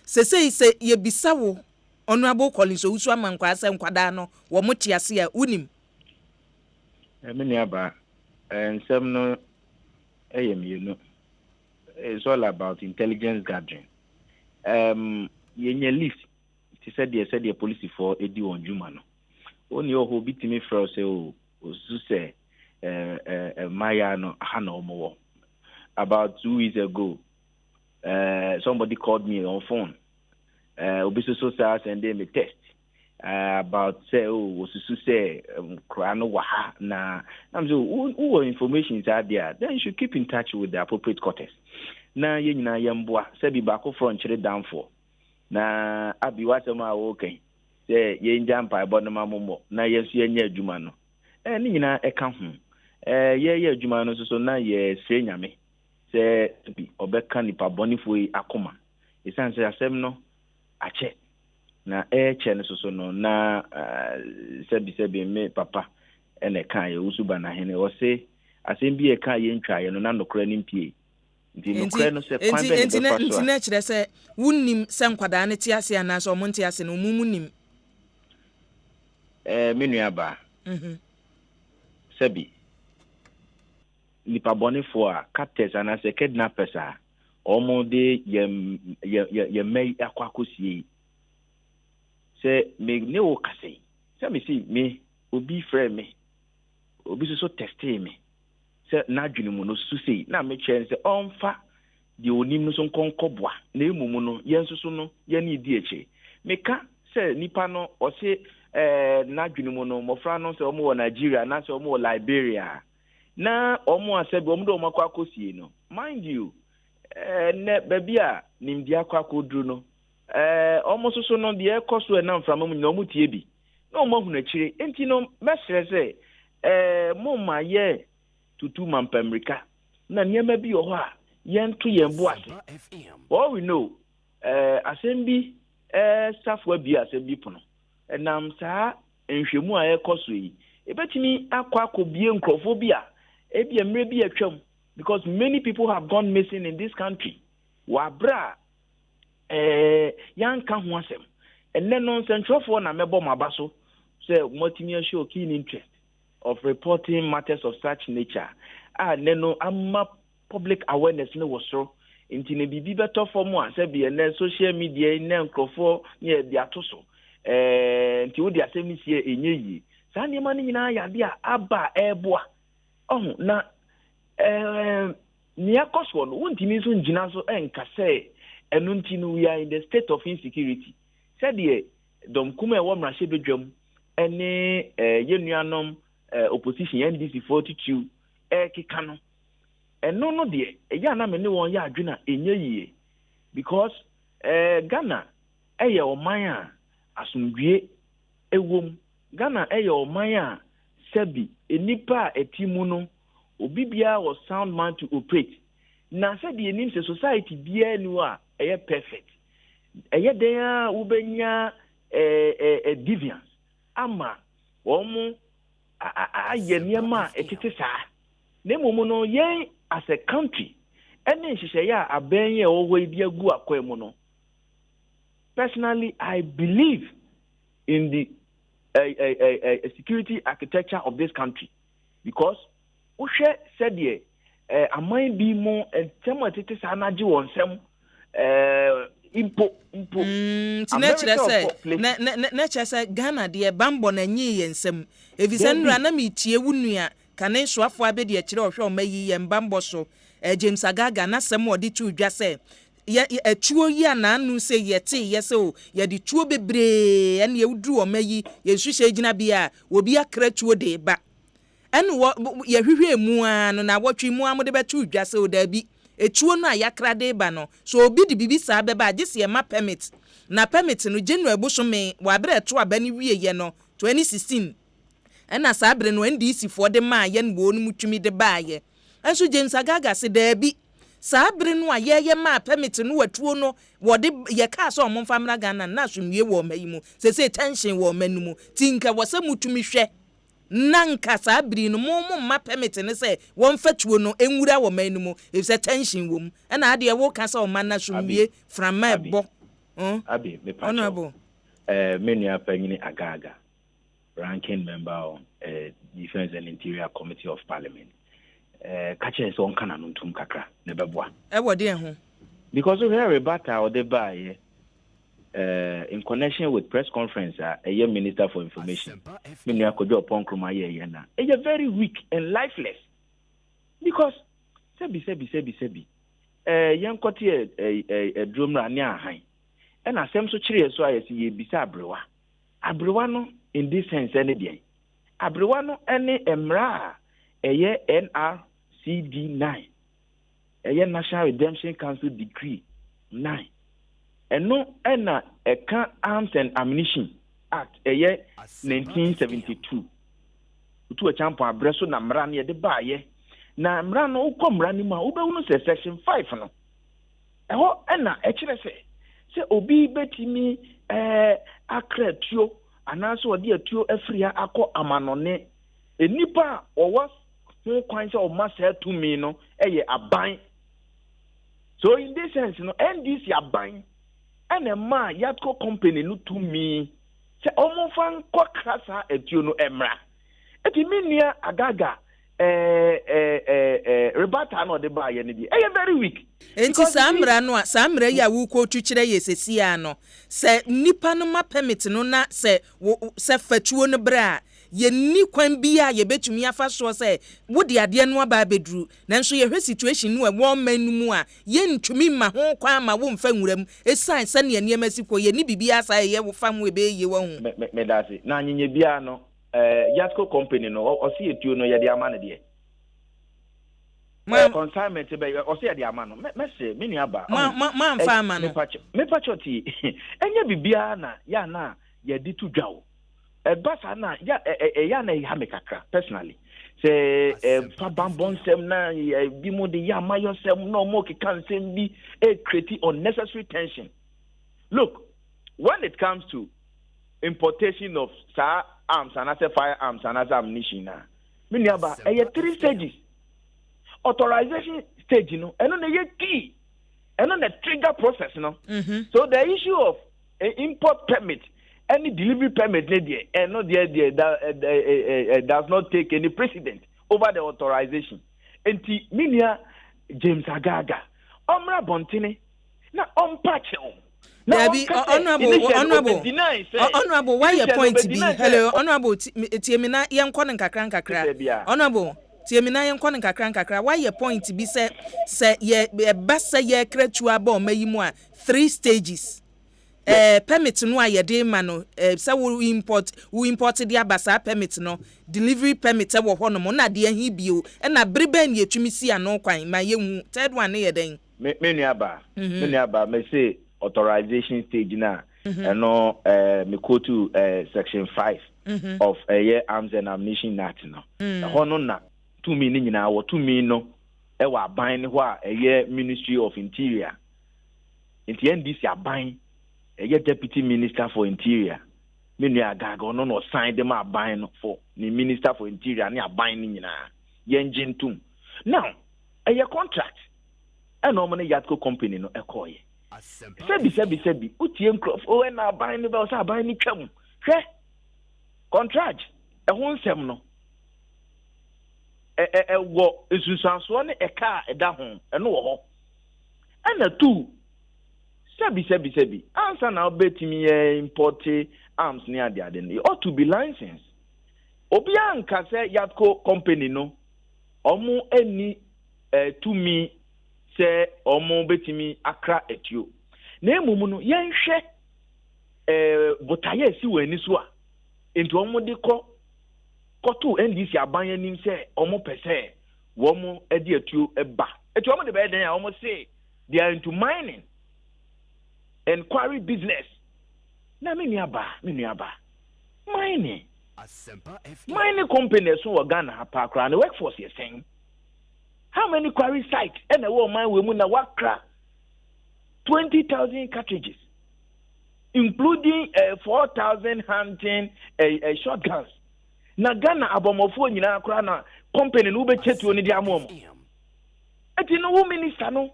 sesei sɛ yɛbisa wo honorable Collins Owusu amankwa asɛ nkwada no wo mo te ase a unim me ne aba nsɛm no eyemienu. It's all about intelligence gathering. Yenye list. She said the police for edi on juma no. Oni oho bitimi fro say o su say maya no hana omo. About 2 weeks ago, somebody called me on phone. Obiso so and then me test. About say su say krano waha na I'm so who information is out there, then you should keep in touch with the appropriate quarters. Na ye nyina yemboa sebi ba ko front chire down for na abi wasema okay say ye njampa ebo no mamomo na yesu enye adwuma no ni nyina eka ho ye adwuma no so na ye se nyame say bi obeka nipa bonifo yi akoma isan say asem no ache na che no so no na sebi me papa ene kan ye usuba na hene o say asem bi e kan ye ntwa ye no na nokra ni mpie enti na kyerɛ sɛ wunnim sɛ nkwadaa ne te ase anaasɛ ɔmo nte ase no mumu nim me nuaba sɛbi nipa bɔnefo a captors anaasɛ kidnappers a ɔmo de yɛ mɛyi akɔakɔsie sɛ me ne wo kase sɛ me si me obi frɛ me obi so testee me se na dwene mu no susei na me kyerɛ sɛ ɔmfa de onim no so nkonkɔboa na emumu no yensusu no ye ne di eche meka sɛ nipa no ɔse na dwene mu no mofra no sɛ ɔmo wɔ Nigeria na sɛ ɔmo wɔ Liberia na ɔmo asɛbi ɔmo de ɔmo akɔakɔsie no mind you ne baby a nimdi akɔakɔduru no ɔmo soso no de ɛkɔ so ɛna mframa mu nyina ɔmo tie bi na ɔmo hu na kyire enti no mɛsrɛ sɛ mo ma ye tutu mampamrika na niema bi wɔ hɔ a yentu yembo ase all we know asembi safwa bi asembi pono enam saa nhwemu a ekoso yi ebetimi akɔakɔbie nkrofo bi a ebi emre bi atwam because many people have gone missing in this country wabra yanka ho asem enne no nsentrofo na mebo maba so sɛ motimi show keen interest of reporting matters of such nature neno amma public awareness no was so inti ne bibi beto form a se bi na social media na nkrofo ne dia to so nti wo dia asem sie enye yi sa ne ma ne nyina ya de aba eboa na nia koso no wontimi so ngina so enka say eno ntino we are in the state of insecurity said ye dom kuma e wo mrahye bedwam ene yenuanom opposition NDC 42 kika no eno no de ya na me ne won ya adwena enye yie because Ghana eye oman a asumdue ewom Ghana eye oman a sebi enipa etimu no obibia was sound man to operate na said the name society bia nu a eye perfect eye den a ubenya deviance ama omo aye niema etete saa na momo no yen as a country ene nhihye ya aben ye owo bia gu akwemu no. Personally, I believe in the security architecture of this country because Ushe said ye I might be more and temo tete sanaji wonsem impo nature say Ghana de bambo na nyi yensem evisenra na metie wunua kane soafo abedi akire ohwe o mayi ye mbambo so James Agaga na sem odi tu dwa say ye tuo yi ananu se yete yese o ye di tuo bebre ene ye wudu o mayi ye hwehwe gina bia obi akra tuo de ba ene ye hwehwe mu anu na wotwe mu amode betu dwa se o da bi etuo no ayakra de ba no so obi di bibi sa beba agese ye ma permit na permit no January ebosome wa bere to abani wie ye no 2016 ena sa bere no NDC for de ma ye no onu mutumi de ba ye enso James Agaga se da bi sabre no ayeye ma permit no watuo no wode ye ka so omfa mra Ghana na asomwie wo mayimu se tension wo manumu tinka wose mutumi hwe nanka sabre no mo ma permit ne se won fatuo no enwura wo manumu if se tension wo mu na ade wo ka so ma na asomwie from my bo abi me pa honorable menua panyini Agaga ranking member on Defense and Interior Committee of Parliament kache so nkana no ntum kakra ne beboa wode ho because we hear about how they buy in connection with press conference a minister for information me akojo upon kroma ye na very weak and lifeless because sebi yankote drumra ne ahan and asem so kire so ayesi ye bisa abrewa no in this sense any dey abrewa no any emra NRCD 9 National Redemption Council Decree 9 and no ena Arms and Ammunition Act 1972 utu champo abreso na mra na de baaye na mra no ukomra ni ma ubehunu se section 5 no eho ena ekire se obi betimi akretuo anaso odi atuo afria akọ amanone enipa owa who kwan say o masa to me no aban. So in this sense no NDC aban and a man yatko company no to me say omo fan kwa krasa etuo no emra eti minia Agaga rebata no de ba ye ne bi very weak enti samra no samra ya wu ko twikire yesesi ano se nipa no ma permit no na se fatuo no bra ye ni kwan bia ye betumi afa so se wodi ade no aba bedru nanso ye hwe situation no e won manumu a ye ntumi ma ho kwan ma wo mfa nwuram esan se ne niam asiko ye ni bibia sa ye wo fam we be ye wo hu me dase na nyenye bia no Yasco company no o si etuo no ye de ama ne de consignment be o si ye de ama no me se me ni aba ma mfa ama no me pachoti enye bibia na ya na ye di tu dwawo basa na ya na ha me kakra personally say fa bambon sem na bi mo de ya mayo sem no mo ke kan sem bi create unnecessary tension. Look, when it comes to importation of arms and as firearms and as ammunition na me ni aba 3 stages. Authorization stage no eno na ye key eno na trigger process no. So the issue of import permit, any delivery permit and no does not take any precedent over the authorization. And minia James Agaga omra bontine na ompache honorable why your point be hello honorable tiemina yankon nkakra honorable tie me na yen kon nkakra why your point bi say ye basa ye kretu aba o mayi mu a 3 stages permit no a ye de ma no say we import the abasa permit no delivery permit e wo ho no mo na de ahi bio e na breben ye tumi si ano kwan ma ye hu third one ye den me nuaba me say authorization stage na no me go to section 5 of Arms and Ammunition Act no ho na to me ni nyina wo to me no e wa ban ho a Ministry of Interior inti NDC aban Deputy Minister for Interior me nua agaga no sign them aban no for the Minister for Interior ni aban ni nyina yen gentum now contract and no money yatko company no ekoye sebi utie nkrof o na aban no be o sa aban ni twam hwe contract ho nsem no wo esusanso ne eka eda ho eno wo ho ana tu sebi answer now betimi import arms ni ade it ought to be licensed obi anka say yatko company no omo eni to me say omo betimi akra etio na emumu no yenhwe botaye si wani so a into omo de koto NDC aban anim say omo pese wo mo edi etio eba etio omo de be den omo say they are into mining and quarry business na me nuaba mining Asempa FM mining companies so Ghana hapa kra na workforce you saying how many quarry sites and a wo mine we mu na wakra 20,000 cartridges including 4,000 hunting shotguns na Ghana abomofo nyina kra na company no be chetu oni di amom eti no wo minister no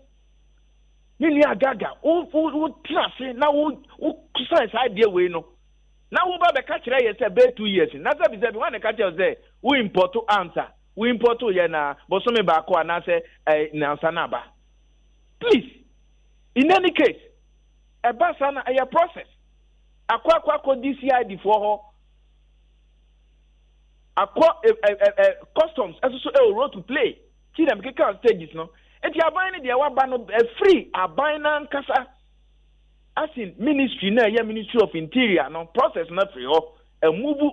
ni agaga wo trase na wo science idea we no na wo ba be ka kire ye say be 2 years na say be one ka kire say we import answer we import ye na bosome ba ko na say na answer na ba please in any case e ba sa na a process akwa DCID for ho akwa customs also a role to play see them keka stages no enti aban ne de waba no free aban na nkasa as in ministry na Ministry of Interior no process na free ho a move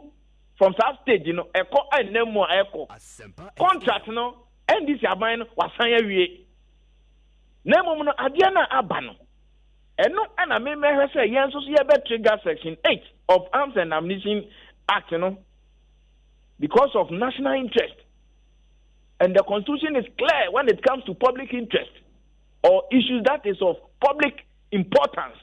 from that stage you know eko anemo eko contract no NDC aban no wasan awie na mom no ade na aba no eno ana me hwe say yen so ye be trigger section 8 of Arms and Ammunition Act no because of national interest. And the Constitution is clear when it comes to public interest or issues that is of public importance.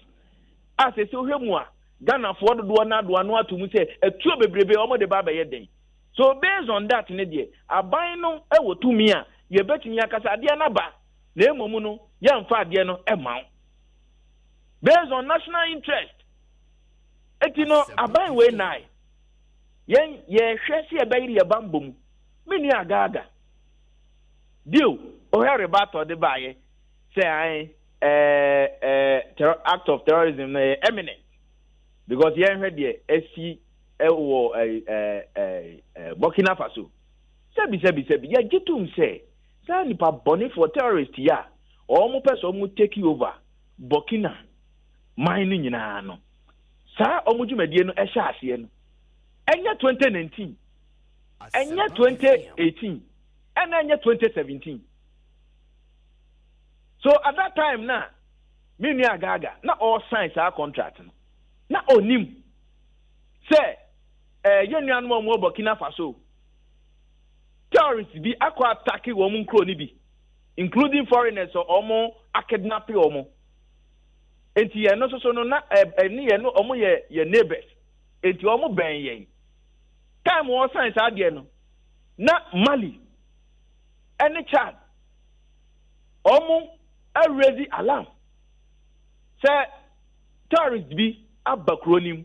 As a so Ghana for the do to say a two bebrebe omo de baba yeden. So based on that ne die aban no e wo to me a ye betimi akasa de na ba na emomu no ye mfa de no e ma. Based on national interest. Etino aban we nai. Yen ye hwese e bayiri ye bambom. Mini agaga. Deal ohere battle de baye say act of terrorism eminent because yen hwe de asi wo Burkina Faso sebi ya gitum say say nipa boni for terrorist ya o mo person mo take over Burkina mine nyina no sa o mo dwumadie no e hya ase no enya 2019 enya 2018 and then 2017. So at that time now, me ni agaga na all signs our contract no. Na onim say yen yan mo Burkina Faso terrorists be akwa attack wo mu nkro ni bi including foreigners or omo akidnap omo. Enti ye no so no na ni ye no omo ye neighbors. Enti omo ben ye. Time all signs adie no. Na Mali any child a raise alarm say terrorists be abakronim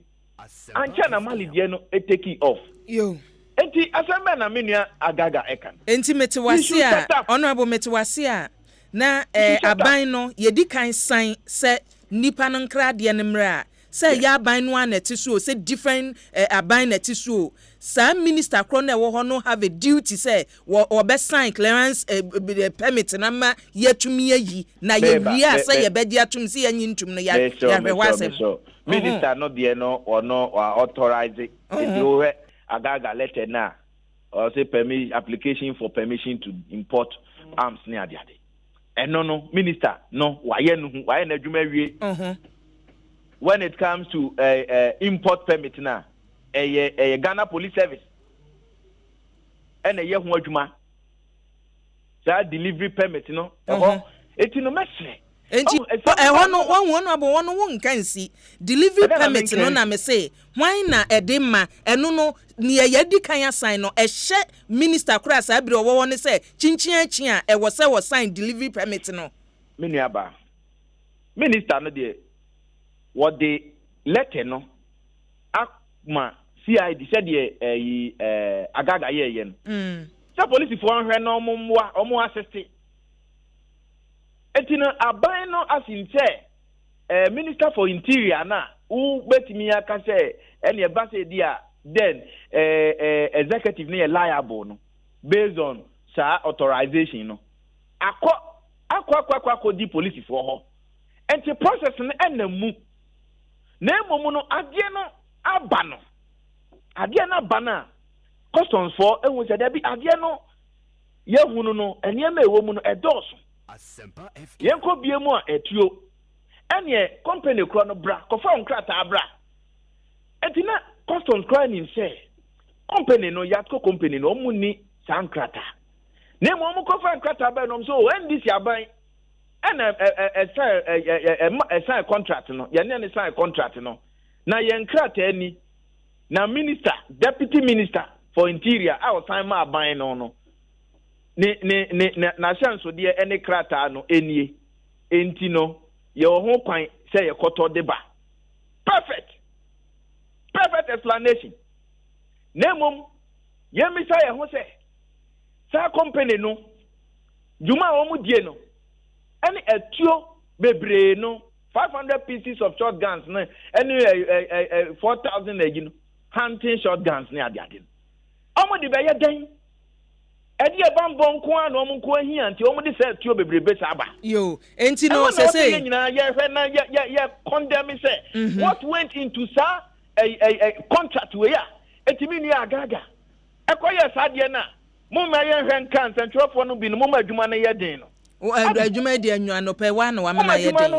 and China Mali die no take it off yo enti Asempa na menua agaga ekan enti metewase a honorable metewase a na aban no yedi kan sign say nipa no nkra de ne mra say ya aban no an so say different aban net so some minister kro na wo ho no have a duty say or be sign clearance permit na ma yetumi ayi na ye wi say ye be di atum say yanyi ntum no ya hwasem minister no de no or no authorize it you agaga letter na or say application for permission to import arms near the ade no minister no why na adwuma wie when it comes to import permit na Ghana Police Service and a year ho adwuma that delivery permit no etino mesre enti one abo one won kan si delivery permit no na me say why na edema eno no ne yadi kan assign no ehye minister kura sa bire wo ne say chinchin achi a e wo say wo sign delivery permit no menuaba minister no de what the letter no akma CID said agaga ye no so police for hwe no omo assist etina aban no asin say minister for interior na u betimi aka say ene ba say dia then executive na liable no based on authorization no akwa di police for ho enti process no enamu na emomu no ade no aba no ade na aba na customs for enwo say there be ade no yehunu no enema ewo mu no edoso Asempa FM. Yenko biemu a etuo. Ene company kro no bra, kofa onkrata bra. Etina customs kro ni say company no yatko company no mu ni sankrata. Na mo mu kofa onkrata ba no so NDC aban ena sign contract no. Ye ne sign contract no. Na ye nkrata ani na minister, deputy minister for interior a sign ma aban no. Na chance de ene krata no enie enti no ye ho kwan say ye koto de ba perfect explanation nemom ye mi say ye ho say sa company no juma wo mu die no ene atuo bebre no 500 pieces of shotguns no ene 4000 agi no hunting shotguns ne ade omo de be ye den edi ebambo nko a no nko ahia nti o mu de say tuo bebrebe sa ba yo enti no say nyina ye hwe na ye condemn say what went into sa a contract we ya etimi ni agaga ekoye sa de na mo ma ye hwe nkan sentrofo no bi no mo ma adwuma na ye den no adwuma de anwa no pe wa na wa ma ye den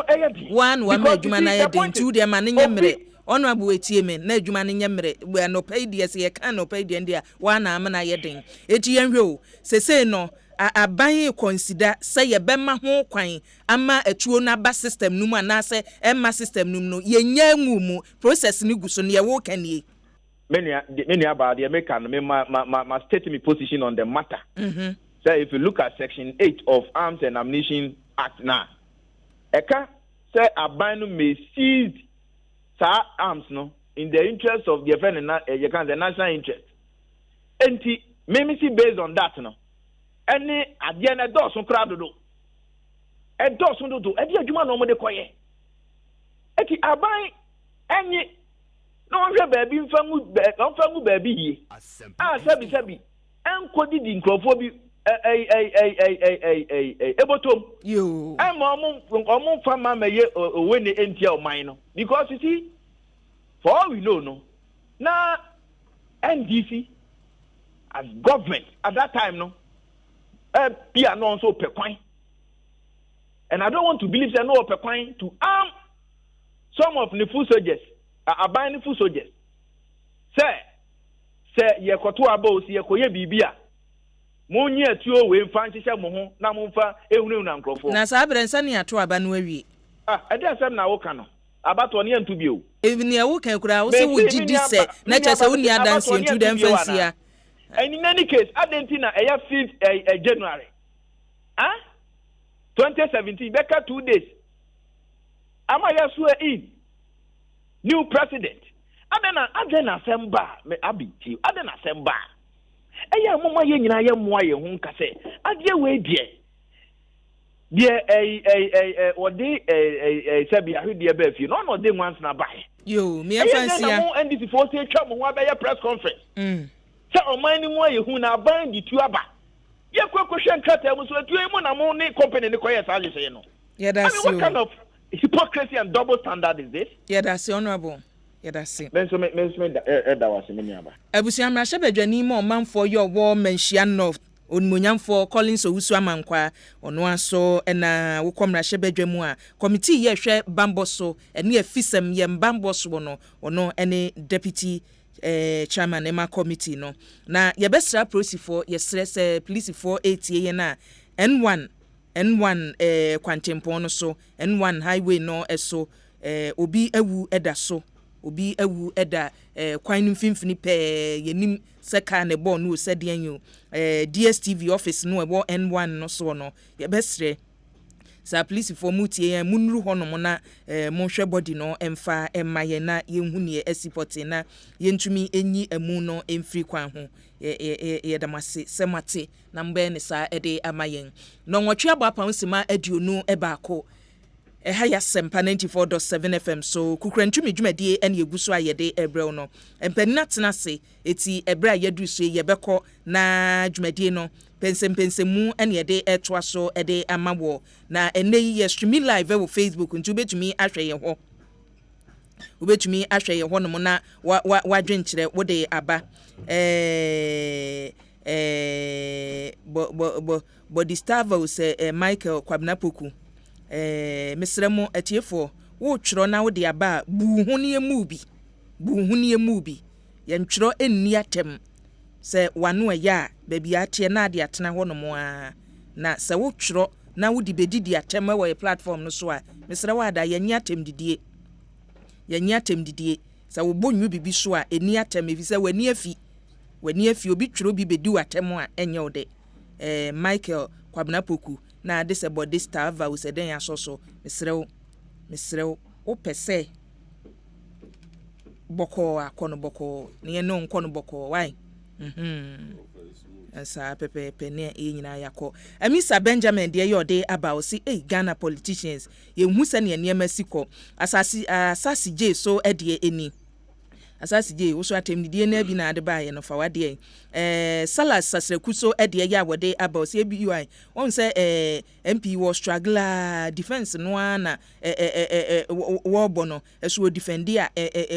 wa na wa ma adwuma na ye den ti de ma ne nyemre ono abu etie me na adwuma ne nyemre we no pay de se ye kan no pay de ndia wa na ama na ye den eti yenhwe o sese no aban consider say ye bema ho kwan ama atuo na ba system num anase emma system num no ye nya mu process ni guso ne ye wo kanie many about the American my state me position on the matter. So if you look at section 8 of Arms and Ammunition Act now, eka say aban may seize arms no in the interest of the the national interest. Enti me see based on that no. Any ade na dosun kra dodo. E dosun dodo e di adwuma no mo de koye. Eti aban enyi no hwe baabi mfangu baabi yie. Sabi enkodi di nkrofo bi ebotom yo omo fama meye owene entia oman no because you see for all we know no na NDC as government at that time no Pia no so pekwan and I don't want to believe that no pekwan to arm some of the full soldiers aban full soldiers say ye koto aba osi ye koye bibia monye atuo we mfa nhyehye mo ho na mo mfa ehunu na nkrofo na sa abrensa ne ato aba no awie ade asem na wo ka no abato ne antu bio even ye wo kan kura wo se wo gidi se na chese wo ni adanse ntu dem fansia and in any case Argentina 5th January 2017 beka 2 days ama yasu in new president adena semba me abiti adena semba eya mama ye nyina ye moa ye hu nka se ade we die odi sebi ahudie ba fi no de once na bai Yo, me and fancy. NDC for say trouble one by press conference. So on my name why who na buying the two aba. Yeah, question cut so to him na mo ne company ne koye sa say no. Yeah, that's what kind of hypocrisy and double standard is this? Yeah, that's honorable. Yeah, that's it. Men that was in aba. Abusia mrahye badwani mo man for your war menhia north onmonyam for Collins Owusu amankwa ono aso na wo komrahye badwamu a committee ye hwe bambo so ene afisem ye bambo so no ono ene deputy chairman ema committee no na ye besra prosifo ye stress police for 8 ye na N1 kwantempo no so N1 highway no eso obi ewu eda so obi ewu eda kwan mfimfini pe yenim seka ne bo no sedian yo DSTV office no ebo N1 no so no ye besre sa police for mutie munru hono na monhwe body no emfa emaye na yenhu ne esipoti na yentumi enyi emu no emfiri kwan ho ye damase semate na mbe ne sa ede amayen no nwotwe abapa sima aduonu ebaako ha ya Asempa 94.7 FM so Kukurantumi dwumadie ene yeguso ayede ebrel no empanina tenase eti ebra yedu so yebekọ na dwumadie no pensempensemu ene yede etwa so ede amawo na ene ye stream live wo Facebook ntu betumi ahwe ye ho ubetumi ahwe ye ho no na wadwenkyere wo de aba body stava se Michael Kwabnapoku mesremo atiefo wo twro na wo de aba bu huni emu bi ye ntwro enni atem se wano ya baby atie na de atena ho no mo a na se wo twro na wo di bedidi atem wa platform no so a mesre wa da ye nya atem didie se wo bonyu bibi so a eni atem efi se wani afi obi twro bi bedi atem a enye ode Michael Kwabnapoku na de se body star va se den asoso mesrew o pese boko akono boko ne no nkono boko why asa pepe ne nyina yakọ Amisa Benjamin de yode about see Ghana politicians ye hu se ne niam asiko asasi je so ede eni asasi je wo so atemdie na bi na ade ba ye no fa wade Salas Sasreku so ede ya wode about see BUI won say MP was struggle defense no na wo bono eso defendi a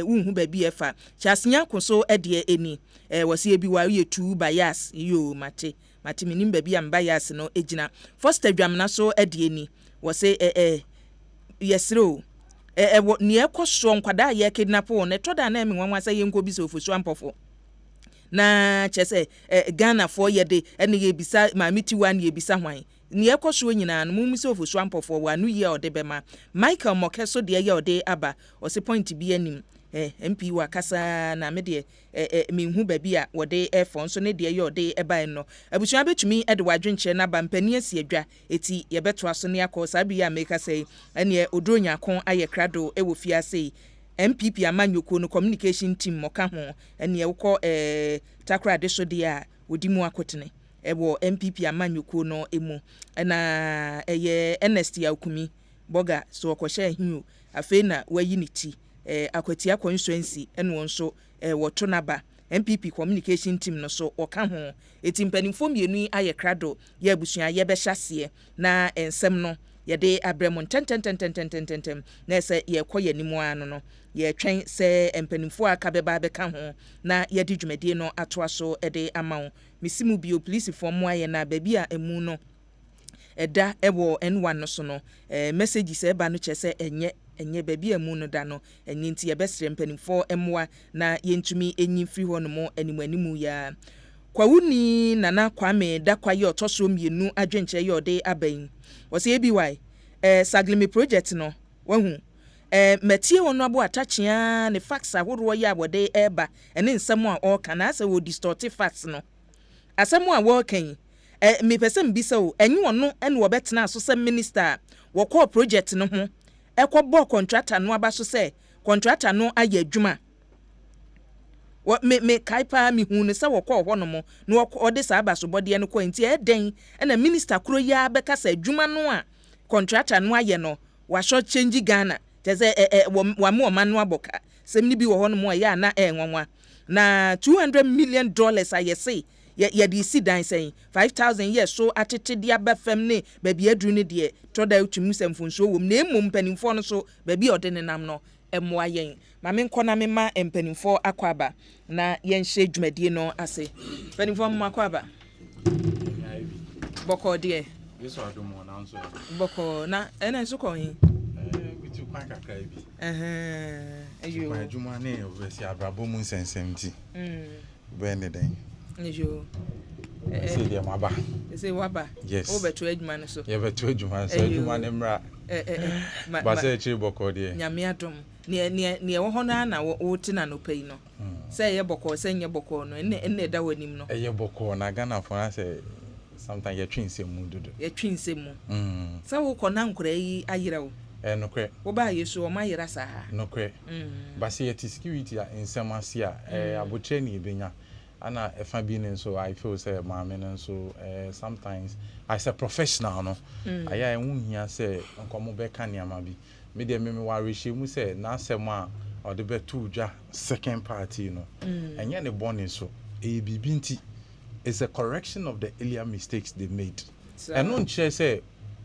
unhu ba bi efa chasnya so ede eni wasi bi wa ye two bias yo mate minim ba bi am bias no ejina first adwam na so ede eni wasi yesro ni ekoso nkwada ye kidnap won etoda na emi nwanwa say yenko bi so ofosu ampofo na chese Ghana for ye de ene ye bisa ma miti wan ye bisa hwan ni ekoso nyina no mu so ofosu ampofo wa nu ye ode bema Michael Mokeso de ye ode aba o se point bi anim MP wa kasa na me de menhu ba bi a wode efon so ne de ye ode eba no abusua betumi ede wadwenche na ba mpani asi adwa eti ye beto aso ne akọ sabi ya make say ene odronya kon aye krado e wo fiase MPP amanyoko no communication team moka ho ene wukọ takra de so de a odimu akotene ebo MPP amanyoko no emu na eye Ernest Yakumi boga so okọhye hiu afei na wayi ni ti akwatia constituency ene won so woto naba MPP communication team no so oka ho eti mpanimfo mienu aye krado ye abusua ye be hyase na ensem no ye de abremon ten na se ye koye nimu anu no ye twen se mpanimfo aka beba beka ho na ye di dwumade no atoa so de amawo misimu bio police form aye na baby a emu no eda ewo N1 no so no message se ba no chese enye baby emu no da no enye nti ye besre mpanimfo emwa na yentumi enyi free ho no mo animu ya kwawuni nana kwame da kwaye otoso mienu adwenche ye ode aban wose ebi saglimi project no wahu metie wono abo atachia ne facts ahoro ye abode eba ene nsem a o kana ase wo distort facts no asem a wo kan me person bi se o enyi wono ene wo betena aso se minister wo call project no ho ekọbọ contractor no aba so se contractor no aye adwuma what me kaipa mi hu ne se wo kọ ho no mo no ode sa aba so bode no ko nti eden na minister kuro ya beka sa adwuma no a contractor no aye no wa short change Ghana teze wa mo man no aboka semni bi wo ho no mo ya na enwanwa na $200 million ayese ye di si dan sen 5,000 years so atete dia ba fam ne ba bi aduru ne de toda utumi semfunso wom na emom panimfo no so ba bi ode ne nam no emmoa yen ma me nkɔ na me ma empanimfo akwaba na yen hye dwumadie no ase panimfo mo akwaba boko de This one do more now so. Boko na ena so ko hin Bitu kwan kakra bi. Ayo. Kwa juma ne obesi abrabo mu nsensem ti. Be ne den. Ayo. Say dem aba. Say waba. Yes. O beto adwuma no so. Ye beto adwuma so adwuma ne mra. Ba say chi boko de. Nyame adom. Ne wo hono na wo tina no pay no. Say ye boko say nye boko no enne da wanim no. Ye boko na Ghana for na say sometimes you twin same mu dodo. You twin same mu. Sa wo kɔ na nkora yi ayira wo. No kre. Wo ba yesu o mayira sa ha. No kre. Ba say it security a insemasi a abotre ni ebenya. Ana efa bi ne so I feel say maame ne so sometimes as a professional no aya enwu hia say nkomo be ka niama bi. Me de me ware hye mu say na asem a ode be tu dwa second party no. Enye ne bone so e bibi nti it's a correction of the earlier mistakes they made. And non say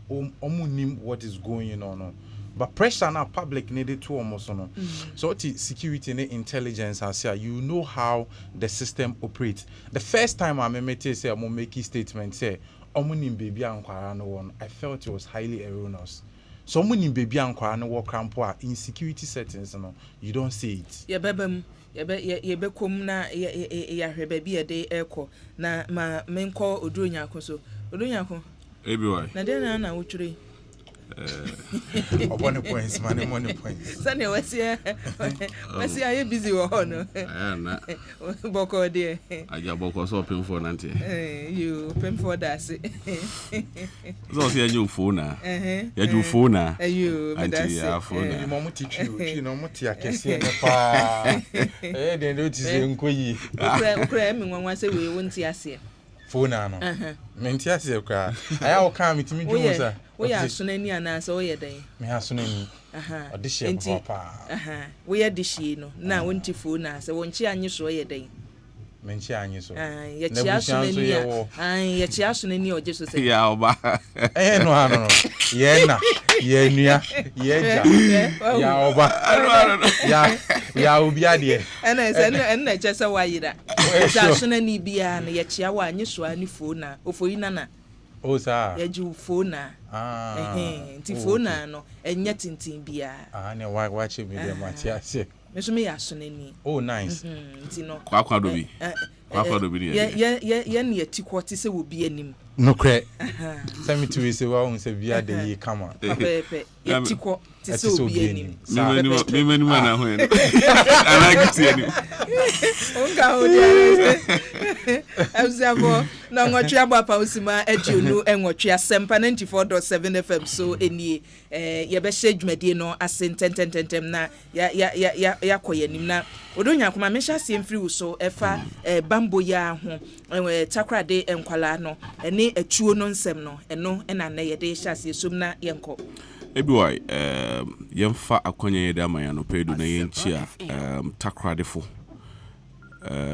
omunim what is going on. No. But pressure now public needed to almost no. So security and intelligence as you know how the system operates. The first time I met say I'm make a statement say omunim baby ankwara no one, I felt it was highly erroneous. So omunim baby ankwara no work crampo in security settings no, you don't see it. Yeah, baby. Ye be kom na ya hweba bi ede eko na ma menko oduronyako so oduronyako ebiwai na de na wotwire obone points money points sane wasia aye busy wo ho no na boko de aja boko so pem for nante you pem for that so see you phone na ya ju phone na you anti ya phone na mo muti no muti akese ne pa den do ti se nkoyi ukra me nwanwa se we wonti ase phone na no menti ase kwa aya o kan mitimi dwo sa wo ya sunani ana so wo ye den me ha sunani odihye papa wo ye dihye no na wonti phone na se wonchi anye so ye den menchi anye so ye chia sunani ye chia sunani oje so se ya oba no ano ye na ye nua ye ja ya oba ya obi ade ena chese wayira cha sunani bia na ye chia wa anye so ani phone na ofoyi nana o sa ye ju phone na nti phone na no enya tintin bia ne watch me dem atiase me so me ya sunani oh nice nti no kwa dobi ye ne tikwo ti se wo bi anim no kre sami tu we se wa on se bia de yi kama pepe ye tikwo ti se wo bi anim me mani mana ho en ana giti anim onka o dia abzabo na ngotwe abapa osima ajionu enwotwe Asempa 94.7 FM so enie ye be hye dwumadie no asentententem na ya koyanim na odonya kuma me hye asemfiri wo so efa bambo ya ho takrade enkwala no ene atuo no nsem no eno na na ye de hye asesum na yenko ebiwai yemfa akonya ye da maya no pedu na yenchia takradefo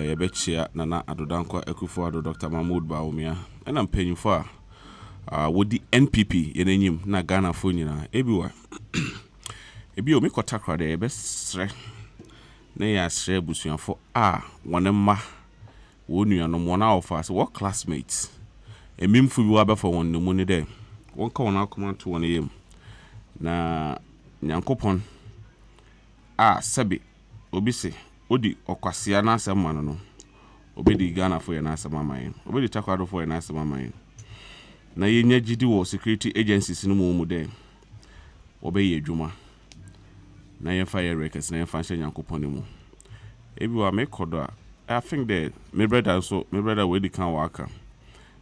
yebechia nana adodanko ekufo ado Dr. Mahmoud Bawumia ena mpanyimfo a wodi NPP yenenyim na Ghana fo nyina ebiwa ebio mi kotakrade yebesre na ya sre busuafo wonemma wonua no mona ofa so what classmates emimfo bi wa befo won no mu ne de wonka wona akoma to won yem na nyankopon sabi obisi odi okwasia na asema no obedi Ghana for na asema man obedi takwado for na asema man na yenya gidi wo security agencies no mu de obeye adwuma na yefa ye records na yefa hye nyankopon mu ebi wa mekodo I think that my brother we di kan waka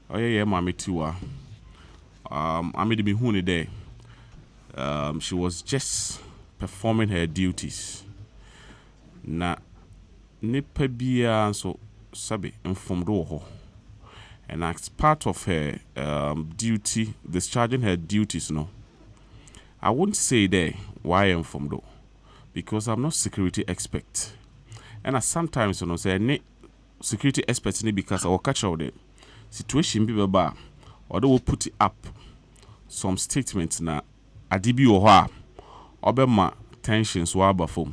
oye ye mama tiwa I made me hu there she was just performing her duties na nipa bia so sabe informed ho and as part of her discharging her duties no I wouldn't say there why informed because I'm not security expert. And sometimes, say, any security experts need because I will catch all the situation be bad, or they will put it up some statements na adibi or obema tensions wabafom.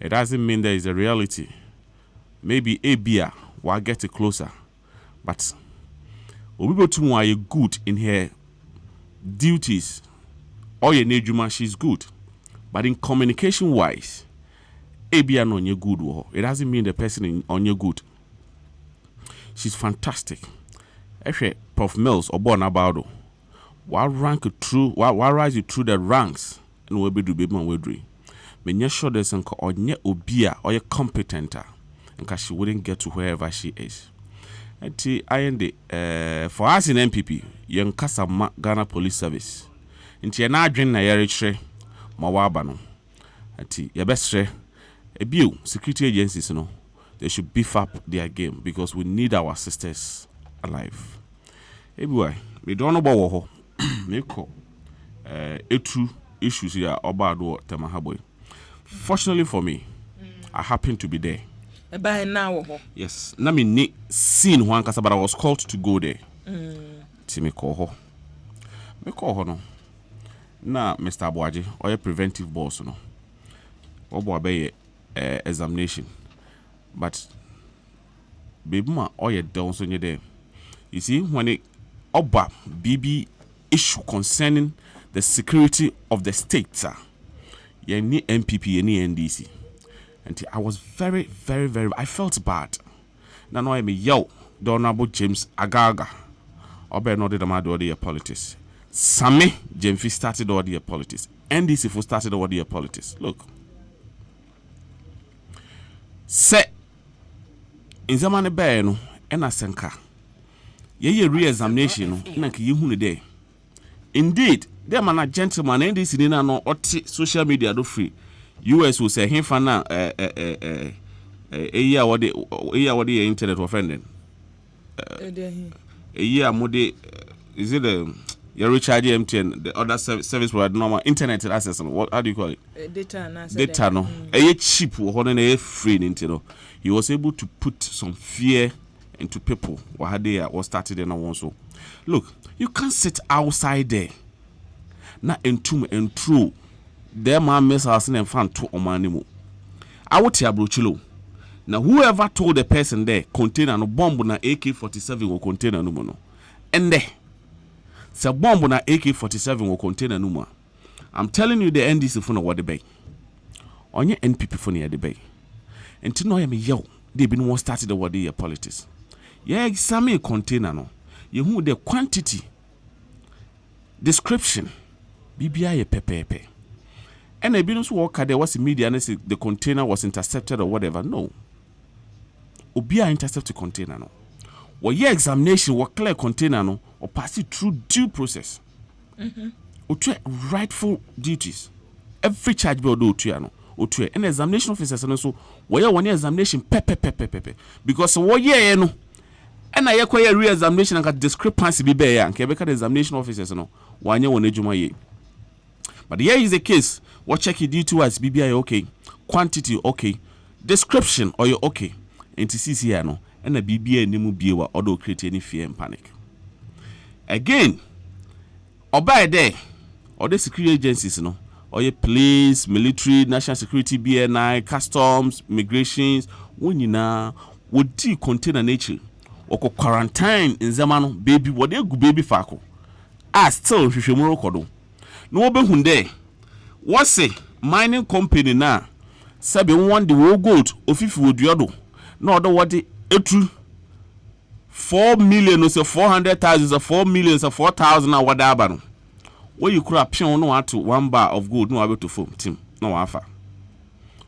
It doesn't mean there is a reality. Maybe a beer will get it closer, but we to are good in her duties. Or your nejuma, she's good, but in communication wise, a beer on your good. It doesn't mean the person on your good. She's fantastic. Actually, Prof. Mills or Bon Abado, while rise you through the ranks and we'll be do baby and we'll do. When you're sure there's an or nye obia or you're competent, because she wouldn't get to wherever she is. For us in MPP, young Kasama Ghana Police Service. Inti ya na adwen na yɛrekyerɛ ma waba no. Ati yɛbɛsrɛ ebio security agencies no, they should beef up their game because we need our sisters alive. Ebiwa, me don't know about wo me ko etu issues here about do Temahaboy. Fortunately for me, I happen to be there. Yes, na me ni seen one kasa, but I was called to go there. Ti me call ho. Me call ho no. Na Mr. Abuaji or a preventive boss no. Obo be examination. But baby ma or your down so you there. You see when it oba BB issue concerning the security of the state, sir. You need MPP, you need NDC. And I was very, I felt bad. Now I'm a yo, Honorable James Agaga. Obe no de ma do the politics. Same Jemfi started all the politics. NDC for started all the politics. Look. Se in zamane be no ena senka. Ye re-examination no na ke yehu ne indeed, them are gentlemen NDC ni na no oti social media do free. US will say him for now a year what the internet offending. A year more is it your recharge MTN, the other service provider normal internet access. What how do you call it? Data no. A cheap or a free internet. He was able to put some fear into people what they was started in a so. Look, you can't sit outside there. Not entomb and true. There man missiles and fan to omanimu. I would tell Bruchilo. Now whoever told the person there container no bomb na AK-47 will contain a number. And there. So bomb na AK-47 will contain a number. I'm telling you the NDC for no what the bay. On your NPP for near the bay. And to know me yo, they been one started the what the politics. Yeah, examine container no. You who the quantity description BBI pepe. And I didn't work there was media and the container was intercepted or whatever. No. Obia intercept the container no. Or your examination what clear container no or pass it through due process. Or rightful duties. Every charge be do no. And examination officers and so where one examination pepe. Because what year no. And I acquire re-examination and got discrepancy be there and Quebec examination officers no. One year one ejuma ye. But here is the case. What check you do towards BBI okay, quantity okay, description or you okay, and to see here no, and the BBI nemu biwa or create any fear and panic. Again, or by there, or the security agencies no, or your police, military, national security, BNI, customs, migrations, when you now would do container nature or quarantine in Zamano baby what they go baby fako. Still if you kodo. No be hunde. What say mining company na sabi one the whole gold ofifi woduodo na odo what the etru 4 million or so 400,000 or 4 million or 4,000 na wada aba no where you could pion no ato 1 bar of gold no able to form team no afa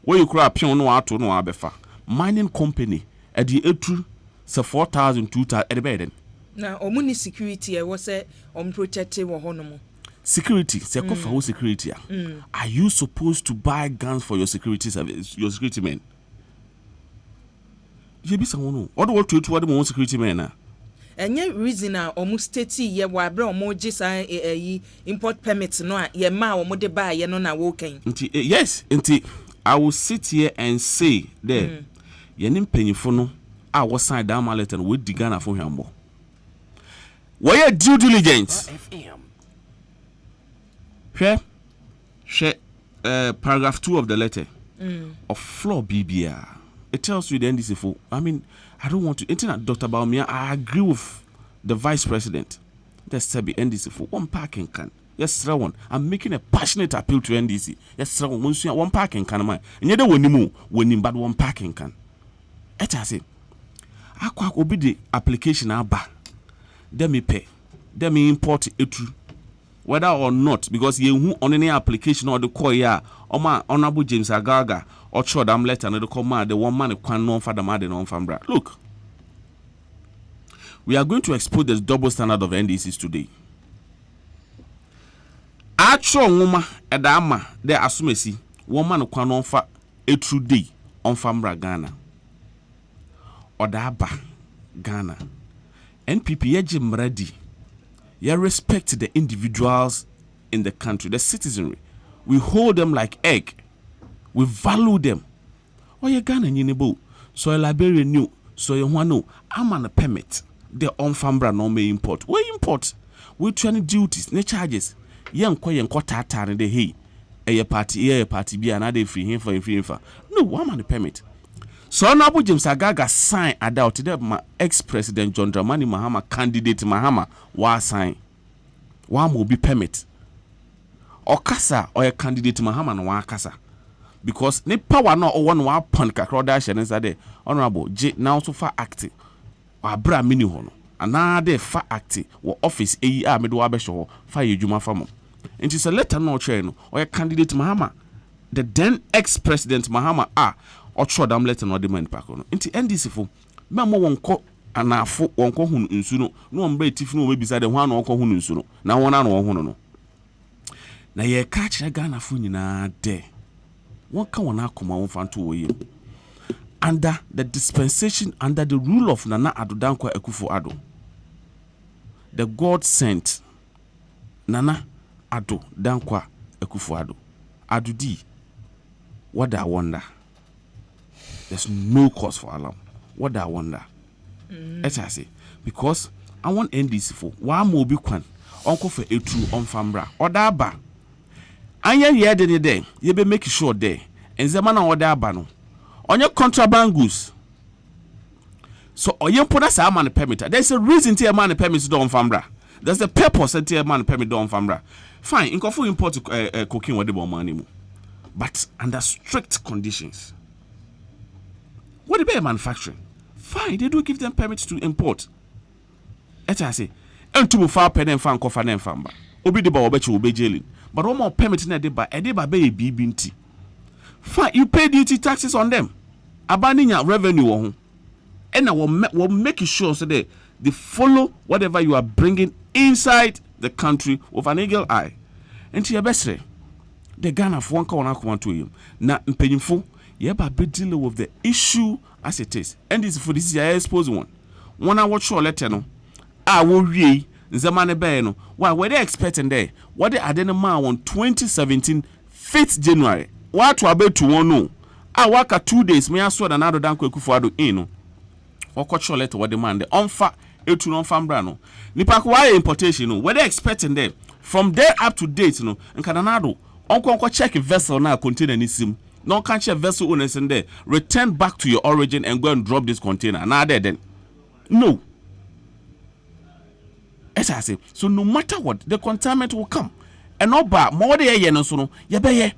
where you could pion no ato no abefa mining company at the etru so 4,000 2,000 at the bed na omuni security e was say protective wo hono security, for security. Are you supposed to buy guns for your security service, your security men? You be someone who what to the security men. enye reason a omu state ye wa bra omu gisa import permit no a ye ma omu de ba ye no na wo kan. Nti yes, nti I will sit here and say there ye nim panyifo no a wo sign down my letter we di Ghana for hwambo. Why due diligence? Paragraph 2 of the letter of floor BBR. It tells you the NDC for. I mean, I don't want to. Internet, Dr. Baumia, I agree with the vice president. There's to be NDC for one parking can. Yes, one. I'm making a passionate appeal to NDC. Yes, one parking can. And yet, when you move, bad one parking can. It has it. I quite obey the application. Then me pay. Then me import it through. Whether or not, because you on any application or the call ya, or my honorable James Agaga, or Chodam letter and the command, the one man can know for the mad and on Fambra. Look, we are going to expose the double standard of NDCs today. Actual woman at the ama, there assume one man can know for a true day on Fambra Ghana or Daba Ghana. NPP Jim ready. You respect the individuals in the country, the citizenry. We hold them like egg. We value them. Oh, you Ghana Yinibo. So a Liberian new. So you want to know. I'm on a permit. The on-fambra no may import. We import. We train duties, ne charges. Young Koyan Kotata and the hey. A party be another free him for. No, I'm on a permit. So Honorable James Agaga sign adult my ex-president John Dramani Mahama candidate Mahama wa sign. Wa mo be permit. Or kasa or a candidate Mahama no wa kasa. Because ne power no o one wa pon kakro da hye nsade Honorable J now so far active. Wa bra mini ho no. Another fa active wo office AER me do wa be hye ho fa yedwuma fa mo. Nti se letter no try no or a candidate Mahama the then ex-president Mahama or Chodam letter no demand pack on. Into NDC for Mamo won't call an afo won't call hun insuno, no one break if no way beside the one or call hun insuno. Now one or one. Now ye catch a Ghana funina de. One can one come on fan to you. Under the dispensation, under the rule of Nana Adodankwa Akufo Addo, the God sent Nana Addo Dankwa Akufo Addo. Adudi, what I wonder. There's no cause for alarm. What do I wonder? As I say, because I want NDC for one more big one. Uncle for a true on Fambra or Daba. And yet, the day you be making sure there and the man or Dabano on your contraband goods. So, or you put us a man permit. There's a reason to a man permits on Fambra. There's a purpose to a man permit on Fambra. Fine, in Kofu import cooking with the money, but under strict conditions. What about manufacturing? Fine, they do give them permits to import. As I say, and to move far pen and fan coffin and famba. Obi de ba obechi obe jailing. But one more permit na de ba be binti. Fine, you pay duty taxes on them. Abandoning your revenue on. And I will make sure so that they follow whatever you are bringing inside the country with an eagle eye. And to your best say, the Ghana for one come to you. Na mpanyimfo yeah, but be dealing with the issue as it is. And this for this I expose one. One I watch your letter no. I will read Zamane Beno. Why were they expecting there? What they had in on 2017, 5th January. What to about to one no. I work at 2 days. Me I saw another danko kufuado ino. Or watch your letter what demand the onfa etu non fambrano. Nipa kwa importation no. Were they expecting there? From there up to date no. And kananado. Onko check a vessel now contain any sim. No can't share vessel owners in there. Return back to your origin and go and drop this container. Now then. No. As I say, so no matter what, the containment will come. And no bar more than a so no, ya be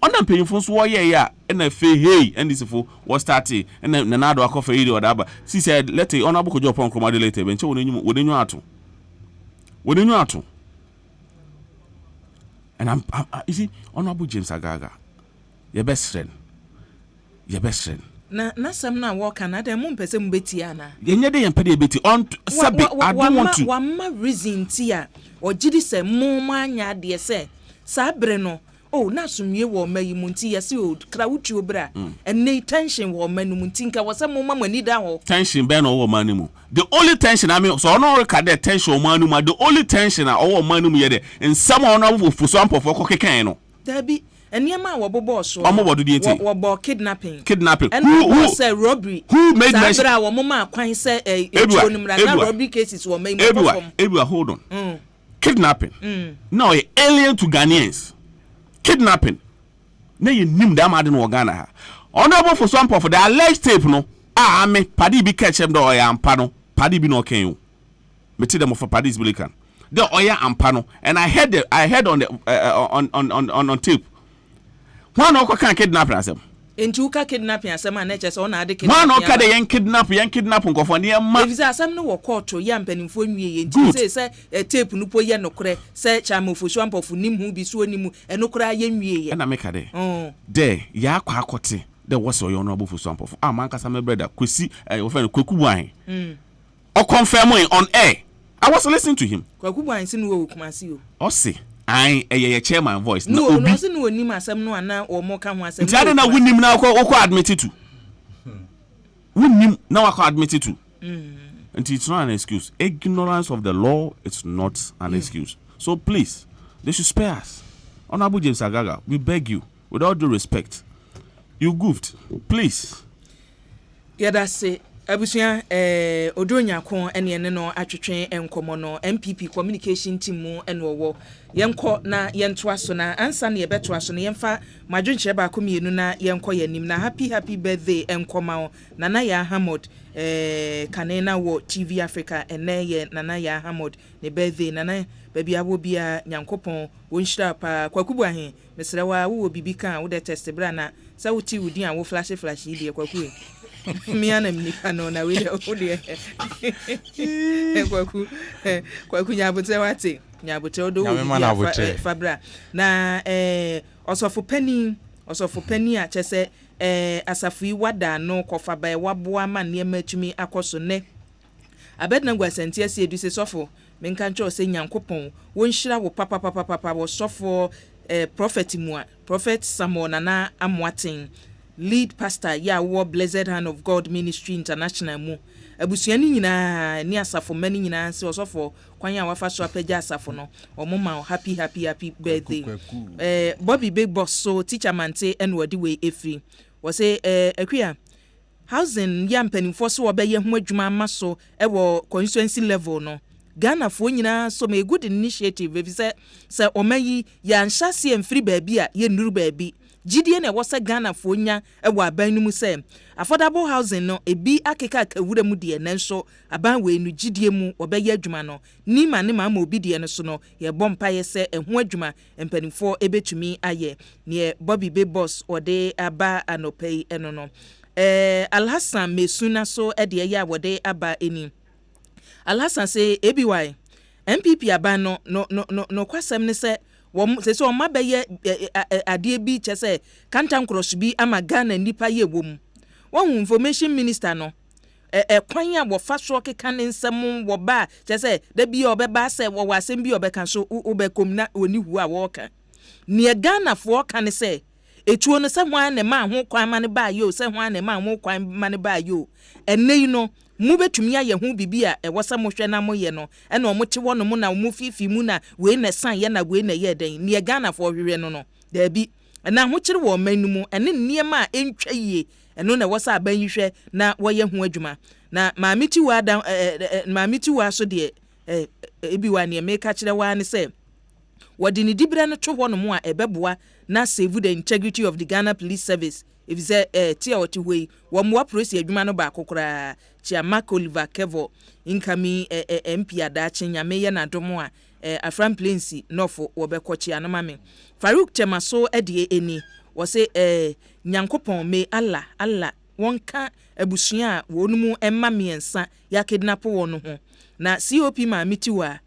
on them paying for so yeah, and a fee hey, and this for was starting, and then another coffee or whatever. She said, let the honorable job on commodity later, when you wouldn't you out to. Wouldn't you out to? And I'm you see, honorable James Agaga. Your best friend. Na some na walk na dem mpese mbeti ana. Yenye de yempede beti on sabi I don't want to. Wa ma reason ti a ogidi se mo ma anya de se sa bre no oh na sumye wo ma yimunti yesi o kra wuti obra ene tension wo ma numunti nka wose mo mama ni da ho tension be no wo ma nimu the only tension I mean so no record the tension o ma nimu the only tension o wo ma nimu ye de nsam o na wo fuso ampofo kokekan no dabi enema wo bobo so omo bodo di enti wo bo kidnapping who say robbery who made sabra wo mama kwan say echuonimra na robbery cases wo mai mo hold on kidnapping now a alien to Ghanaians kidnapping na ye nim da ma de no Ghana ha honorable for some of the alleged tape no me padi bi catch them do oya ampa no padi bi no ken you me ti them for padis bilikan the oya ampa no and I heard on the on tape one no kan kidnapping asem enti uka kidnapping asem na che so na ade kidnapping one no ka de yan kidnap nkofo ne ma if asem no wo court ya mpanimfo nwie ye enti say tape no po ye nokore say chamofo swampofo nim hu bi so onimu enokora ye nwie ye na make de there ya kwa akote there was your honorable for swampofo man kasa me brother kwesi we friend Kwaku Buan o confirm on air I was listening to him Kwaku Buan sin wo kumasi o say I chairman voice no obi no se no onim asem no ana o mo ka ho asem ntia na wunim na ko admit to wunim na wa admit to and it's not an excuse. Ignorance of the law is not an excuse. So please, they should spare us. Honorable James Agaga, we beg you, with all due respect, you goofed, please. Yeah, that's it. Abusia Odronya ko ene no atwetwe enkomo no MPP communication team mu enwo yenko na yento aso na ansa na yebeto aso na yemfa madwenche ba ko mienu na yenko yanim na happy birthday enkoma Nana ya Hamod kanena wo TV Africa ene ye Nana ya Hamod ne birthday nana baby abo bia nyankopon wonhyira pa Kwaku Buan mesrewa wo bibi kan wo de test bra na sa wuti wudi an wo flash yi de Kwaku miana mnipa no na we ode Kwaku nyabote wate nyabote odo fabra na osofo pani a chese asafu wada no kofa ba waboa ma ne matumi akoso ne abedna gwasanti ase edu se sofo menka ncho se nyankopon wonhyira wo papa wo sofo prophet Samuel Nana Amwaten lead pastor ya wo Blessed Hand of God Ministry International mu abusuani nyina ni asafo mani nyina se osofo kwanya wafa so apagya asafo no omoma happy birthday Bobby Big Boss so teacher mante enwadi we efri wo say akua housing ya mpanimfo so obeye ho adwuma maso ewo constituency level no Ghana fo nyina so me good initiative if say omayi ya nhyase emfiri baabi a ye nuru baabi gidie na wose Ghana fo nya ewo aban nu mu say affordable housing no ebi akeka kawura mu de nanso aban we nu gidie mu obeye adwuma no ni ma obi de no so no ye bompa ye se eho adwuma empanimfo ebetumi aye ne Bobby Big Boss ode aba anopai eno no Alhassan Mesuna so ede ya wode aba eni Alhassan say ABY MPP aba no kwasem ne se se o mabeye ade bi chese kantan cross bi ama Ghana nipa ye wom won information minister no kwan a wo fa so keka ne nsem wo ba chese da bi obeba se wo wasem bi obeka so obekom na oni hu a wo ka ne Ghana fo ka ne se etuo no se hwan ne ma ho kwan ma ne ba yo se hwan ne ma ho kwan ma ne ba yo enei no mu betumi aye ho bibi a ewose mo hwe na mo ye no e na omo che wono mo na mo fifi mu na we na san ye na we na ye den ne Ghana fo hwehwe no da bi na ho kire wo manu mu ene niema a entwa yie eno na wose aban hwehwe na wo ye ho adwuma na maamiti wa da maamiti wa so de ebi wa ne me ka kire wa ne se wodi ni dibra no to wono mo a ebeboa na save the integrity of the Ghana Police Service if say tia oti hoi wo mo apresi adwuma no ba kokora Chiamaka Oliver Kevo incoming MP adachi nyame ye na domo a Afran Plensi nofo wo be kochi anamame Farouk Temaso edie eni wo say nyankopon me Allah wonka abusua wonumu emma miensa ya kidnap wono ho na COP ma mitiwa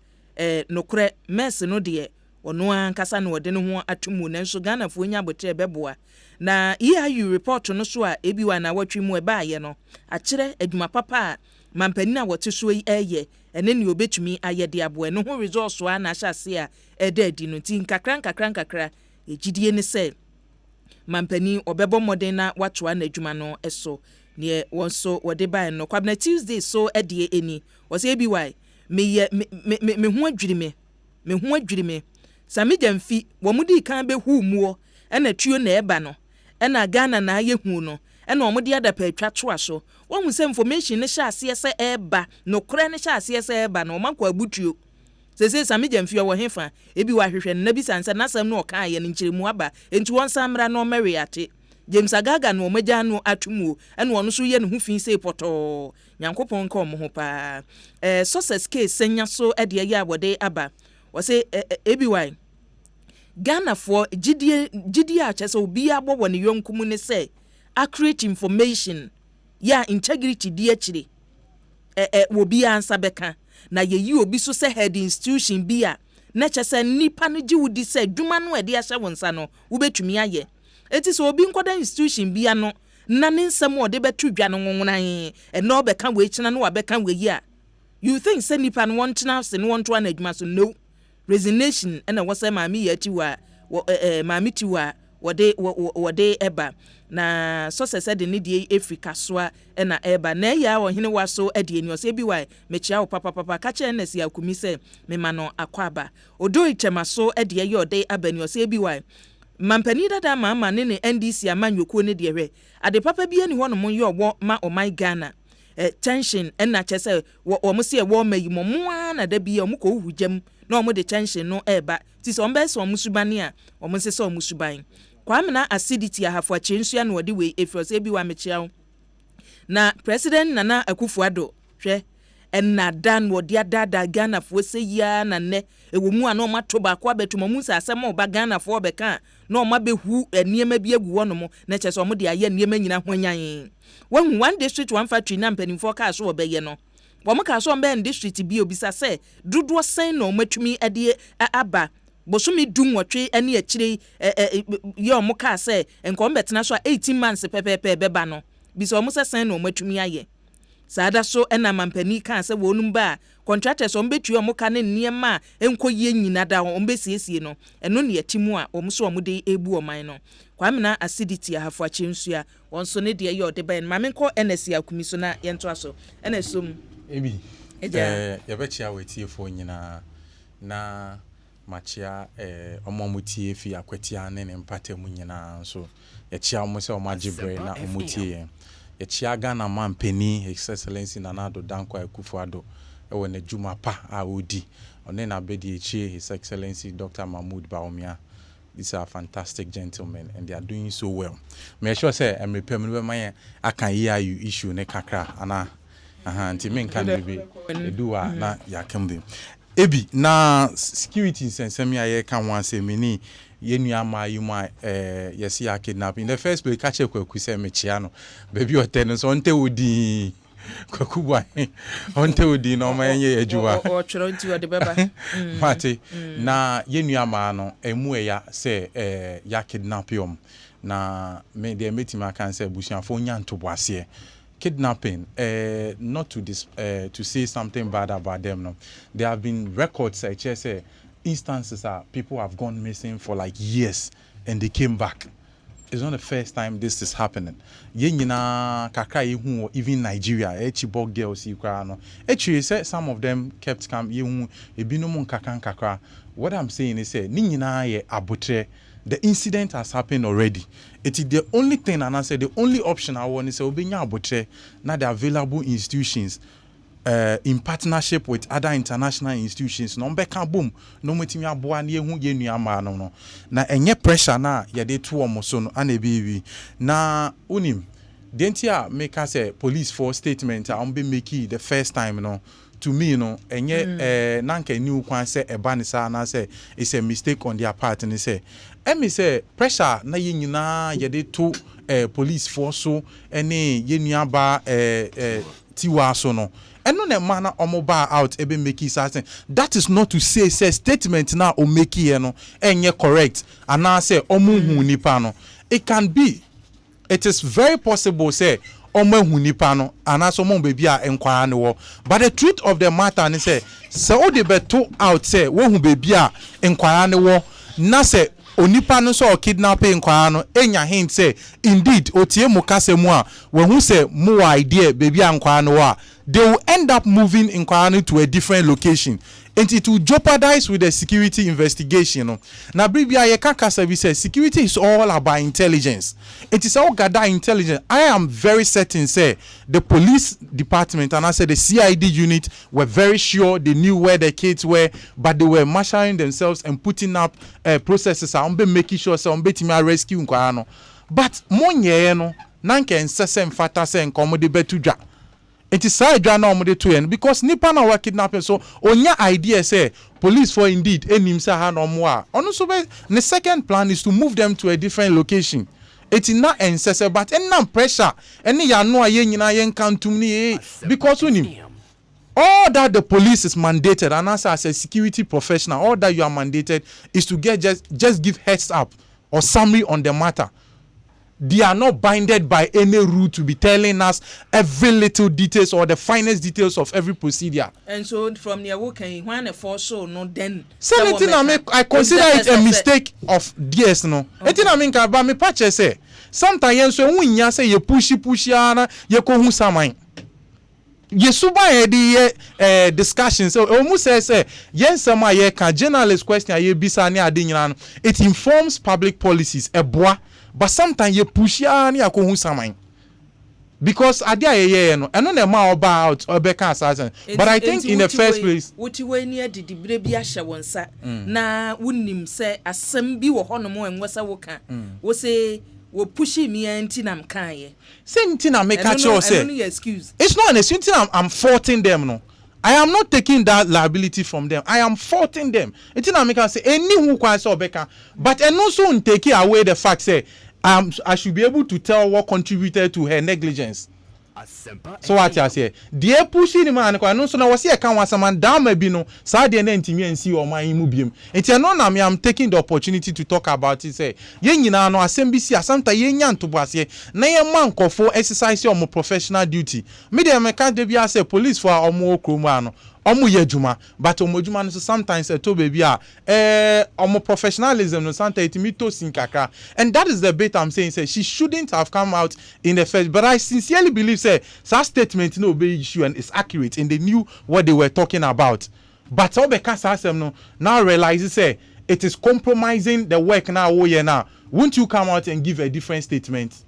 nokre mess no de ono ankasa na wode no ho atumu nanso Ghana fo nya botre beboa na EIU report no so a ebiwa na watwi mu eba ye no akire adwuma papa mampani na wote so yi eye ene ne obetumi ayede abo eno ho resource a na hyase a eda di no tin kakra ejidie ne sɛ mampani obebo mmɔden na watoa na adwuma no so ne won so wode ban no kwabna Tuesday so edie eni wo se bi why me ho adwiri me sami jamfi wo mudi kan be hu muo na tuo na eba no na Ghana na aye hu no na wo mudi adapa atwa to aso wo hu se information ne hya ase se eba no kora ne hya ase se eba no makwa abutuo sese sami jamfi wo hefa ebi wa hwehwe na bi sansa na sam no ka ye nkyeremu aba enti won samra no mary ate James Agaga no magya no atumu ene wono so ye ne hu fin sei poto nyankopon ka omo ho pa success case senya so de ye abode aba wo se ebi why Ghana for gidie a chese obi abo woni yonkumu ne se accurate information ya integrity die akire wo bi ansa beka na ye yi obi so se head institution bi a na chese nipa no gi wudi se dwuma no e de ahye wonsa no wo betumi aye eti so obi nkoda institution bia no na ne nsem o de betu dwa no nwunan no beka we china no wabeka we yi a you think say nipa no want na se no want to na adwuma so no resignation na wo say maami ya ti wa maami ti wa wode eba na success de ne die Africa soa na eba na ya wo hene wa so de eni o se bi wa mechia wo papa ka che na si akumi se me ma no akwaba odo ichema so de ye ode abani o se bi wa mampani dada mama ne NDC amanyokuo ne de hwe ade papa bi ani hono mo ye obo ma o my Ghana tension na chese wo mo se e wo mayi mo moa na da bi o mo ko hujam na o mo de tension no eba ti so mbe so mo subani a o mo se so mo suban kwamna acidity ahafo achensua na odi we efrose bi wa mechia na president Nana Akufo-Addo hwe enna dan wo dia dada Ghana fo se ya na ne ewo mu ana o mato ba kwa betu mu sa asem o ba Ghana fo beka na o ma behu eniema bi agu wono mo na che so mo de aye eniema nyina hwanyan wahu one district one factory na mpanimfo ka so obeye no wo mo ka so mbe district bi obisa se dodo sen na o matumi ade aba bosumi dunwotwe ene akire ye o mo ka se enko mbetena so 18 months pepepe beba no bisa o mo se sen na o matumi aye sada so ena mampani kan se wonum ba contractors on betu o mo ka ne niema enkoye nyina da on besiesie no eno ne yatimu a o mo so o mo de ebu o man no kwamna acidity ahafo achensua on so ne de ye o de ban mamenko NSC akumi so na yento aso ena som ebi ye be chia wetiefo nyina na machia omomutie fi akwatia ne mpatemu nyina so ye chia mo se o magibre na omutie ye Ghana mampeni His Excellency Nana Dankwa Akufo-Addo ewo na juma pa a odi one na bedi echi His Excellency Dr. Mahmoud Bawumia. These are fantastic gentlemen and they are doing so well. Me sure say me pem be man akan you issue ne kakra ana nti men kan be eduwa na yakembe ebi na security sensemi aye kan wan say me ni yenu ama yuma yesi ya kidnapping in the first place catch kwaku say me chia no baby hotel so onte odi kwaku bwa onte odi no ma yenye ajuwa o choro nti odi beba mate na yenu ama no emu ya say ya kidnap yom na me de metima kan say busuafo nya ntoboase kidnapping not to say something bad about them no there have been records I say instances are people have gone missing for like years and they came back. It's not the first time this is happening. Yenyina kakra yehu even Nigeria Chibok girls no. Actually say some of them kept come yehu ebinom kakra. What I'm saying is say ni nyina ye abotre. The incident has happened already. It is the only thing and I say the only option I want is say obinya abotre na the available institutions in partnership with other international institutions no mbeka boom no metimi aboa na ehu ye nuama no na enye pressure na ye de to omo so no ana ebiwi na unim dentia make us a police for statement am be make the first time no to me no enye nanka new kwan say eba ne sa na say it's a mistake on their part and say emi say pressure na ye nyina ye de to police force so ene ye nuaba tiwa so no eno na man na omoba out ebe make certain that is not to say statement na o make here no enye correct and na say omohu nipa no it can be it is very possible say omohu nipa no and so mo baby a enkwara ne wo but the truth of the matter is say o de beto out say wo hu baby a enkwara ne wo na say onipa no so kidnapping kwa no enya hint say indeed otie mu kasemu a we hu say mu idea baby ankwa no wa they will end up moving in Kwano to a different location. And it will jeopardize with the security investigation. Now, Bribia Yekaka services, security is all about intelligence. It is all gather intelligence. I am very certain, say, the police department and I said the CID unit were very sure they knew where the kids were, but they were marshalling themselves and putting up processes on making sure some betting rescue in Kwano. But Monye, no, Nanke and Sesem Fata and Commode Betuja. It is side journal to end because nipa na wa kidnapping so onya idea say police for indeed enim say ha no mo a ono so be the second plan is to move them to a different location. It is not necessary but any pressure any ya no aye nyina ye nkantum ni because unim all that the police is mandated and as a security professional all that you are mandated is to get just give heads up or summary on the matter. They are not binded by any rule to be telling us every little details or the finest details of every procedure. And so from your work, when a force show no then. Something I consider it a mistake of DS no. Etin I mean ba me patch say sometimes so when you say you pushy ana you ko hu saman. Yesuba e discussion so almost say yen sama ye can journalist question ye bisa ni ade nyina no it informs public policies eboa. But sometimes you push ya ni akohu saman because adia ye no eno na ma oba out obeka assassin but I think in the first place wuti we ni adidibire bi ahye wonsa na wunnim se asem bi wo hono mo enwasa wo ka wo se wo pushi mi anti nam kan ye say nti na make sure say it's not an excuse I'm faulting them no. I am not taking that liability from them. I am faulting them. It's not making say any who can say Obeka, but and also take away the fact say I should be able to tell what contributed to her negligence. So what I say, dear pushing man, I know so now was here can was a man down maybe no Sadia and and see or my immubium. It's no me I'm taking the opportunity to talk about it. Say, yen no Asempa asanta yen to base na ye man for exercise your professional duty. Me dem can dey say police for omo kroma no. Omo yejuma but omo juma no sometimes to baby omo professionalism no sometimes it me to sin kakra and that is the bit I'm saying say she shouldn't have come out in the first but I sincerely believe say that statement no be issue and is accurate and they knew what they were talking about but obeka sasem no now realize say it is compromising the work now now won't you come out and give a different statement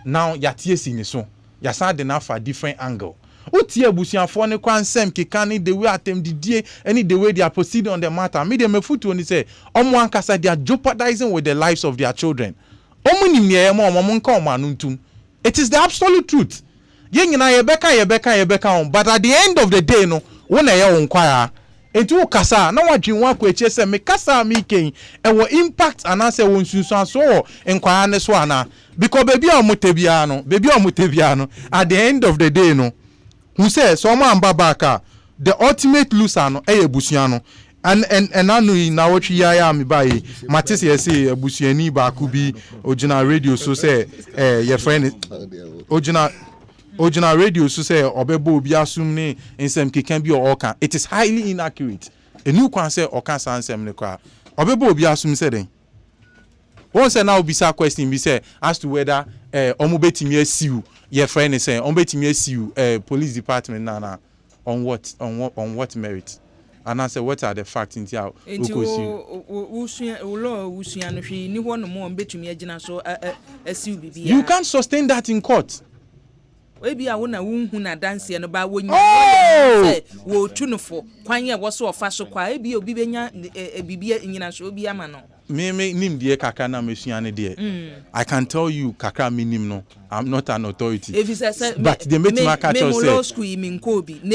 now yatie sini so yasa de na for different angle Uti abusiafo ne kwansem kekani the way atem didie any the way they are proceeding on the matter me dem mefutu oni say omo ankasa they are jeopardizing with the lives of their children omo nimye omo nka omo anuntum it is the absolute truth ye nyina yebeka on but at the end of the day no wona ye won kwaa etu kasa na wadwen wa kwa eche se me kasa mi ken e wo impact anase won sunsun so enkwaa ne so ana because baby omotebia no at the end of the day no who says someone babaka the ultimate loser no busiano and anu na wochi ya mi bae matisi say busiani ba kubi original radio so say your friend original radio so say obebo obi asum ni nsem kekan bi o kan it is highly inaccurate enu kwan say o kan sansem ne kwa obebo obi asum say den one say now bisa question be say as to whether omo betimi asiu your friend is saying, police department na on what merit? And I said, what are the facts in here? You can't sustain that in court. Maybe I wanna wuna dance and about when you wo tunufo kwanya waso ofaso kwa ebi obi benya bibia nyina so obi amano me nim die kaka na mesuane die I can tell you kaka minim no I'm not an authority but they make my catch us say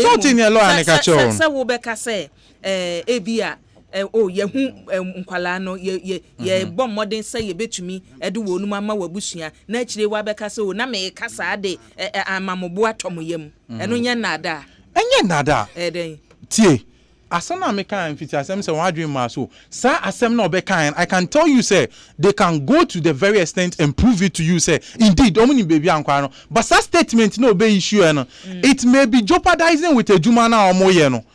something in law and catch on say wo beka say ebia yehu nkwala no ye bom modern say ye betumi ede wonu mama wabusua na kire wa beka say o na me kasa ade amamobo atomyem eno nya nada enye nada den tie asana me kan fiti asem say wan dream ma so sa asem na obekan I can tell you say they can go to the very extent and prove it to you say indeed omuni baby ankwa no but that statement no be issue no it may be jeopardizing with a juma na omoye no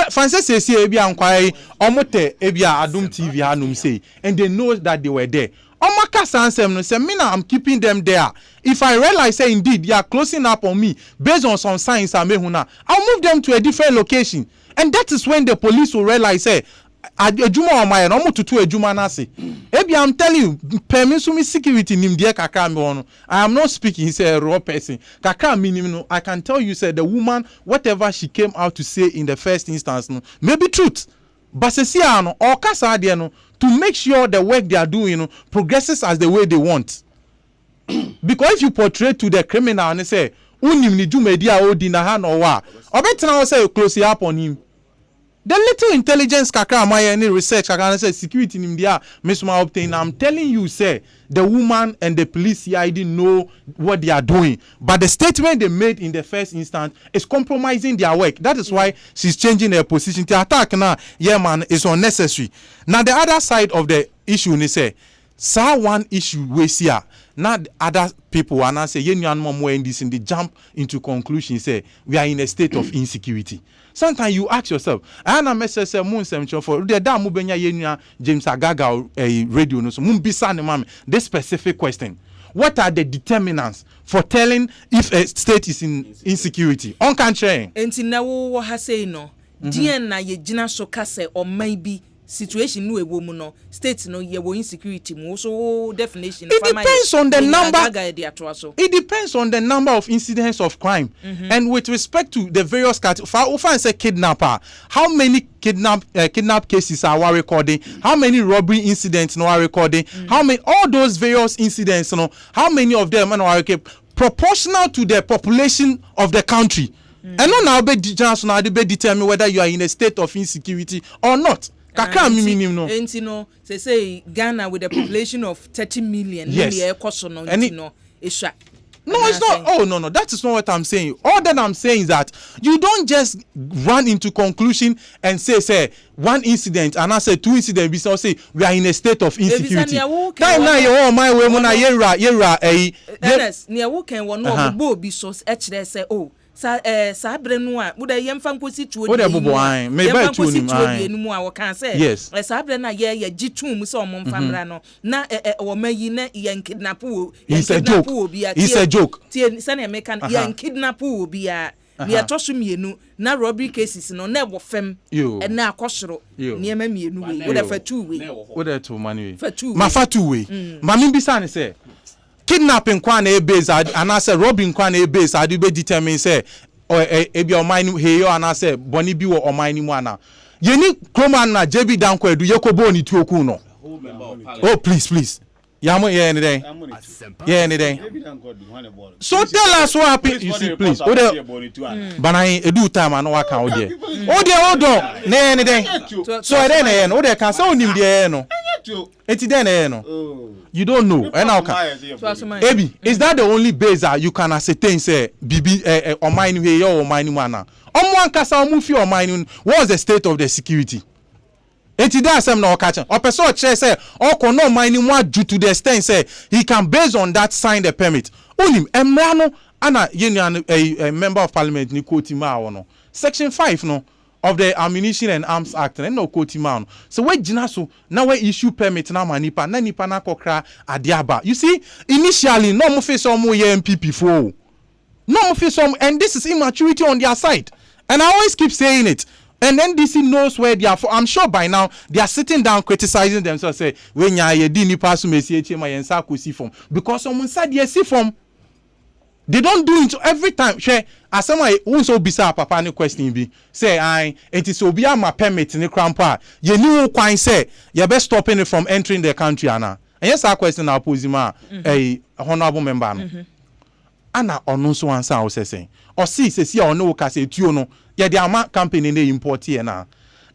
Francis says here ebi ankwai omote ebi Adum TV hanum say and they know that they were there. Omaka sansem no say me now I'm keeping them there. If I realize say indeed they are closing up on me based on some signs I mehuna, I'll move them to a different location. And that is when the police will realize say Ejuma on my no to Ejuma na say. Ebi I'm telling you permission security nim there kakra me ono. I am not speaking he say a raw person. Kakra minimum no I can tell you say the woman whatever she came out to say in the first instance no maybe truth. But say no or kasa there no to make sure the work they are doing progresses as the way they want. Because if you portray to the criminal and say unim ni jumedia odina han or wa obetena say you close up on him. The little intelligence kakra my any research kakra say security in India misma obtain. I'm telling you say the woman and the police CID know what they are doing, but the statement they made in the first instance is compromising their work. That is why she's changing her position. The attack now, yeah man, is unnecessary. Now the other side of the issue they say one issue we see now other people are now say in this in the jump into conclusion say we are in a state of insecurity. Sometimes you ask yourself, I na message say moon semcho for the da mubenya yenua James Agaga radio no so mumbisa ne mame this specific question. What are the determinants for telling if a state is in insecurity? On country. Enti na wo ha say no. Dien na ye gina so kase or maybe situation no ewo mu no state no ye wo insecurity mu so definition it depends on the number it depends on the number of incidents of crime and with respect to the various categories say kidnapper how many kidnap cases are we recording how many robbery incidents no are recording how many all those various incidents how many of them are proportional to the population of the country and now be determine whether you are in a state of insecurity or not. No. Say Ghana with a population of 30 million. Yes. No, it's not. Oh no, that is not what I'm saying. All that I'm saying is that you don't just run into conclusion and say one incident and I say two incidents because say we are in a state of insecurity. Time now you all my way when I yera Ernest, near who can one no bo be so say oh sa brenu a wo da yemfa nkosi tuo de bobo an me ba tuo ni mai enu a wo kan say yes sa brenu na ye gitum mu se o mo mfamra no na wo mayi na ye kidnap wo it's a joke tie sane me kan ye kidnap wo bia me to so mienu na robbery cases no na wo fem na akosoro niema mienu we wo da fa two we wo da to mani we ma fa two we ma me bisa ne say kidnapping kwa na base and I say robbing kwa na base adu be determine say ebi o mine heyo and I say boni bi wo o mine mu ana yeni kroman na JB Danko edu yekobo ni tuoku no oh please yamo anything so tell us what happened you see please banai edu time and waka o there hold on na anything so then no there can say onim there no eti then no you don't know and now Ebi is that the only base that you can ascertain say bibi o mine we your o mine mana omo ankasa omo fi o mine what was the state of the security eti that some na okacha o person o che say o ko no mine mu aju to the extent say he can based on that sign the permit onim emra no ana a member of parliament ni quote ma no section 5 no of the Ammunition and Arms Act and no quote man. So we jina so now we issue permit na manipa na kokra adiaba. You see, initially no mo face some MPP for. No mo face some and this is immaturity on their side. And I always keep saying it. And NDC knows where they are for. I'm sure by now they are sitting down criticizing themselves say when ya di nipa so mesi ma yensa ko si form because someone said yes si form. They don't do it every time. Share as someone who so bisa papa any question be say it is obi ama permit ni crampa ye ni kwan say you best stopping it from entering the country ana. And yes our question na pose ma honorable member no. Ana onu so answer o say o see onu ka say tuo no ye the ama company na import here na.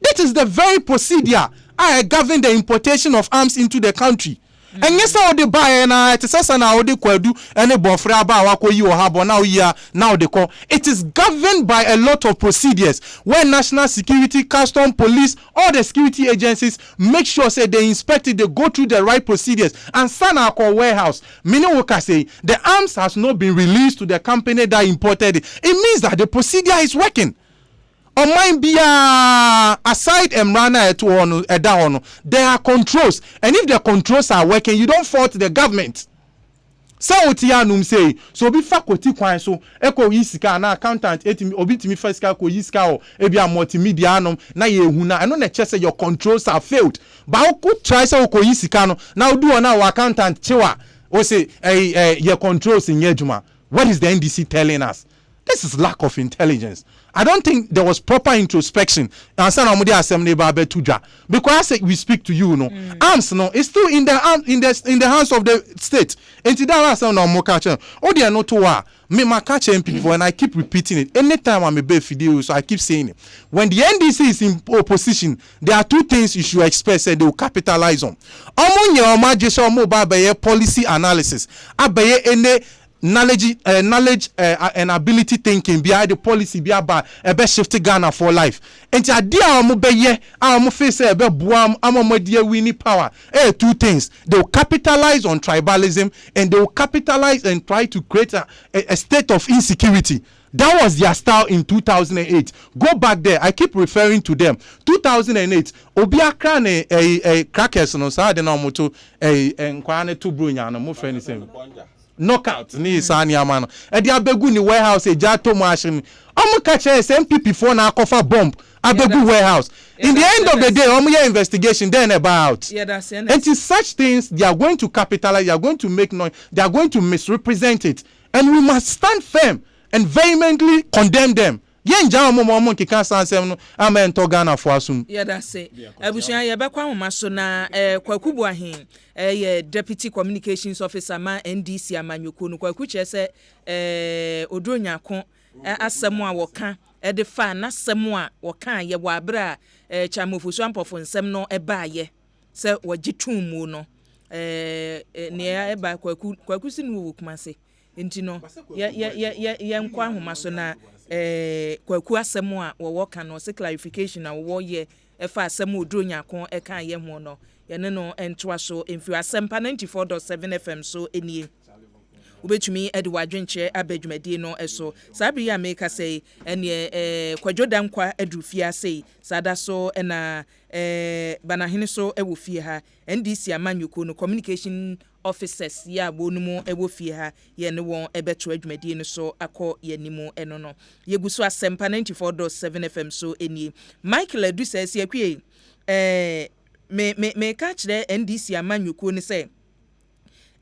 That is the very procedure I govern the importation of arms into the country. And yes, all the buy na it is na odi kwadu any bofre aba wakoyi o habo now year now they call it is governed by a lot of procedures where national security, custom, police, all the security agencies make sure say they inspect it, they go through the right procedures and sana call warehouse meaning we can say the arms has not been released to the company that imported it. It means that the procedure is working. Online bia aside Emrana eto ono eda ono, there are controls, and if the controls are working, you don't fault the government. So what ya num say, so be faculty kwan so eko yisika na accountant etimi obi timi first ka ko yisika o e bia multimedia anom na ye hu na eno na che say your controls are failed. But who could try say ko yisika no now do on our accountant chewa o say your controls in yejuma. What is the NDC telling us? This is lack of intelligence. I don't think there was proper introspection. Because we speak to you, no. Arms, no, it's still in the hands of the state. And today I say no more catch. Oh, they are not to me my catch people, and I keep repeating it. Anytime I'm a bad video, so I keep saying it. When the NDC is in opposition, there are two things you should expect and they will capitalize on. Policy analysis. Any knowledge and ability thinking behind the policy be about a best shift Ghana for life. And the idea I'm face a buam winning power. Two things. They will capitalize on tribalism and they will capitalize and try to create a state of insecurity. That was their style in 2008. Go back there. I keep referring to them. 2008. Obiakra a crackers no sa de na moto nkwane to brunya no mo friend same. Knockout ni sani amano e dia begu ni warehouse e jato machine omo catch MPP for na cover bomb abegu warehouse in the end of the day omo your investigation then about and it's such things they are going to capitalize, they are going to make noise, they are going to misrepresent it, and we must stand firm and vehemently condemn them. Yenja omo kika sansem no amen to Ghana for asum. Yeah, that's it. Abusuan ye be kwa homa so na Kwaku Buahin ye deputy communications officer ma NDC amanyoko no Kwaku che se odonyako asem a woka de fa na asem a woka ye wa abra chamofuso ampofo nsem no eba ye se wagitum mu no ne eba Kwaku sinu Kumase enti no ye nkwa homa so na Kwaku asem a wo ka no se clarification na wo ye efa asem odonyako e kan ye ho no ye ne no entwa so emfi Asempa 94.7 FM so enie ubetumi ede wadwenche abadwumadi no eso sabri ya make say ene kwadwodankwa adrufia sei sada so na banahene so ewo fie ha NDC amanyuko no communication officers ya bonumu ewo fie ha ye ne won ebeto adwumadi no so akọ yanimu eno no yeguso Asempa 94.7 FM so enie Michael Edu says yakwie me ka kire NDC amanyuko ne say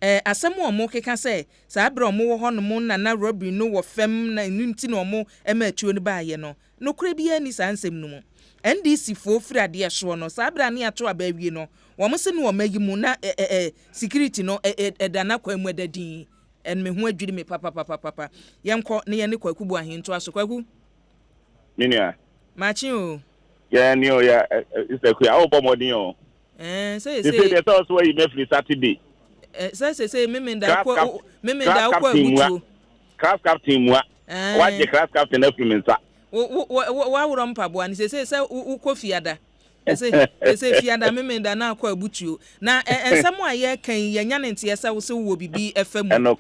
asem omo keka say sa abra omo wo hono na robbery no wo fem na nti na omo ematuo ne baaye no nokure bia ni sansem no mu NDC fo frade ye so no sa abra ne ato abawie no wo mo se no magi mu na security no dana kwamu dadin en me ho adwiri me papa yenko ne ye ne Kwaku Buahin to aso Kwaku minia machi o ya ni o ya iseku ya obomodin o say the thoughts where you make Saturday say memenda kwa abutu class captain mu wa je class captain na fluminsa wa wuro mpabo ani say ukofiada say fiada memenda na kwa abutu na ensam a ye kan ye nya ne nte say wo se wo bibi efamu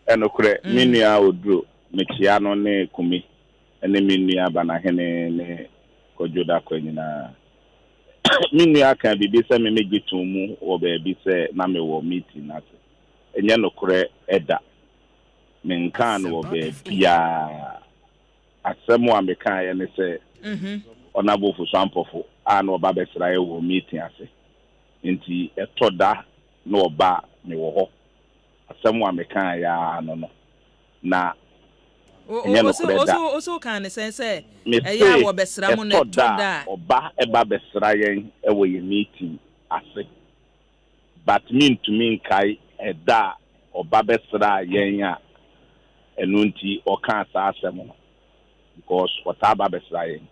enokure minia oduro mechia no ne kumi ene minia banahene ne kojoda kwanyina minia kan bibi se me megitumu wo be bi se na me wo meeting na se enye nokure eda menkan wo be bia asemu ameka ye ne se onabofo so ampofo ana oba besra ye wo meeting ase nti etoda na oba me wo ho asemu ameka ya no na also kan say eya wo besra mo na etoda oba eba besra yen e wo ye meeting ase but mean to mean kai eda oba besra yen a enu nti o kan sa asemu because what aba besra yen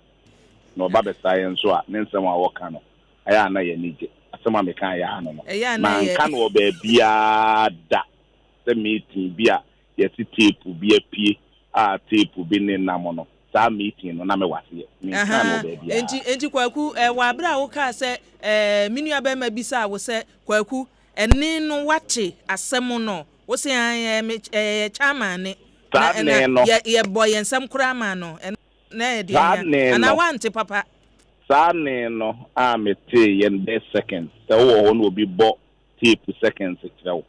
no oba besra yen so a ne nsem a wo kan no aya na ye nije asemu ameka ya no na kan wo ba bia da the meeting bia yeti tape bia pie a tape bi ne namono sa meeting no na me wase enti Kwaku wa abra wo ka se minu abema bisa wo se Kwaku eni no wache asem no wo se chairman ne ye boy ensam kura ma no na dia ana wante papa Sane no a mete yen be seconds so wo no obi bo tape seconds kirawo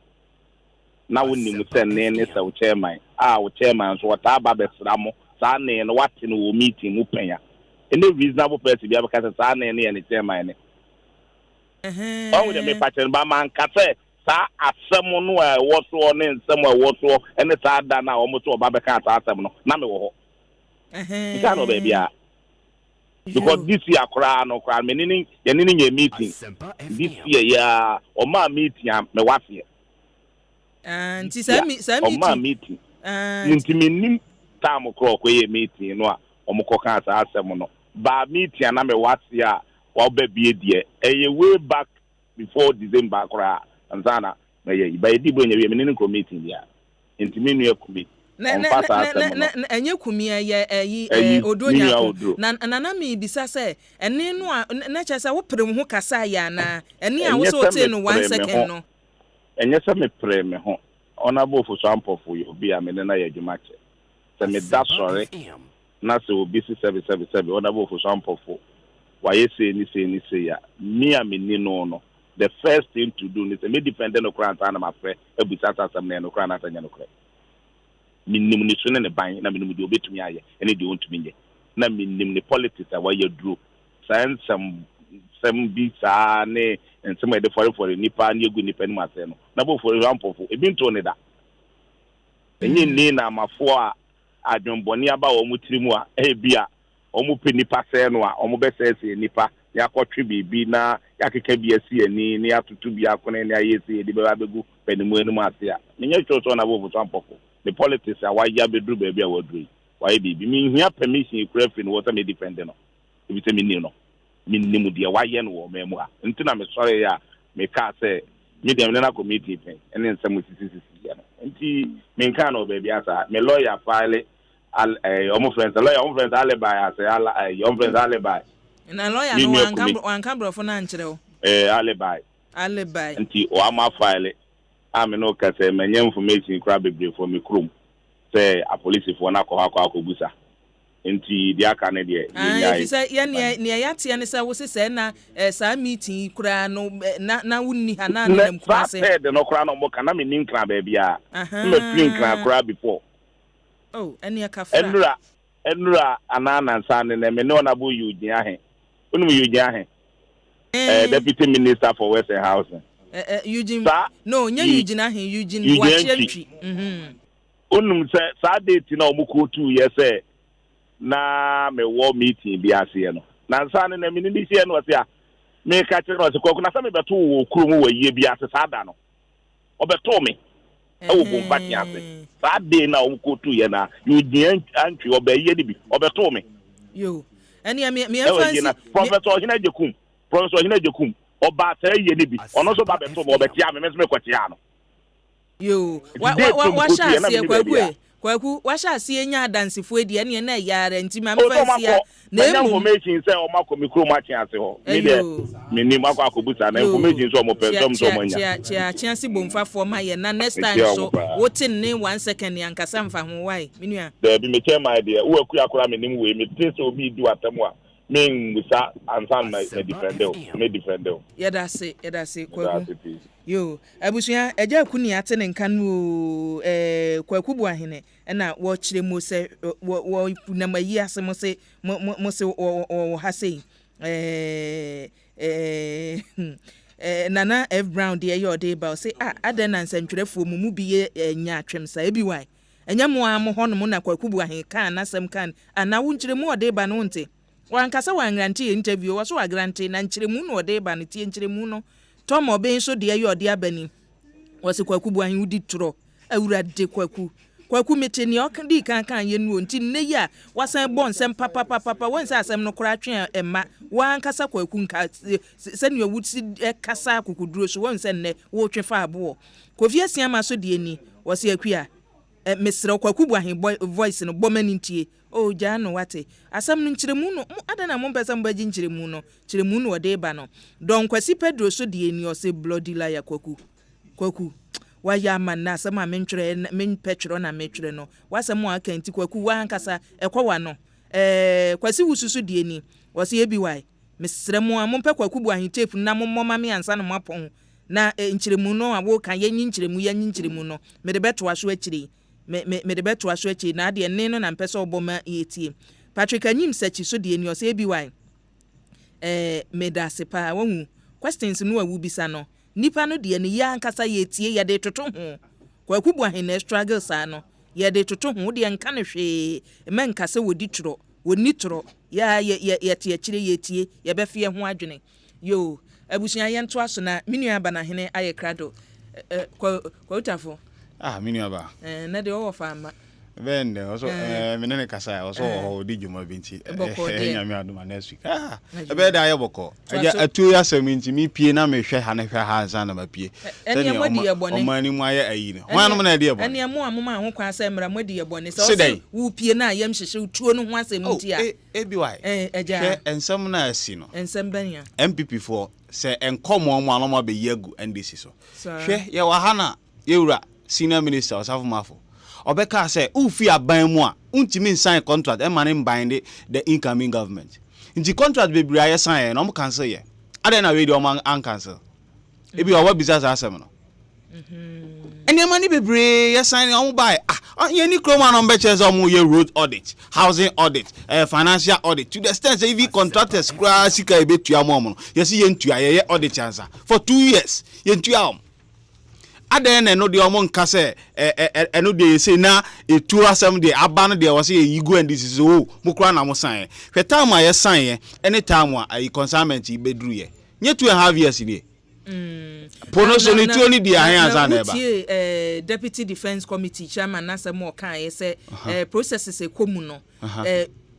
na woni mu se ne se wo chairman wo chairman so wata ba besra mo sane no wate no wo meeting mu panya any reasonable person bi abaka sane ne yen chairman ne we me pachen ba man ka se sa asem no a wo so ne nsem a wo so ene sa da na wo mo so ba beka sa asem no na me wo ho nka no ba bia because this year cry meaning your meeting this year yeah or my meeting me wafe and meeting nti menim time clock we meeting no a omokoka asa asem no ba meeting na me wafe a wa ba bie die way back before December cry and sana me ye ba di bo nya we meaning meeting dia nti me nu akumi enye kumia ye odonya ko na mi bisa se ene no na chese wo prem ho kasa ya na ene a wo so te no 1 second no enye se me pre me ho ona bo fu so ampofo yo bi a me na ya djuma che se me da sore na se obi si 777 ona bo fu so ampofo wa ye se ni ya mi a me ni no the first thing to do is me defend no crant na ma pre ebisa tasam na no crant na tanya no crant minimum ni sune ne ban na minimum de obetumi aye ene de ontumi nye na minimum ni politics a why draw san some bi sa ne nsema de for nipa na egu nipa ni mase no na bo for rampofo ebi nto ne da enyi ni na amafo a adwonboni aba wo mutirimu a bia o mu pe nipa se no a o mu be se nipa ya kotwe bibi na ya keka bi asi ani ne atutu bi akone ne ayesi de be abegu penimu enu ase a menye chocho na bo for rampofo the politics are why you be do baby a word why be me here permission crafting what me defend no if you me no me dia why yen wo me mu a ntina me sorry ya me ka say me dem na committee pen and then some sisi ya no nti me kan no baby asa me lawyer file almost friends alibi say your friends alibi na lawyer no wan cambro for na nkyere wo alibi nti o ama file I'm no ka say many information crab be for me chrome say a police for na ko busa enti dia ka ne de if say ya ne ya tie ne say wo se na sa meeting kura no na wunni ha na nem kura say say de no kura no mo kana me nin kra ba bia me twin kra kura before eni ka fra enura anana nsa ne me no na bo yuji ahe unu yuji ahe deputy minister for western housing Eugene no nya Eugene ahen Eugene wachiantwi onum se sa date na omuko 2 years na me wo meeting bi ase no na nsa ne na me ni sie no se a me ka kire no se kwaku na sa me beto wo kurom wo yie bi ase sa da no obeto me wo bomba ti ase sa de na omuko 2 year na Eugene antwi obaye ni bi obeto me yo eni me fancy professor Hina Jekum oba say ye ni bi ono so ba beto mo obetia me me kwatia no yo wa sha sie kwaku wa sha sie nya adansefo edi ene na yare nti ma me fancy ya na information say o makọ mikro machi ase ho me de me ni makọ akobuta na information so mo person so mo nya chia si bomfa for ma ye na next time so wotin ni 1 second yankasa mfa ho wai menua de bi me che my de wo akua akora me nim we me tese obi du atamu a men musa ansan me defendo yada se kwaku yo abusuya eja kuni ate ne nka no kwaku bu ahene na wo kire mo se wo na mayi ase mo se o ha sei nana F Brown de ye ode ba say adan na nsantwerefo mu bi nya atwem sa ebi wai enya mo am ho no na kwaku bu ahen kan na sem kan ana wo nkire mo ode ba no nte wankasa wan grante interview waso wa grante na nkire mu no ode ba ne tie nkire mu no Tomo ben so de ye ode abani wose kwaku bu ahen udi turo awurade kwaku meteni okandi kan ye nu onti ne ya wasan bon sem papa wonsa asem no kora twen emma wankasa kwaku nka se ne wuti kasa kokuduro so wonsa ne wo twe fa abo kofi asia ma so de ni wose akua mesra kwaku bu ahen voice no bomani ntie jano wate asam no nkyiremu no adana mo pesa mbaji nkyiremu no ode ba no don kwasi Pedro so de ni ose bloody liar kwaku wa ya man na asama mentwere men petro na metwere no wasam aka nti kwaku wa hankasa ekwa wa no kwasi wususu die ni wose ebi wai mesrɛ mo a mompɛ kwakubu ahin tape na mommɔ me ansa no mapɔn na nkyiremu no awo kan yenyi nkyiremu no me de beto aso akiri me de beto aso akiri na de ne no na mpɛ sɛ oboma yetie Patrick Anyim sachi so de ni ose ebi wai me da sepa wahu questions no awu bisa no nipa no de ni ya nkasa yetie ya de toto ho kwakubu ahin na struggle sa no ya de toto ho de nka ne hwe me nkasa wodi tro woni tro ya tie akire yetie ya be fie ho adwene yo abusuan yento aso na menua aba na hene aye krado kwa utafo menua ba na de wo fa ama bende also menene kasa also ho di juma binti nyame aduma next week ebe da aye boko atu ya saminti mi pie na me hwe ha na hwe ha ansa na ma pie ene modi ye bone omani mu aye ayi ne hwanum na de ye bone ene mo amuma ho kwa asa mra modi ye bone so wo pie na ayam hyehye tuo no ho asemti a ebi wai eja ensem na asi no ensem banya MPP for se enkomo mo anoma be yegu NDC so hwe ye wa ha na yewura senior minister Osafo Mafo Obeka say ufi aban mu a untimi sign contract e man bind the incoming government. Inti contract bebre aye sign no mo cancel ye. Ade na we dey o man an cancel. E bi o wa business asem no. Ene mani bebre ye sign o mo buy. Ye ni kroma no be chese o mo ye road audit, housing audit, financial audit. To the extent say if contractors kra sika e betua mo no. Ye si ye ntua ye audit answer. For 2 years ye ntua om. Aden no de omo nka se eno de say na etu asem de aba no de wo say yi go and this is mukura na mo san hweta ma ye san ye anytime a consignment ibedru ye nye 2.5 years ni pono so ni tu ni de ahan azan na eba Deputy Defense Committee chairman na say mo kan ye say processes e komu no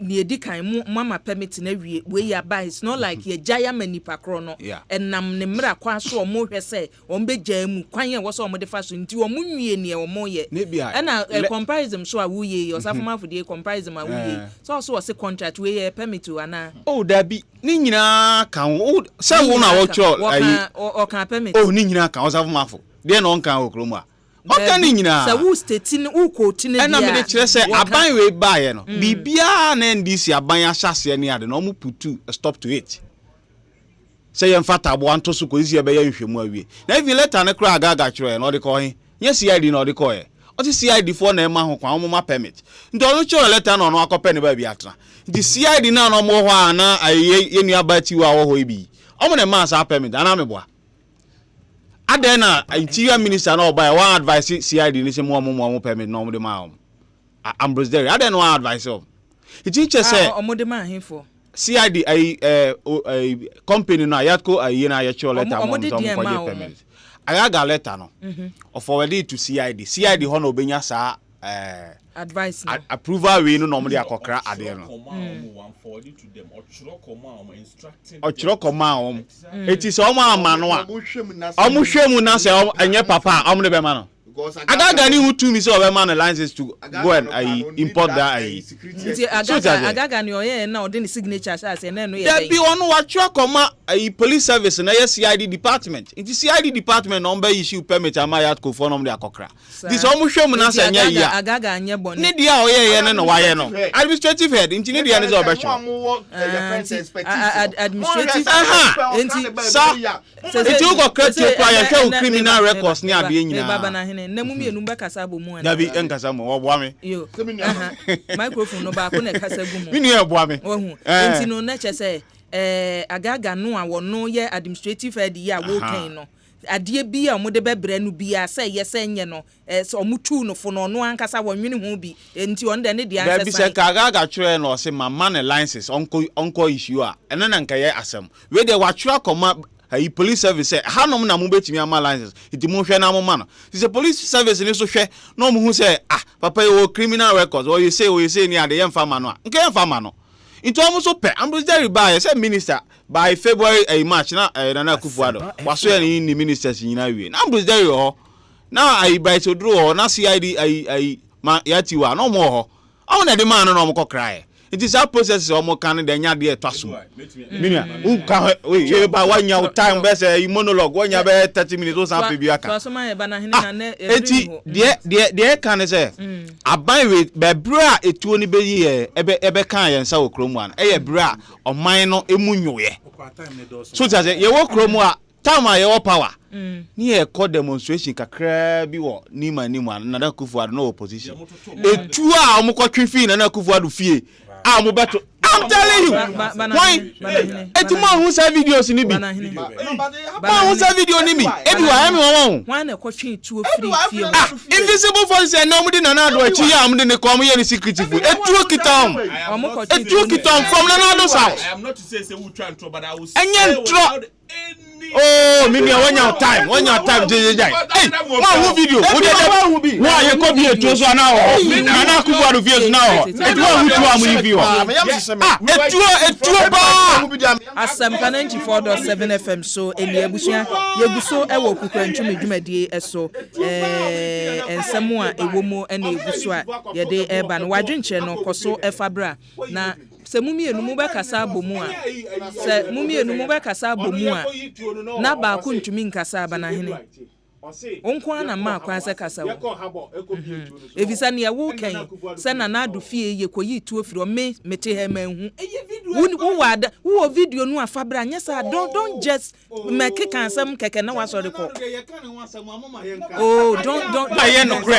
ni edikan mama permit na wie we ya buy it's not like ye jaya manipa kro no enam ne mra kwa so o mo hwe se o mbe jamu kwan ye wo so o mo de fa so nti o mo nwie ne o mo ye na comparison so a wo ye Osafo Mafo de comparison a wo ye so se contract we ye permit ana dabi ni nyina kan se wo na wo cho ayi o kan permit ni nyina kan Osafo Mafo de no kan okromu a Okani nyina. Sa wo state ni ukoti ne dia. Na me de kire se aban we ba ye no. Bibia na NDC aban ahyase ne ade no mu putu stop to it. Say ye mfata abo anto so ko isi e be ye nhwemu awie. Na if letter ne kra agaga kire no de ko hin. Ye CID no de ko ye. O ti CID for na ema ho kwa mo ma permit. Nti onu kire letter no no akopɛ ne ba bi atra. Nti CID na no mo ho ana ye nua ba ti wa wo ho ibi. O mo na ma sa permit ana me boa. Adena interior minister no buy one advice CID ni se mo permit no mo de ma Ambrose Derry adena one advice of it teacher say mo de ma hinfo CID company no ayatko ayi na ayecho letter mo de permit ayaga letter no of forward to CID ho na obenya sa advice no approval we no mo de akokra ade no ochiro koma eti so mo ama no a omo hwemu na se enye papa omo de be ma no agaga ni who to me so be man license to go and import that nti agaga ni oye na ode ni signature as na no ye dey be onu wa twa koma police service na ye CID department nti CID department no be issue permit ama ya ko for no de akokra this omo hwemu na se enye ya agaga anye bon ni dia oye ye no wa ye no administrative head nti ni dia ni so be show administrative nti sa nti ugo create kwa ya hwe criminal records ni ade nyina baba na hene na mu mienu be kasa bo mu ana Dabi enkasa mo wo boa me yo microphone no ba ko na kasa gu mu mini e boa me ohu enti no na chese agaga no a wono ye administrative head ya wo kan no ade bi a mo de bebre no bi a say yes enye no so omutu no fo no no ankasa wonwene ho bi enti on de ne dia answer Dabi se agaga tire no se mama ne license onko issue a ene na nka ye asem we de wa twa koma police service say hanom na mo betimi ama license iti mo hwe na mo ma no the police service ni so hwe no mo hu say papa you criminal records or you say ni ade ye mfa ma no a nke ye mfa ma no iti o mo so pe Ambrose Derry by say minister by February March na na Kufuado waso ye ni ministers nyina wie na Ambrose Derry ho na by Sodro ho na CID ma yati wa no mo ho o na de man no mo kokra it is our process almost can the nya de twaso minia unka we ye ba wanya time be say monologue wanya be 30 minutes o san pe bi aka twaso man ye ba na hene na na eti de kan say aban we be bra etuo ni be yi ebe kan ye nsa wo kromu an e ye bra oman no emu nyoye so ta say ye wo kromu a time a ye wo power ni e call demonstration kakra bi wo ni ma na da Kufuor no opposition etu a omko twifi na Kufuor fie a mo beto I'm telling you why etuma who say videos ni bi ba who say video ni mi ebi wa me won why na kwatwe tu ofiri fie invisible force say no mudi na do achi ya mudi ne kom ye ni secretive etu kitam from na do south I am not to say we try and throw but I will say oh mimi when your time jj hey one video why you come here to so now na Kufuor videos now it one who am you view Asempa 94.7 FM so eni abusua yeguso e wo Kukurantumi dwumadie eso ensemo a ewomo ena eguso a ye de eba no wadwenche no koso efabra na se mumienu mu be kasa abomu a se mumienu mu be kasa abomu a na ba ku ntumi nkasa aba na hene onkwa na ma kwa se kasa wo evisa ne wo kan se na na do fie ye koyi tu ofiri o mete he manhu wo wada wo video no afabra nyesa don't just make kansam keke na wasori ko oh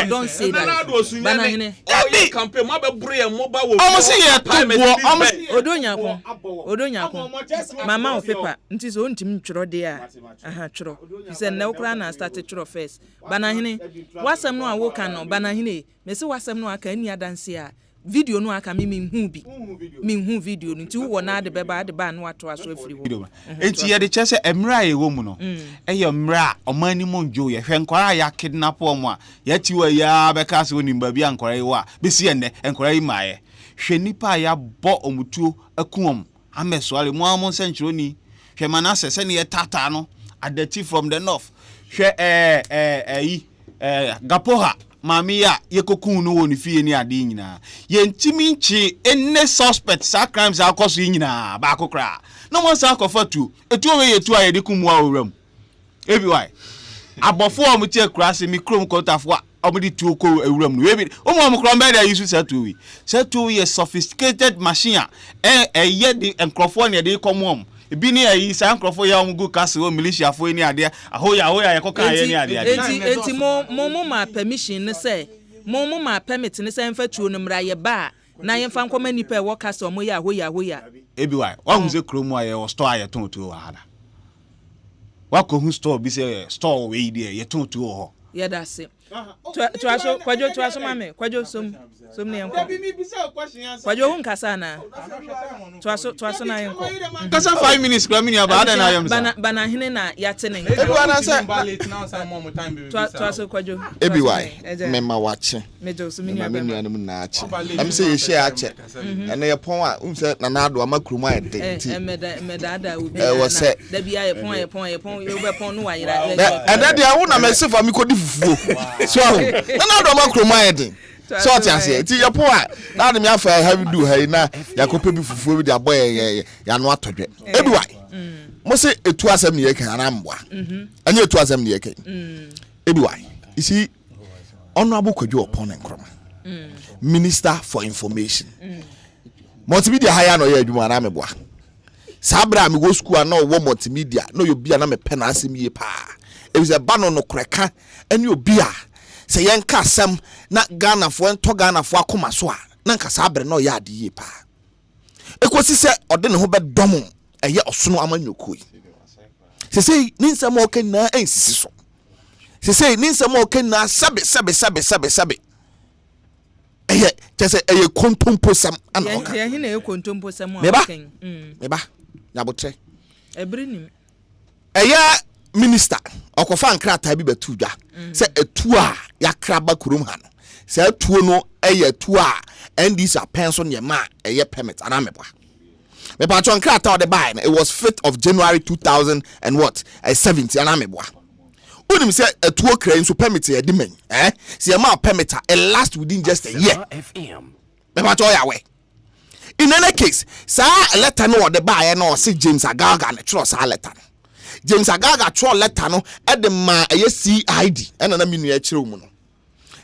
don't say that bana hene campaign ma be bure mo ba wo omo se ye to odonya ko mama o paper nti so ntim tworo de a aha tworo se na ukra na start tworo first bana hene wasam no a wo kan no bana hene me se wasam no aka ani adanse a video no aka me minhu video no nti wo na de beba de ba no ato aso afiri wo enti ye de chese emra ye wo mu no eye mra omani monjo ye hwe nkwara ya kidnap omo a ya tiwa ya be ka se onimba bia nkwara ye wa be si enne nkwara yi maaye hwe nipa ya bo omutuo akuom ameso ale mo amon senchiro ni hwe manase se ne ye tata no adati from the north hwe gapoha mami ya yekokun no woni fie ni ade nyina ye ntimi nchi enne suspect sa crimes akoso nyina ba akokra no mo sa akofatu etu we yetu ayede kumu awuram ebi why abofo o mti akura se mikrom kontafo omudi tu ko awuram no ebi o mo kro mbe da use satu we sophisticated machine ye di enkrofo ne de komom ebi ni ayi sa enkrofo ya omgu kase o militia fo ni ade ahoya yekoka ye ni ade enti mo ma permission ne say mo ma permit ne say mfa tuo no mra ye ba na ye mfa nkoma nipa e wo kase omo ya ahoya ebi why wa hu se kromu aye o store aye tonto wa hada wa ko hu store bi se store we dey ye tonto ho ye da se tuaso kwajo som ne yanko kwajo hun kasa na tuaso na yanko kasa 5 minutes kwa mini aba ada na yam bana hene na yatene ebiwa say tuaso kwajo ebiwa mema wache mejo so mini aba menu na ache am say ye share ache ene ye pon a unse na na ado amakrumu ayede ti meda ada obi na da bia ye pon yo be pon no wa yira eda dia wo na mesefa mi kodi fufuo so na do amakrumu ayede so what you say ti your poa na dem ya fa have do ha na yakope bi fufuo bi de aboye ya no atodwe ebi why mo se etu asem ne yake ana mboa anya etu asem ne yake ebi why you see honorable Kwadwo upon Nkrumah minister for information multimedia haya no ye adwuma na meboa sabra me go school na wo multimedia no yo bia na me pen asem ye pa e be ba no kreka ene obi a se yenka asem na Ghana fo ento Ghana fo akoma so a na nka sabre na ya ade ye pa ekosi se ode ne ho be dom eye osono amanyokoi se ni nsem o kan na ensisi so se ni nsem o kan na sabe eye tese eye kontompo sam ana oka ye hina ye kontompo sam o kan meba nyabotre ebrinim eye minister okofa nkrata bi betudwa se etu a yakra ba kurum ha no se etuo no eye etu a ndis apenso ne ma eye permit ana meba me pa chon nkrata o de buy it was 5th of January 2070 ana meba unim se etuo kra nso permit e di men se ma permit e last within just a year me pa cho ya we In any case, sa letter no the buy no say James Agaga na tro sa letter. James Agaga tro letter no e de ma eye CID e na me nua kire mu no.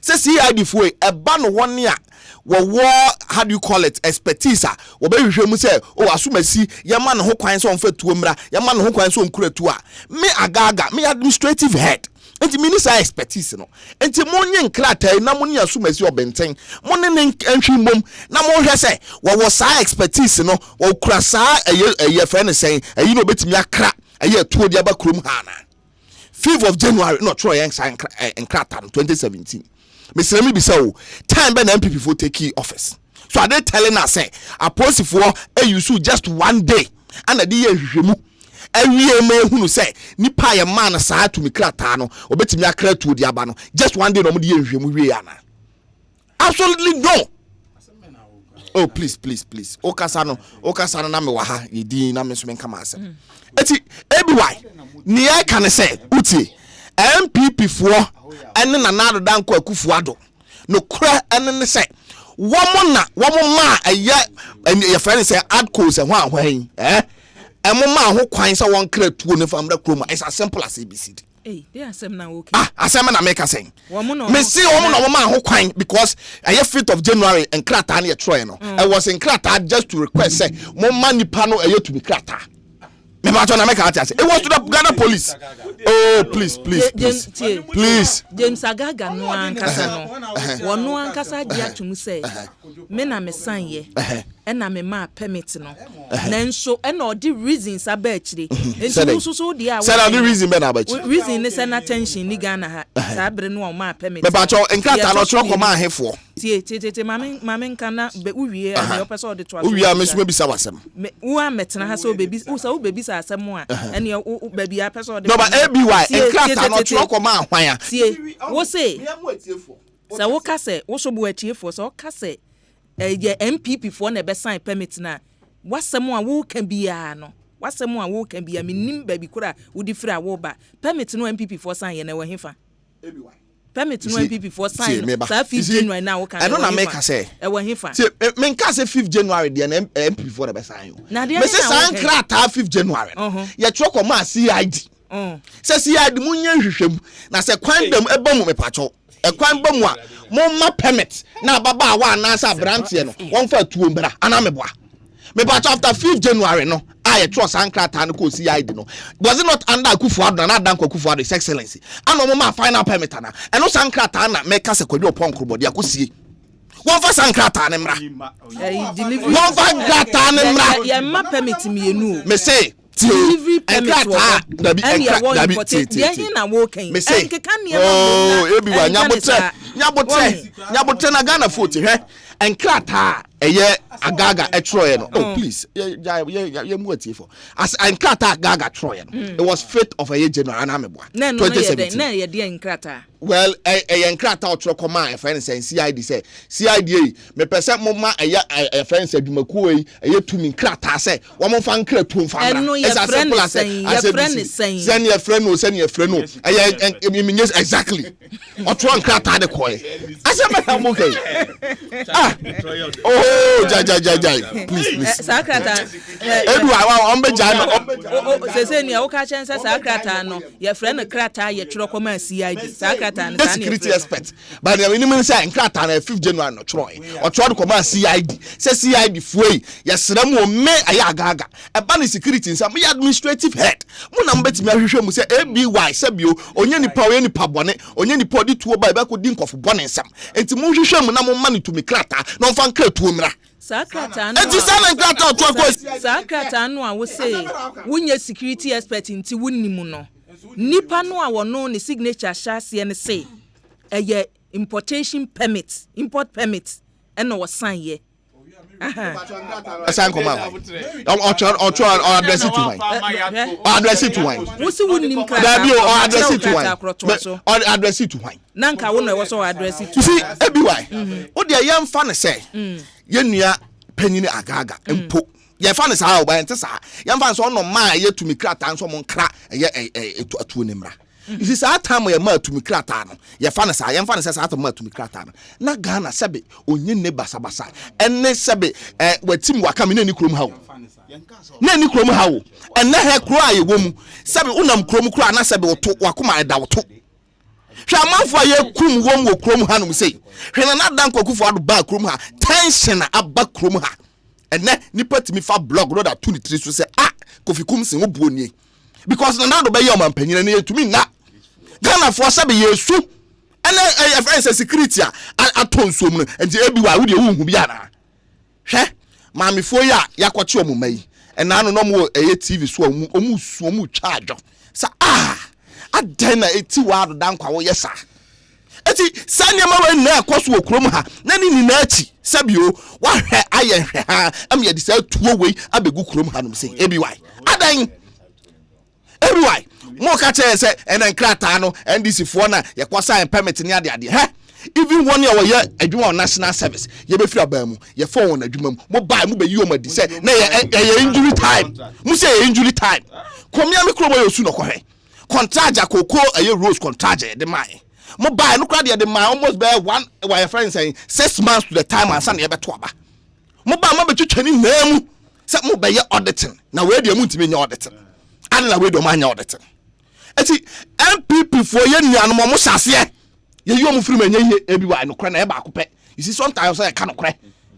Say CID fo e ba no won a wo how do you call it expertise a wo be hwehwe mu say o asomasi ye ma no ho kwan so onfa tuo mra ye ma no ho kwan so onkura tuo a me Agaga me administrative head enti minister expertise no enti monye nkratai na monye asomasi obenten monne nhwimom na mo hwe say wo sa expertise no wo kura sa eye fe ne sen ayi no betimi akra aye tuo dia ba krom ha na 5th of January no tro yen san nkrata 2017 Mr. Me be so time be na MPP for take office. So are they telling us say a policy for you just one day and a day hwehwemu awie me hunu say nipa ye man sa to me krata no obetimi akra to di aba no just one day no mo dey hwehwemu wie ana. Absolutely no. Oh please okasa no na me wa ha yedi na me so me kama ase eti why ni I can say uti MPP for ene na nado danko Akufuado no kra ene ne say womo ma ye friend say adco say hwan emo ma ho kwan say won kra tuo ne famra kroma. It's as simple as ABCD. They asem na okay. Asem na make saying. Me see womo ma ho kwan because aye 5th of January and krata na ye tro no. I was in krata just to request say mo ma nipa no aye to be krata. Me ba to na make out say it was to the Ghana police. Oh please. James Agaga no ankasa no. Wono ankasa dia twum say me na me san ye. E na me ma permit no. Nanso e na odi reasons abachire. Enti so dia. Say the reason be na abachi. Reason is na tension ni Ghana ha. Sa bre no o ma permit. Me ba to enkrata no tro koma ahefo. Tie mame nkana be uwie a me opese odi to aso. Uwie a me so be bisa wasem. Wo a metena ha so bebi wo sa wo bebi sa asem a ene bebi a pese odi. No but ABY enkrata no tro koma ahwan a. Tie wo say sa wo ka se wo so bo atiefo so ka se ye MPP for na be sign permit na wasem a wo kan bia no wasem a wo kan bia menim baby kura wo di free a wo ba permit no MPP for sign ye na wo hefa ABY permit no MPP for sign sa 5th January now can I don't make say e wo hefa see me nka say 5th January dey na MPP for na be sign me say sign krata 5th January ye tro ko ma CID say CID munye hwehwem na say kwan dem eba mu me pacho e kwan ba mu a mo ma permit na baba wa na sa brantie no won fa tuo mbra ana me boa me pacho after 5th January no I trust Ankrata and Ko CID no. Was it not under Akufuado and Adanko Akufuado His Excellency? And no ma final permit na. And no Sankrata na make us a kodo pon krobodi akusi. One for Sankrata nemra. One for Sankrata nemra. Ya ma permit me enu. Me say delivery permit and ya won imported. Dey na working. Me say oh everyone nyabotre na Ghana foot he. Enkrata eye Agaga etroye no. Oh please ye mu atifo as enkrata Agaga troye no. It was 5th of January na meboa 2017 na ye de enkrata well enkrata otro koma e friend say CID say CID me pese mo ma e friend say dumakuo eye tumi enkrata say wo mo fa nkra tu mfa mra it's as simple as your friend is saying send your friend no exactly otro enkrata de koy asema mo okay oh jai please sakrata edu on be jai no se ni o ka chen sakrata no your friend krata ye twro koma CID sakrata no security expert but the minimum say krata na 5th January no troy o twro koma CID say CID fuei ye sram o me aya Agaga e ba ni security nsam me administrative head mo na mbetimi ahwehwe mu say ABY sabio onye nipa bone onye nipa odi tuo ba be ko di nkofo bone nsam enti mo hwehwe mu na mo mani to me krata no fa nkra tuo mra sakrata no enti sana krata to ko sakrata no a wo say wunye security expert nti wunnimu no nipa no a wono ne signature shase ne say eye importation permit import permit eno wo sign ye asan koma or address it to wine or address it to wine wo si wunnim krata da bi or address it to wine or address it to wine nanka wo no wo so address it to see ABY wo de yam fa ne say ye nua panyini Agaga empo ye fa ne sa o ba ente sa yam fa so no ma ye tumi krata nso mo nkra ye atuo ne mra You see saa time ye ma tumi krata no ye fa ne sa ye fa ne sa time ma tumi krata no na Ghana sebe onye ne basabasa enne sebe watim waka me ni krom ha wo na ni krom ha wo enne he kro aye wo mu sebe unam krom kro na sebe woto wakoma eda woto hwe amanfo aye kum wo mu krom ha no sei hwe na dan kwakufo ado ba krom ha tension aba krom ha enne nipa timi fa blog no da 23 so say Kofi kum sin obuo nie because na do be ye omanpanyin na yetumi na Ghana for sabe yesu ene friends security atonso mu enti ebi wa wo de wo hu bi ana hwe maamefo ya yakoche omumai ena no no mo eye TV so omu charge sa adan na eti wa do dan kwa wo yesa eti sanya ma we na ekoso okrom ha na ni na achi sabio wa hwe aye hwe ha am ye de sa tuo we abegu krom ha no sei ebi why adan ebi why mo ka che se enen krata no NDC fo na ye kwasa permit ni ade ade he even one year we adwuma on national service ye be fira ba mu ye fo won adwuma mu mo ba mu be yi o ma di se na ye injury time mu se ye injury time komia me kromo ye su no ko he contract akoko aye rose contract de mai mo buy no crowd de my almost be one why friend saying 6 months to the time and say beto aba mo buy mo betwetwani namu say mo be ye auditing na we de mu ntimi nya auditing and na we do ma nya auditing eti MPP for ye nuanu mo hyase ye yo mo firi ma nya ye ebi wa no kra na e ba ko pe you see sometimes say ka no kra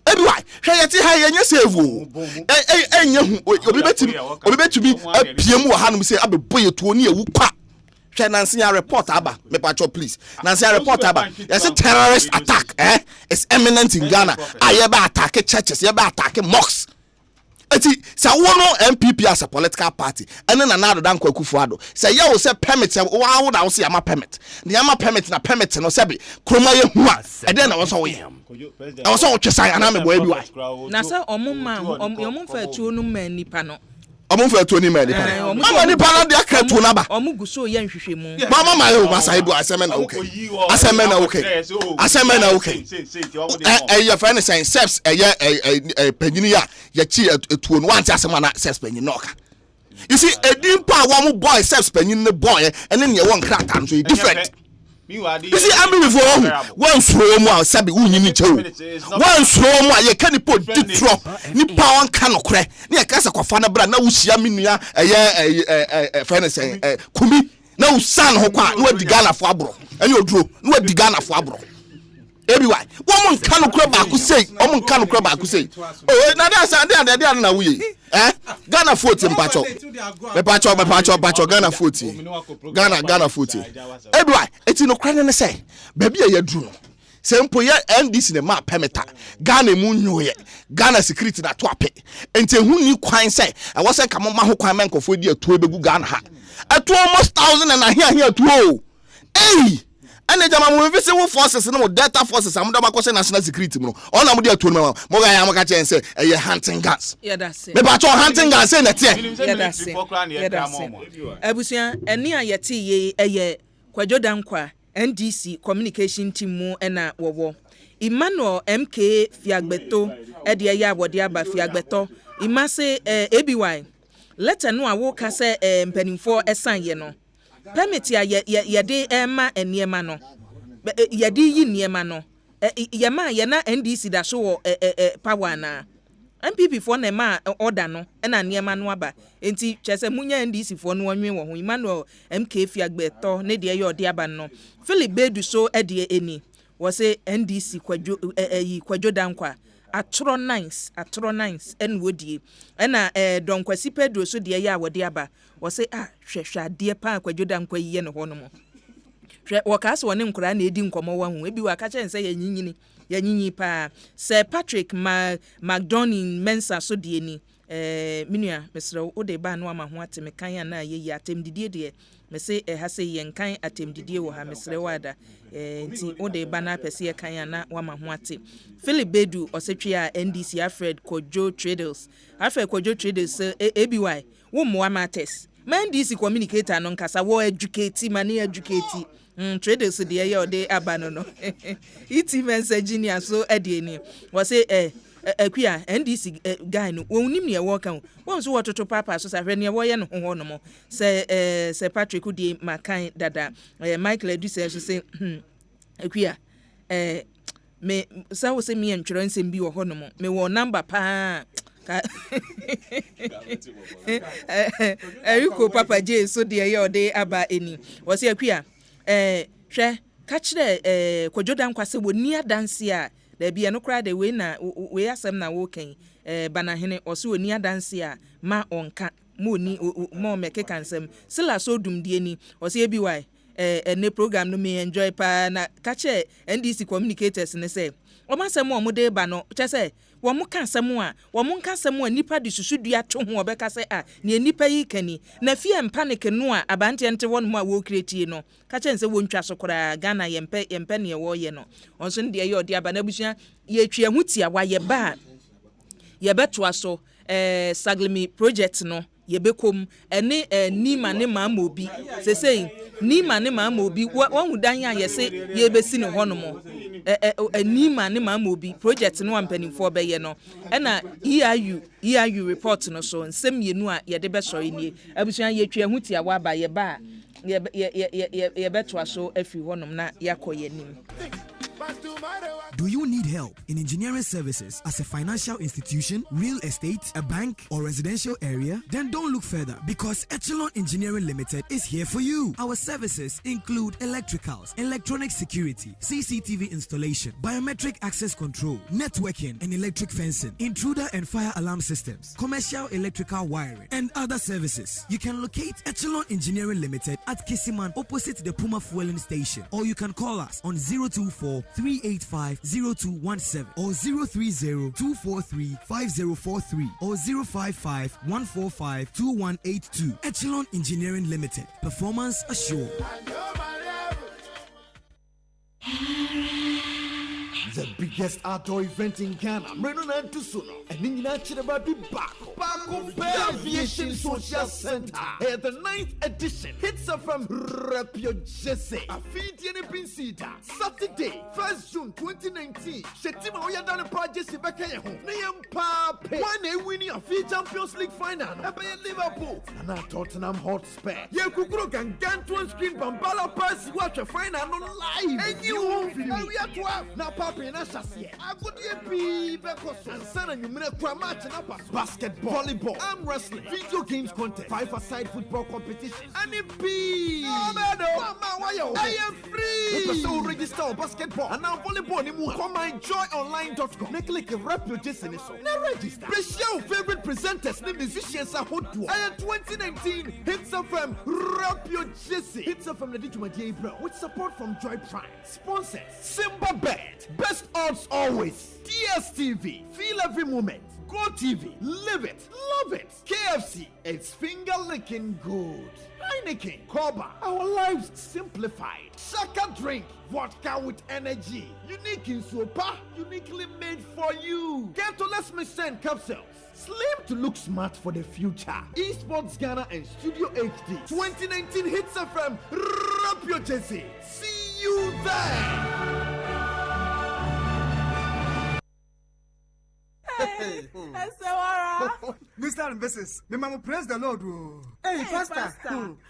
ebi wa hwe ye ti ha ye nya save o enya hu obi betumi apiem wo hanum say abebo ye tuo ni ewu kwa hwe Nancy report aba me pacho please Nancy report aba there's a terrorist attack it's imminent in Ghana aye ba attack churches ye ba attack mosques eti say wono MPP as a political party ene na nado dan kwakufuado say ye wo say permit wa wo na wo say ama permit the ama permit na permit no say be kroma ye hu a e den na wo so wo ye e wo so wo twesan ana me boy bi wa na say omum fa tuo no ma nipa no omumfa to ni ma ni pa mama ni pa na de akratu na ba omuguso ye nhwehwe mu mama ma yo masa ibu aseme na okay aseme na okay your friend is saying steps panyini ya ya chi etuo no wanti asema na steps panyini no ka you see edin pa wa mu boy steps panyini ne boy ene ne won krata no so different you see I'm before one slow mo sabi unyini chewu one slow mo ye kan po ditro ni pa wan kan okre ni e kasa kwafa na bra na wuhia menua friend say kumi na usan ho kwa na wadi Ghana fo abro ene oduro na wadi Ghana fo abro ebi why woman kan okre ba ku sei omon kan okre ba ku sei oh na da san de na wuye Ghana 40 mpacho me pacho Ghana 40 Ghana 40 ebi why eti no kran ne say baby ya duru sempo ya NDC ne ma permita Ghana mu nyoye Ghana security na to ape enti hu ni kwan say e wo say kamo ma ho kwan men kofo di atuo begu Ghana ha atu almost 1000 and ahia atuo ene jama mo vise wo forces no delta forces am da makose national security no ona mo de atuo no mo ga ya mo ka chen say e hunting guns yeah that's it me ba cho hunting guns say na tie yeah that's it abusia eni ayete ye eye kwajodan kwa NDC communication team mu ena wowo Emmanuel MK Fiagbeto ede ya wode aba Fiagbeto imase ABY letter no a wo ka say mpanimfo esan ye no permit ya de ema eniema no ya de yi niema no ya ma ya na NDC da so power na MPP for na ma order no na niema no aba enti chese munya NDC for no wanwe wo ho Emmanuel MK Fiagbeto ne de ye ode aba no Philip Bedu so ede eni wo say NDC kwajo dankwa atro nice en wodie na donkwasi Pedro so de ye awode aba wo say hwehwe ade pa kwajo dankwa yiye ne ho no mo hwe wo ka so ne nkura na edi nkomo wa hu ebi wa ka chen say yanyinyi pa Sir Patrick McDonald Mensa so de ni minua mesre wo de ba no ama ho ateme kan na ye atemdidie de me se ha se ye nkan atemdidie wo ha mesre wada nti wo de ba na pese kan na wa ma ho ate Philip Bedu osetwe a NDC Alfred Kojo Traders ABY wo mo amates man NDC communicator no nkasa wo educate mani educate traders de ye ode abano no iti message ni so ede ni wo say akuya NDC guy no wonim ne wo kan won so wototo papa so sa hwe ne wo ye no ho no mo se Patrick Udi Makan dada Michael Eduse so say akuya me sa wo se me ntwero nsem bi wo ho no mo me wo number pa Eriko Papa J so de ye ode aba eni wo se akuya hwe ka kire Kojodan kwase wo ni adanse a da bia no kra de we na we asem na wo kan banahene o se oni adanse a ma onka mo ni mo meke kansem sila so dumdie ni o se bi why ne program no me enjoy pa na ka kire NDC communicators ne say o ma sem o mo de ba no che say wo mo kan sem a wo mo kan sem a nipa de susudua to ho obeka say ne nipa yi kani na fie panic no a abante ente won mo a wo create no ka chen se wo ntwa so kora Ghana yempe ne wo ye no onso ne de ye odi aba na busua ye twa hutia wa ye ba ye beto aso Saglimi project no ye bekom ene nima ne ma obi sesei nima ne ma obi won hudan a ye se ye besi ne hono mo nima ne ma obi project no ampanimfo be ye no na EIU report no so nsem yenu a ye de be sori nie abusua ye twa hutia wa ba ye ba ye beto aso afi honom na yakoye nim. Do you need help in engineering services as a financial institution, real estate, a bank, or residential area? Then don't look further because Echelon Engineering Limited is here for you. Our services include electricals, electronic security, CCTV installation, biometric access control, networking and electric fencing, intruder and fire alarm systems, commercial electrical wiring, and other services. You can locate Echelon Engineering Limited at Kisiman opposite the Puma Fueling Station, or you can call us on 024-385-0217 or 030-243-5043 or 055-145-2182. Echelon Engineering Limited. Performance assured. The biggest outdoor event in Ghana, Mrenona Tusuno, and Nina Chidababi Bako Bay Aviation Social Center. Here the 9th edition hits up from Rapio Jesse. A feed Yenipin Cedar. Saturday, 1st June 2019. Shetima Oyadana Project Sibaka home. Nayam Pape. One winning a feed Champions League final. Abayan Liverpool. And a Tottenham Hotspur. Ye Kukuro can get to screen Bambala Pass. Watch a final on live. And you won't be. We are 12. Now Pape. Basketball, volleyball, arm wrestling, video games contest, 5-a-side football competition, and it be. I am free. So register basketball and now volleyball. Come and joyonline.com. Now click Rapio Jason. Now register. Please your favorite presenters, the musicians are hot. I am 2019 Hits FM Rapio Jesse. Hits FM the Dijumadia Bro with support from Joy Prime. Sponsors Simba Bet. Best odds always. DSTV. Feel every moment. Go TV. Live it. Love it. KFC. It's finger licking good. Heineken. Koba. Our lives simplified. Shaka drink. Vodka with energy. Unique in sopa. Uniquely made for you. Get to Let's Send capsules. Slim to look smart for the future. Esports Ghana and Studio HD. 2019 Hits FM. Rapio Jesse. See you there. Hey, Mr. and Mrs. The Mama praise the Lord. Hey, Pastor.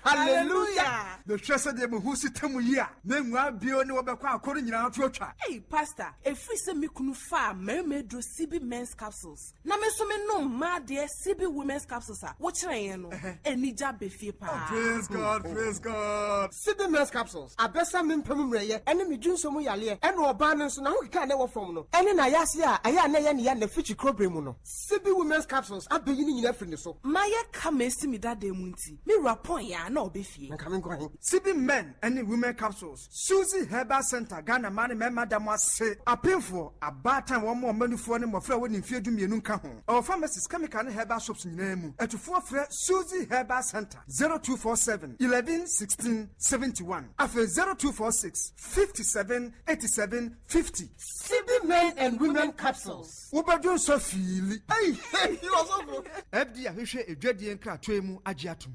Hallelujah. The treasure de who sit to me here. Then we are beyond what according to our church. Hey, Pastor, if we say me kunu fa mermaid do CB men's capsules. Na me so me no ma de CB women's capsules. What try no? Any job be fee pa. Praise God, praise God. CB men's capsules. A besa me pemu reye. Ene me dun so mu yale. Ene oba no so na ho ka na wo from no. Ene na yase a aya na ye ne ya na fichi problem no. CB women's capsules abeyi ni nyina free so. Maye ka me si me da dem nti. Me rapon ya na obefie. Nka me nkwan. CB men and women capsules. Susie Herbal Center Ghana man me madam ase. Apemfo abatan wo mo manufo ne mofra wo ni mfie dumienu nka ho. Our pharmacies chemical and herbal shops nyina mu. Etufo afre Susie Herbal Center 0247 11 16 71. Afre 0246 57 87 50. CB men and women capsules. Ubadun so feel. Hey, you also. Ebdi ahwehwe edwadie nkra toemu agye atum.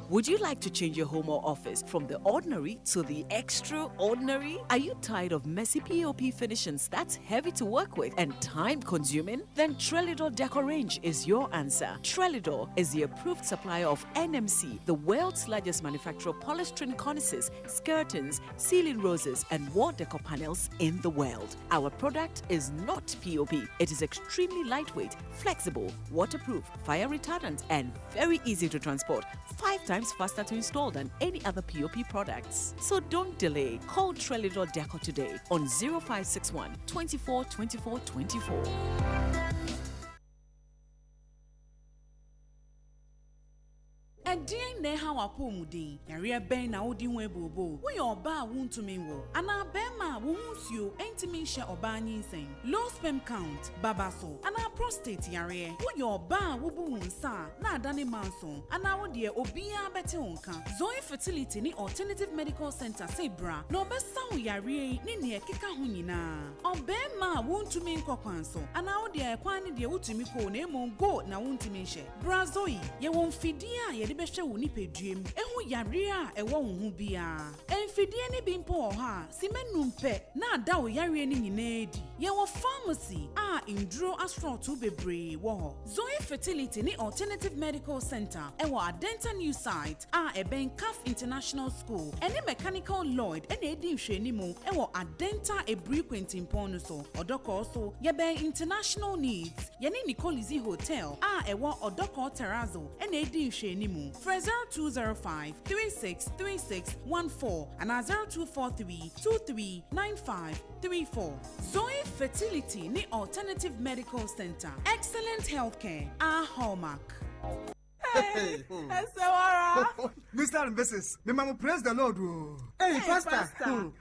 Would you like to change your home or office from the ordinary to the extraordinary? Are you tired of messy POP finishings that's heavy to work with and time-consuming? Then Trelidor Decor Range is your answer. Trelidor is the approved supplier of NMC, the world's largest manufacturer of polystyrene cornices, skirtings, ceiling roses, and wall decor panels in the world. Our product is not POP. It is extremely lightweight, flexible, waterproof, fire retardant, and very easy to transport. 5 times faster to install than any other POP products. So don't delay. Call Trelidor Decor today on 0561 24 24 24. Ɛdeɛn na ɛha w'apɔmuden yareɛ bɛn na wodi ho abobo woyɛ ɔbaa a wontumi nwo anaa bɛrima a wo ho nsuo ɛntumi nhyɛ ɔbaa nyinsɛn low sperm count baba so anaa prostate yareɛ woyɛ ɔbaa a wobu wo nsa a na adane manso anaa wodeɛ obiara bɛte wo nka Zoe Fertility ne Alternative Medical Center sɛ bra na ɔbɛsa wo yareɛ yi ne nea ɛkeka ho nyinaa ɔbɛrima a wontumi nkɔ kwan so anaa wodeɛ ɛkwan ne deɛ wotumi kɔ na emu go na wontumi nhyɛ bra Zoe yɛwɔ mfidie a yɛde bɛhwɛ wo nipadua mu ɛho yareɛ a ɛwɔ wo ho biara mfidie ne bi mpo wɔ hɔ a simenum pɛ na ada wo yareɛ ne nyinaa di yɛwɔ pharmacy a nduro asɔɔto bebree wɔ hɔ Zoe Fertility ne Alternative Medical Center ɛwɔ Adenta New Site a ɛbɛn CAF International School ɛne Mechanical Lloyd ɛna edi nhwɛnimu ɛwɔ Adenta Ebri Quintimpon no so ɔdɔkɔ so yɛbɛn International Needs yɛne Nicolizi Hotel a ɛwɔ ɔdɔkɔ Terrazzo ɛna edi nhwɛnimu for 0205-363614 and 0243-239534. Zoe Fertility ne Alternative Medical Center. Excellent healthcare. Our hallmark. Hey, Mr. and Mrs. Me mama praise the Lord. Hey, Pastor.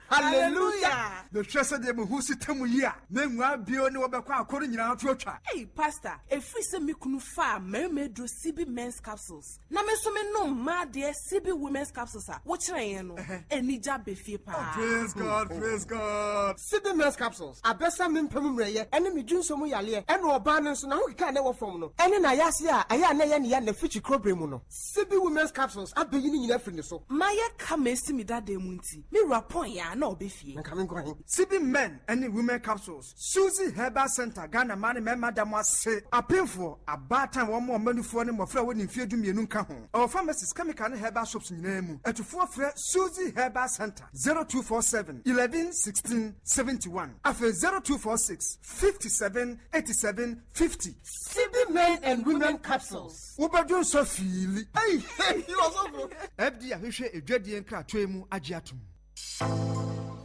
Hallelujah. The treasure de who sit temu here. Name wa bio ni wabekwa akori nyina atwotwa. Hey, Pastor. If we say me kunu fa me do CB men's capsules. Na me so me no ma de CB women's capsules a. Wo kire yen no. Enija befie pa. Praise God, praise God. CB men's capsules. Abesa me mpem mreye. Ene me dwunso mu yale. Ene oba no so na ho kika na wo from no. Ene na yase a aya na ye ne ya na fichi krobremu no. CB women's capsules abeyi ni nyina free so. Maya ka mesi mi dade mu nti. Me rapon ya na obefie. Nka me nkwan. CB men and women capsules. Susie Herbal Center Ghana man me madam ase. Apemfo abatan wo mo manufo ne mofra wo ni fie dumienu nka ho. Our pharmacies chemical and herbal shops nyina mu. Etufo frɛ Susie Herbal Center 0247 11 16 71. Afa 0246 57 87 50. CB men and women capsules. Ubadun so feel. Hey, you also. FD ahwehwe edwadie nka atwemu agiatum.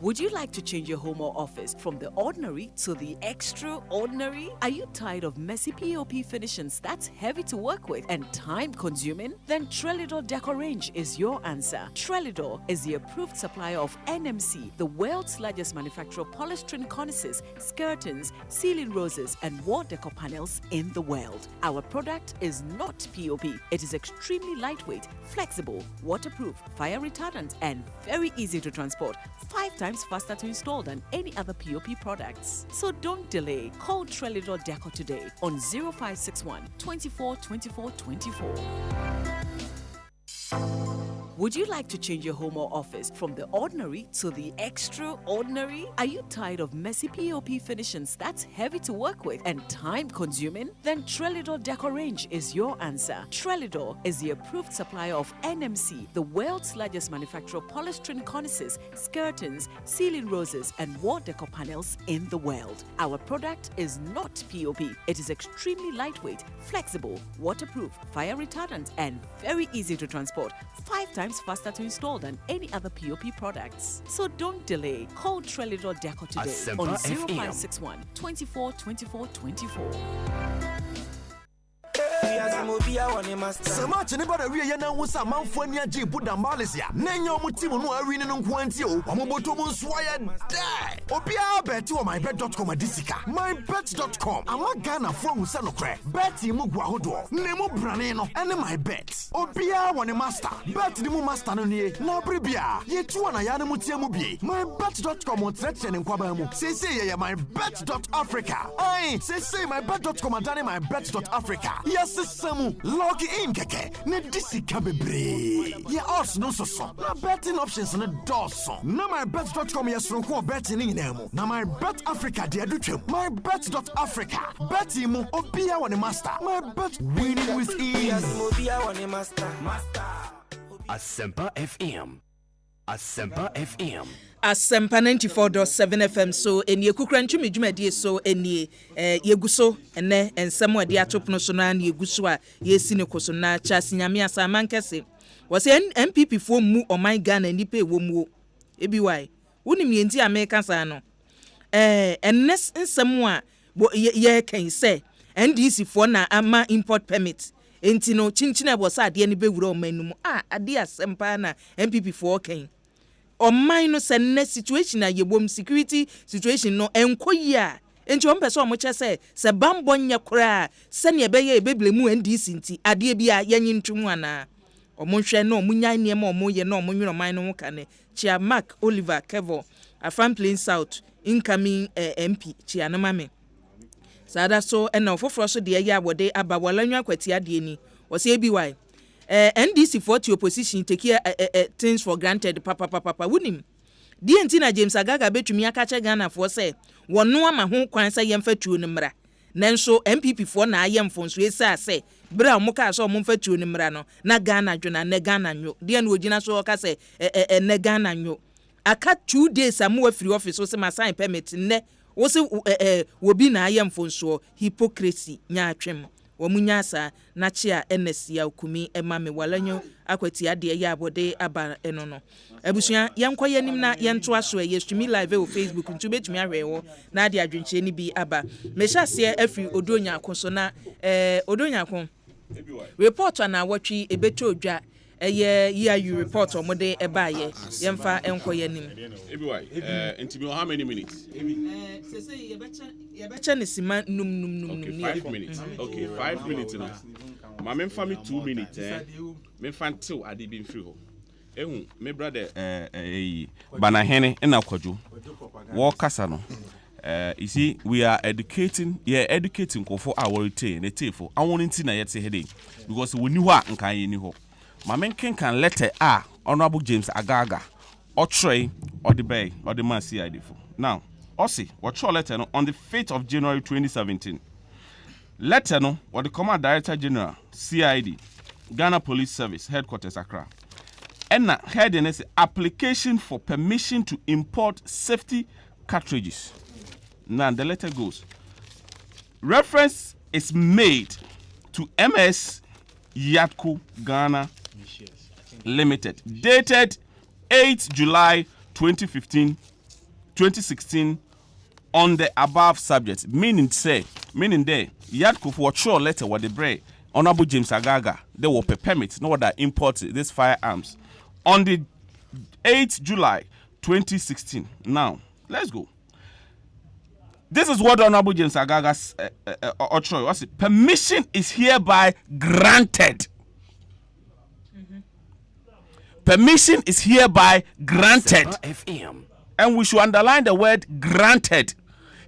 Would you like to change your home or office from the ordinary to the extraordinary? Are you tired of messy POP finishings that's heavy to work with and time-consuming? Then Trelidor Decor Range is your answer. Trelidor is the approved supplier of NMC, the world's largest manufacturer of polystyrene cornices, skirtings, ceiling roses, and wall decor panels in the world. Our product is not POP. It is extremely lightweight, flexible, waterproof, fire retardant, and very easy to transport. 5 times faster to install than any other POP products. So don't delay. Call Trelidor Decor today on 0561 24 24 24. Would you like to change your home or office from the ordinary to the extraordinary? Are you tired of messy POP finishings that's heavy to work with and time-consuming? Then Trelidor Decor Range is your answer. Trelidor is the approved supplier of NMC, the world's largest manufacturer of polystyrene cornices, skirtings, ceiling roses, and wall decor panels in the world. Our product is not POP. It is extremely lightweight, flexible, waterproof, fire retardant, and very easy to transport. 5 times faster to install than any other POP products. So don't delay. Call Trelidor Decor today Asempa on FM. 0561 24 24 24. Sema chene bada wiye na wusa manfo ani agi buda Malaysia. Nenyo mu timu no awi ne nko anti o. Omoboto mu nsoya dai. Obia bet wo mybet.com adisika. Mybet.com. Ama Ghana fo hu se no kre. Bet mu gwa hodo. Ne mu brane no ene mybet. Obia woni master. Bet ni mu master no nie. Na bribia. Ye tu na ya ne mu tie mu bie. Mybet.com on trade ne kwaba mu. Sese ye mybet.africa. Ai, sese mybet.com adane mybet.africa. Yes. Samu, log in keke, ne disi kabebre. Ya odds no so. Na betting options ne doso. Na mybet.com yesronko betting in nemo. Na my bet Africa de adutwem. Mybet.africa. Betting mo obia wane master. My bet winning with ease. Asempa FM. Asempa FM. Asempa 94.7 FM so enie Kukurantumi dwumadie so enie yeguso ene ensem ade atopno so na yeguso a yesi ne koso na chas nyame asaman kese wose MPP fo mu oman Ghana nipa ewo mu ebi why wonim yenti America sa no ennes ensem a ye kan say NDC fo na ama import permit enti no chinchina bo sa ade ne bewura oman nu mu ade Asempa na MPP fo kan oman no senne situation a yebom security situation no enkoyi a enti o mpese o mo che se bambo nya kura se ne ebeye ebeble mu NDC nti ade bia yenyi ntwemu ana o mo hwe no mo nya ne o mo ye no mo nwiro man no ho kane chia Mark Oliver Kevo afam plain south incoming MP chia no mame sada so na ofoforo so de ya wode aba walanwa kwati ade ni o se ebi why NDC for the opposition take things for granted papa wunim DNT na James Agaga betumi akache Ghana for say wono ama ho kwan say yemfatuo ne mra nanso MPP for na ayemfonso esa say bra mo ka so mo mfatuo ne mra no na Ghana dwona na Ghana nyo de na ogina so ka say na Ghana nyo aka 2 days amu afiri office so say ma sign permit ne wo se wobi na ayemfonso hypocrisy nya atwem wamunyasa na chia NS ya ukumi emame walanyo akwati ade ya abode aba eno no abusua yankwa nim na yento aso yesumi live o Facebook ntubetumi ahwewo na ade adwenche ni bi aba mesha se afri odonya akoso na odonya akon report na watwi ebeto odwa you report omode ebaye yemfa enkoye nim ntimi how many minutes sese yebecha ne sima num okay 5 minutes okay 5 minutes now ma memfa me 2 minutes memfa till ade bi mfiri ho ehun me brother bana hene na kwadwo wo kasa no you see we are educating kofo our retain netefo awon nti na yete hede because we ni ho a nkan ye ni ho ma menken kan letter a honorable James Agaga Otrey or the bay or the man CID for now Ossi what your letter no on the 5th of January 2017 letter no what the Command Director General CID Ghana Police Service Headquarters Accra and heading is application for permission to import safety cartridges. Now the letter goes reference is made to MS Yatco Ghana Limited dated 8 July 2016 on the above subject meaning there Yatco for sure letter what the break Honorable James Agaga they will permit no that import these firearms on the 8th July 2016. Now let's go. This is what Honorable James Agaga's permission is hereby granted. Permission is hereby granted. FM. And we should underline the word granted.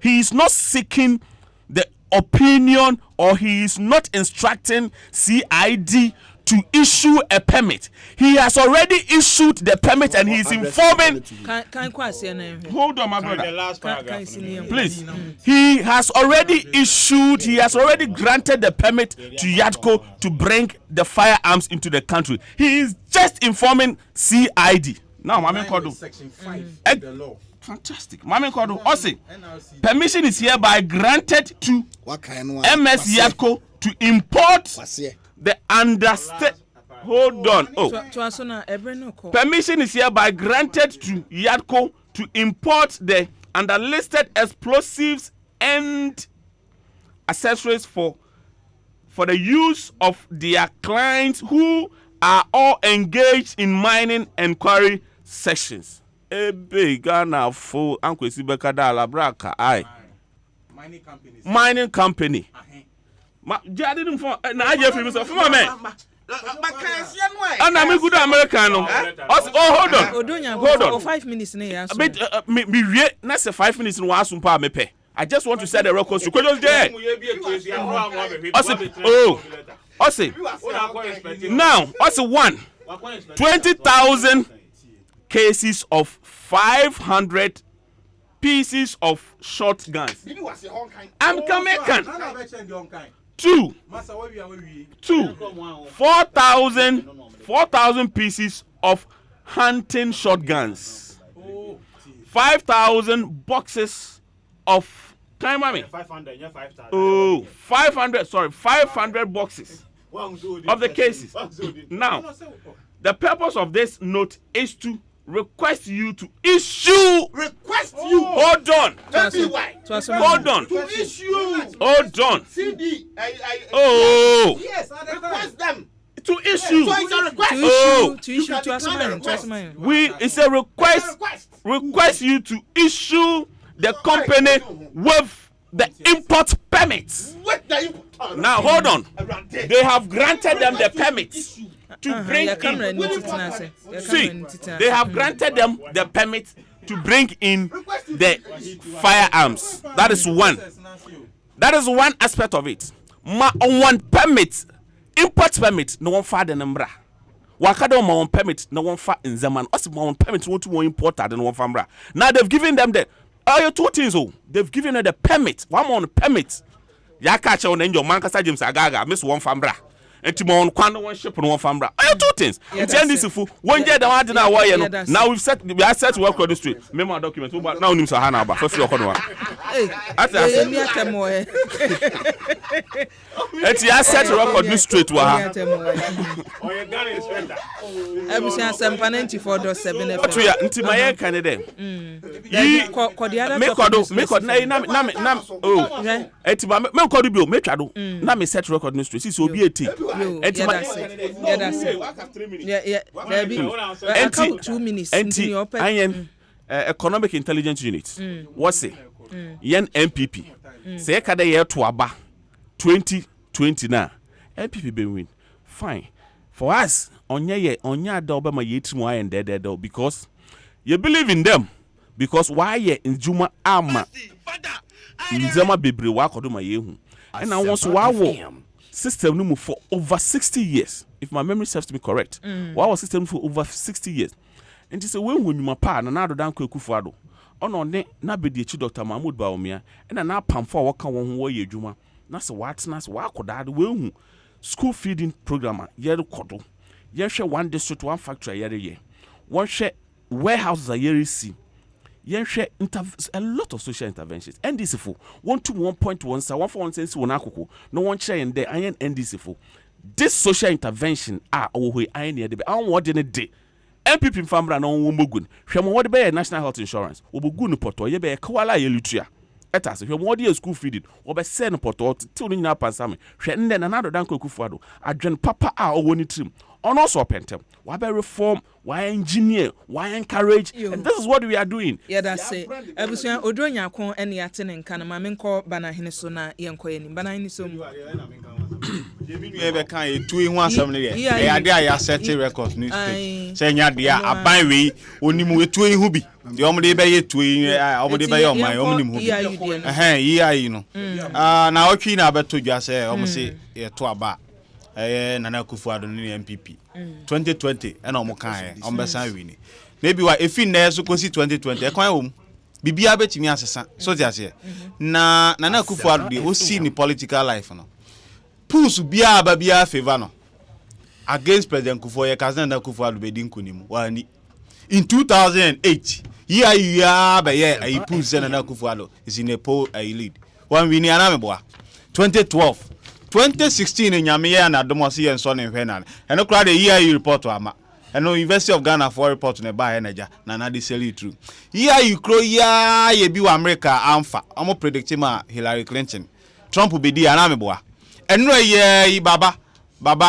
He is not seeking the opinion or he is not instructing CID to issue a permit. He has already issued the permit and he is informing. Hold on, my brother. The last paragraph. Please. He has already granted the permit to Yatco to bring the firearms into the country. He is just informing CID. Now, Mame Kodo. Section 5 of the law. Fantastic. Mame Kodo. Osi. Permission is hereby granted to MS Yatco to import the understand. Hold on. Permission is hereby granted to Yatco to import the underlisted explosives and accessories for the use of their clients who are all engaged in mining and quarry sections. Ghana for Ankwesi Bekada Labraka. Mining company. Jadin for na je fi so for man. Ana me good American. Hold on. 5 minutes na ya so. Me wie na say 5 minutes no asumpa me pe. I just want to set the record straight. Just there. Also, now, also 20,000 cases of 500 pieces of shotguns. I'm coming. 4,000 pieces of hunting shotguns. 5,000 boxes of 500 boxes of the cases. Now, the purpose of this note is to request you to issue. Hold on. Hold on. To issue. Hold on. CD. Yes, request them. To issue. So it's a request. It's a request. Request you to issue the company with the import permits. Now hold on. They have granted them the permits to bring in. See, they have granted them the permit to bring in the firearms. That is one. That is one aspect of it. One permit, import permit, no one fa the number. Wakado one permit, no one fa in Zaman. Also one permit, want to import that no one fa. Now they've given them the two things. They've given them the permit. One more permit. Yakacha on your man kasa James Agaga miss one fambra. Etimon kwano one ship on one fambra. Two things. This one year the one did not. Now we set to work on the street. Memo document. But now nims Hana ba first one. Eti set to work on the street wa. Ebusia Asempa 94.7 FM. Otuya nti maye kanede. Yi me kod na oh. Eti me kod bio me twado. Na me set record no street. Si obi eti. Eti enti 2 minutes. Enti ayen economic intelligence unit. What's it? Yen MPP. Say kada ye to aba 2020 na. MPP be win. Fine. For us, onya da obama yetimu ayen dead because you believe in them. Because why ye in Juma ama nzema bebre wa kodoma yehu. And I want to wow system no for over 60 years. If my memory serves me correct. Wow system for over 60 years. And it's a when you pa na do dan Kufuado. Ono ne na bedi chi Dr. Mahmoud Baumia and na pamfo waka won ho ye adwuma. Na se what na se wa koda de we school feeding program ye kodo. Ye hwe one district one factory ye. One share warehouses a ye see. Ye hwe a lot of social interventions. NDC for 1 to 1.1 sa 1 for 1 sense wona akoko. No one share in there ayen NDC for. This social intervention we ayen ye de be an wode ne de. MPP famra na won mogun. Hwe mo wode be national health insurance. Obogu no poto ye be kwala ye lutua. Etas hwe mo wode school feeding. Obe se no poto till no nyina pansame. Hwe nne na nado dan Kufuado. Adwen papa woni trim. On also pentem. Why be reform? Why engineer? Why encourage? And this is what we are doing. Yeah, that's it. Ebusia odronya kon ene ate ne nka na ma menko bana hene so na yenko ye ni bana hene so mu. You be kan e tu ihu asem ne ye. E ade ya set record news state. Say nya de aban we onimu etu ihu bi. De omde be ye tu omde be ye oman omnim hu bi. Yi ayi no. Na otwi na abeto dwa say omo say ye to aba. Nana Kufuado ni MPP 2020 and omo kan ombesan wini na bi wa efi na so kosi 2020 ekwan wo bibia betimi asesa so ti ase na Nana Kufuado de o see ni political life no push bia ba bia favor no against President Kufuor ye kazen Nana Kufuado be din kunim wani in 2008 ya ba ye ai push Nana Kufuado is in a poll ai lead one wini anameboa 2016 nyame ya na domosi ye nso ne hwe na eno kra de year report ama eno University of Ghana for report ne ba enaja na de sell true year kro ya ye bi wa America amfa omo predict ma Hillary Clinton Trump be di anameboa eno ye baba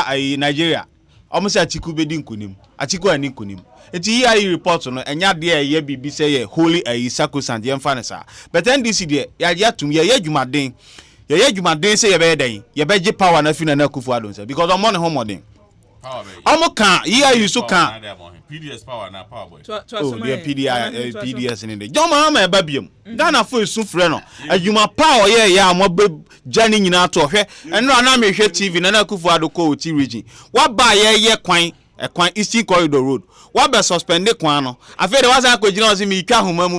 ai Nigeria omo se Atiku be di nkunim Atiku ani nkunim eti year report no enya de ye bibi se ye holy ai sacrosanct ye mfa ne sa but NDC de ya tum ye adwumaden ye adwumaden say ye be den ye be gi power na fi na Kufuado say because omo ne homodin omo kan ye you so kan PDS power na power boy. Oh, the PDS in the John Mahama Babium. Ghana for Sufreno. A Juma power, yeah, mob Johnny in our talk, and no, I'm a TV, and I could for the coach region. What by a quine, a quine Eastern Corridor Road. What by suspended Quano? I feel there was a question me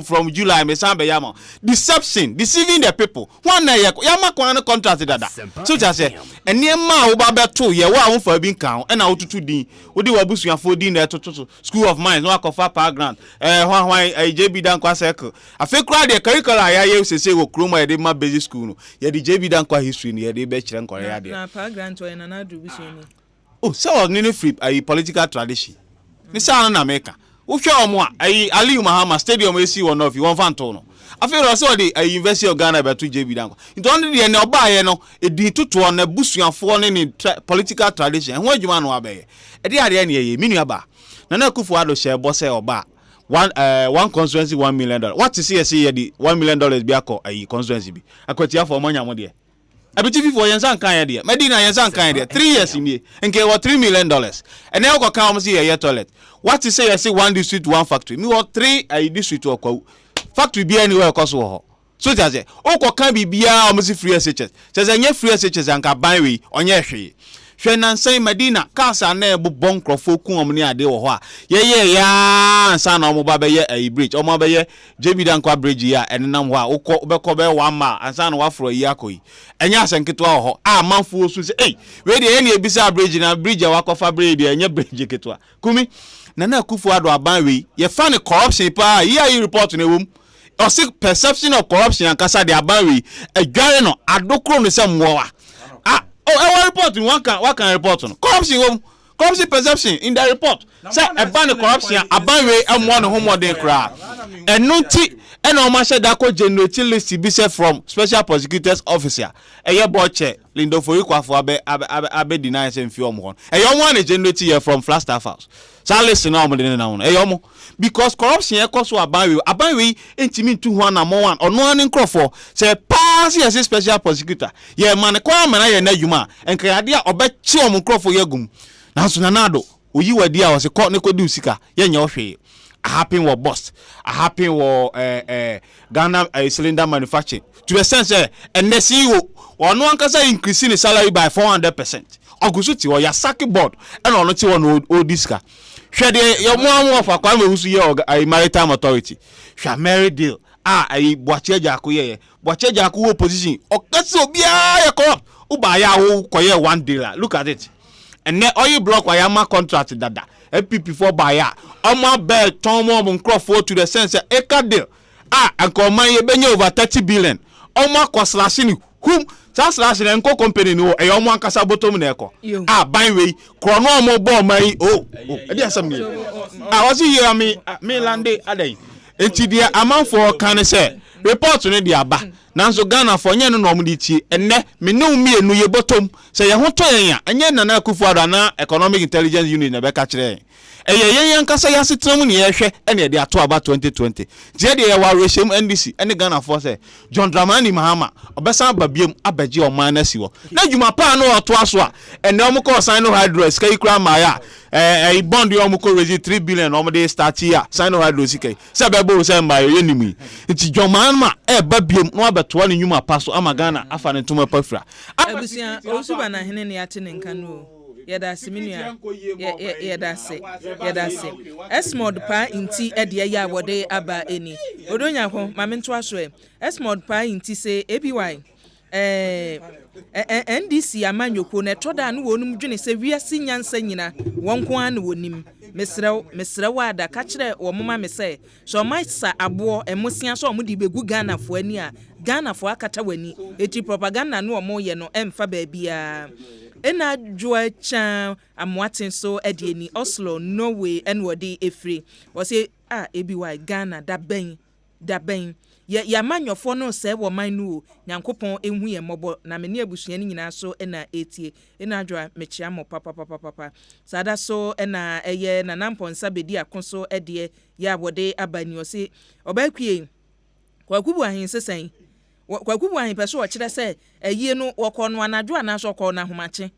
from July, Mesamba Yama. Deception, deceiving the people. One day, Yama Quano contracted that. So just say, and near Ma Baba 2 year, one for being count, and out to 2D. Would you abuse your 4D there to School of Mines, no Akofa Park Grant, why a JB Dankwa Circle. I feel crowd the curriculum I used to say, well, Kruma, they my basic school. Yeah, the JB Dankwa history near the Betch and Korea. Park Grant or another. Oh, so Nini Flip, a political tradition. Nissan na America. Uche omwa Ali Mahama Stadium we see one of you one fantono. I feel also the University of Ghana by 2 JB Danko. It only the no buy no e di tutu on na busu for in political tradition. When you man wa be. E dey ade na ye minu aba. Na na kufu ado share boss e oba. One constituency $1 million. What is here the $1 million be akọ constituency bi. Akwatia for manya mo de. Abitifi for yensan kan ye Medina yensan kan ye 3 years in here. Nke what $3 million. And now go come see a toilet. What is say I say one district one factory. Me what 3 district or factory be anywhere cause so just say o ko kan bibia o see free SHS. Say say free SHS anka ban we onye hwe. Hwe nan say Medina cancer na e bobon krofo ku omni ade wo ho a. Ye ansa na omo ba be ye a bridge. Omo ba ye JB Dankwa bridge ya enenam ho a ukọ be ko be 1 mile ansa na wafro yi akoyi. Enya asenketo ho a manfo so say eh we dey ene ebisa bridge na bridge wakofa bridge enya bridge keto kumi Nana Akufo-Addo aban we ye find corruption pa here report na wom or sick perception of corruption and kasa de aban we adware no adokro no se mwoa report in one can report no corruption perception in the report say aban corruption aban we amwo no homo den kra enunti ena o ma she da ko generate list be say from special prosecutors officer eye boche Lindo Forikwa abe deny say mfi omo hon eye one generate here from Flagstaff House. So listen now mo because corruption e koso aban we entimi ntu ho na mo one ono an nkrofo say pass yes special prosecutor ye man kwa mana ye na yuma enka ade a obechi omo nkrofo yagum nanso nanado oyi wadi a wose ko ne kodi usika ye nya ohwe happen wo boss happen wo Ghana cylinder manufacturing to the sense and the CEO ono ankasa increasing the salary by 400%. Ogusuti o ya saki board and ono ti won old diska hwede ye mo of akwa me husu ye maritime authority hwa Mary deal boache jako ye boache jako wo position okasi obia ye ko uba ya wo koye 1 deal look at it and ne oil block wa ya ma contract dada FPP4 buyer omo bel ton mo nkrofo to the sense eka deal anko man ye benye over 30 billion omo kwaslashini whom slash enko company no e omo ankasa bottom na eko ban we krono omo bo man e dey asam ni was here me lande adai enti dia amanfo kan say report no dia ba nanso Ghana for nye no no omdi tie enne me no mienu ye bottom say ye ho to yen anye Nana Akufo-Addo na economic intelligence unit na be ka kire yen ankasa ya setram ne ye hwe ene de ato aba 2020 je de ye wa reshem NDC ene Ghana for say John Dramani Mahama obesan babiem abaji o man na siwo na djuma pa no oto aso a ene omo ko sign no hydro sky kra maya bond yo omo ko raise 3 billion omo de start here sign no hydro sky se bebo se mba yo nimi nti John Mahama babiem no abeto ne nyuma pa so ama Ghana afa ne ntoma pafra abusia osuba na hene ne ate ne nkanu yeda seminua yeda se esmod pa inti ede ya wode aba eni odonya ho mamento aso esmod pa inti se ABY NDC amanyoko na toda no wonum dwene se wiase nyansa nyina wonko an wonim mesrew ada ka kire wo mama me se so maisa abo emosia so omudi begu Ghana fo ani a Ghana fo akata wani eti propaganda no omo ye no emfa ba bia ena djoa cha amwaten so edieni Oslo Norway enwodi efri wo se ABY Ghana da ben ya manyofo no se wo man no nyankopon ehu ye mobo na me ne abusua ni nyina so ena etie ena adwa mechia mo papa sada so ena eye na namponsa bedi akonso ede ya wode abani o se obakwie kwakubu ahin sesen kwakubu ahin peso o kire se eye no wokọ no anadwo anaso kọ na homache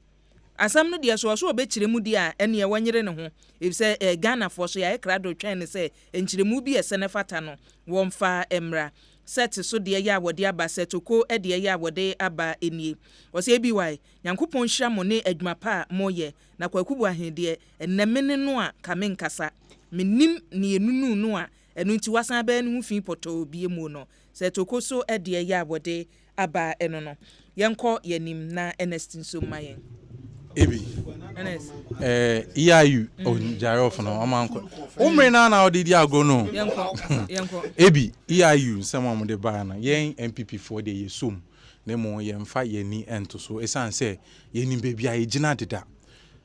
asam no dia so obechire mu dia ene wanyere ne ho if say Ghana for so ya krado twen ne say enchire mu bi ese ne fata no womfa emra set so de ya wode aba setoko de ya wode aba enie o say bi why Nyankopon hira mo ne adwuma pa moye na kwakubu ahede ennemene no a kamen kasa menim ne enunu no a enu nti wasan ba ne hu fi poto bi mu no setoko so de ya wode aba eno no yenko yenim na Ernest so mayen ebi EIU on Jarof no amanko umre na odidi ago no yenko ebi EIU nsema mo de ba na yen MPP for de yesum ne mo yemfa yeni ento so esan se yeni bebi a egina deda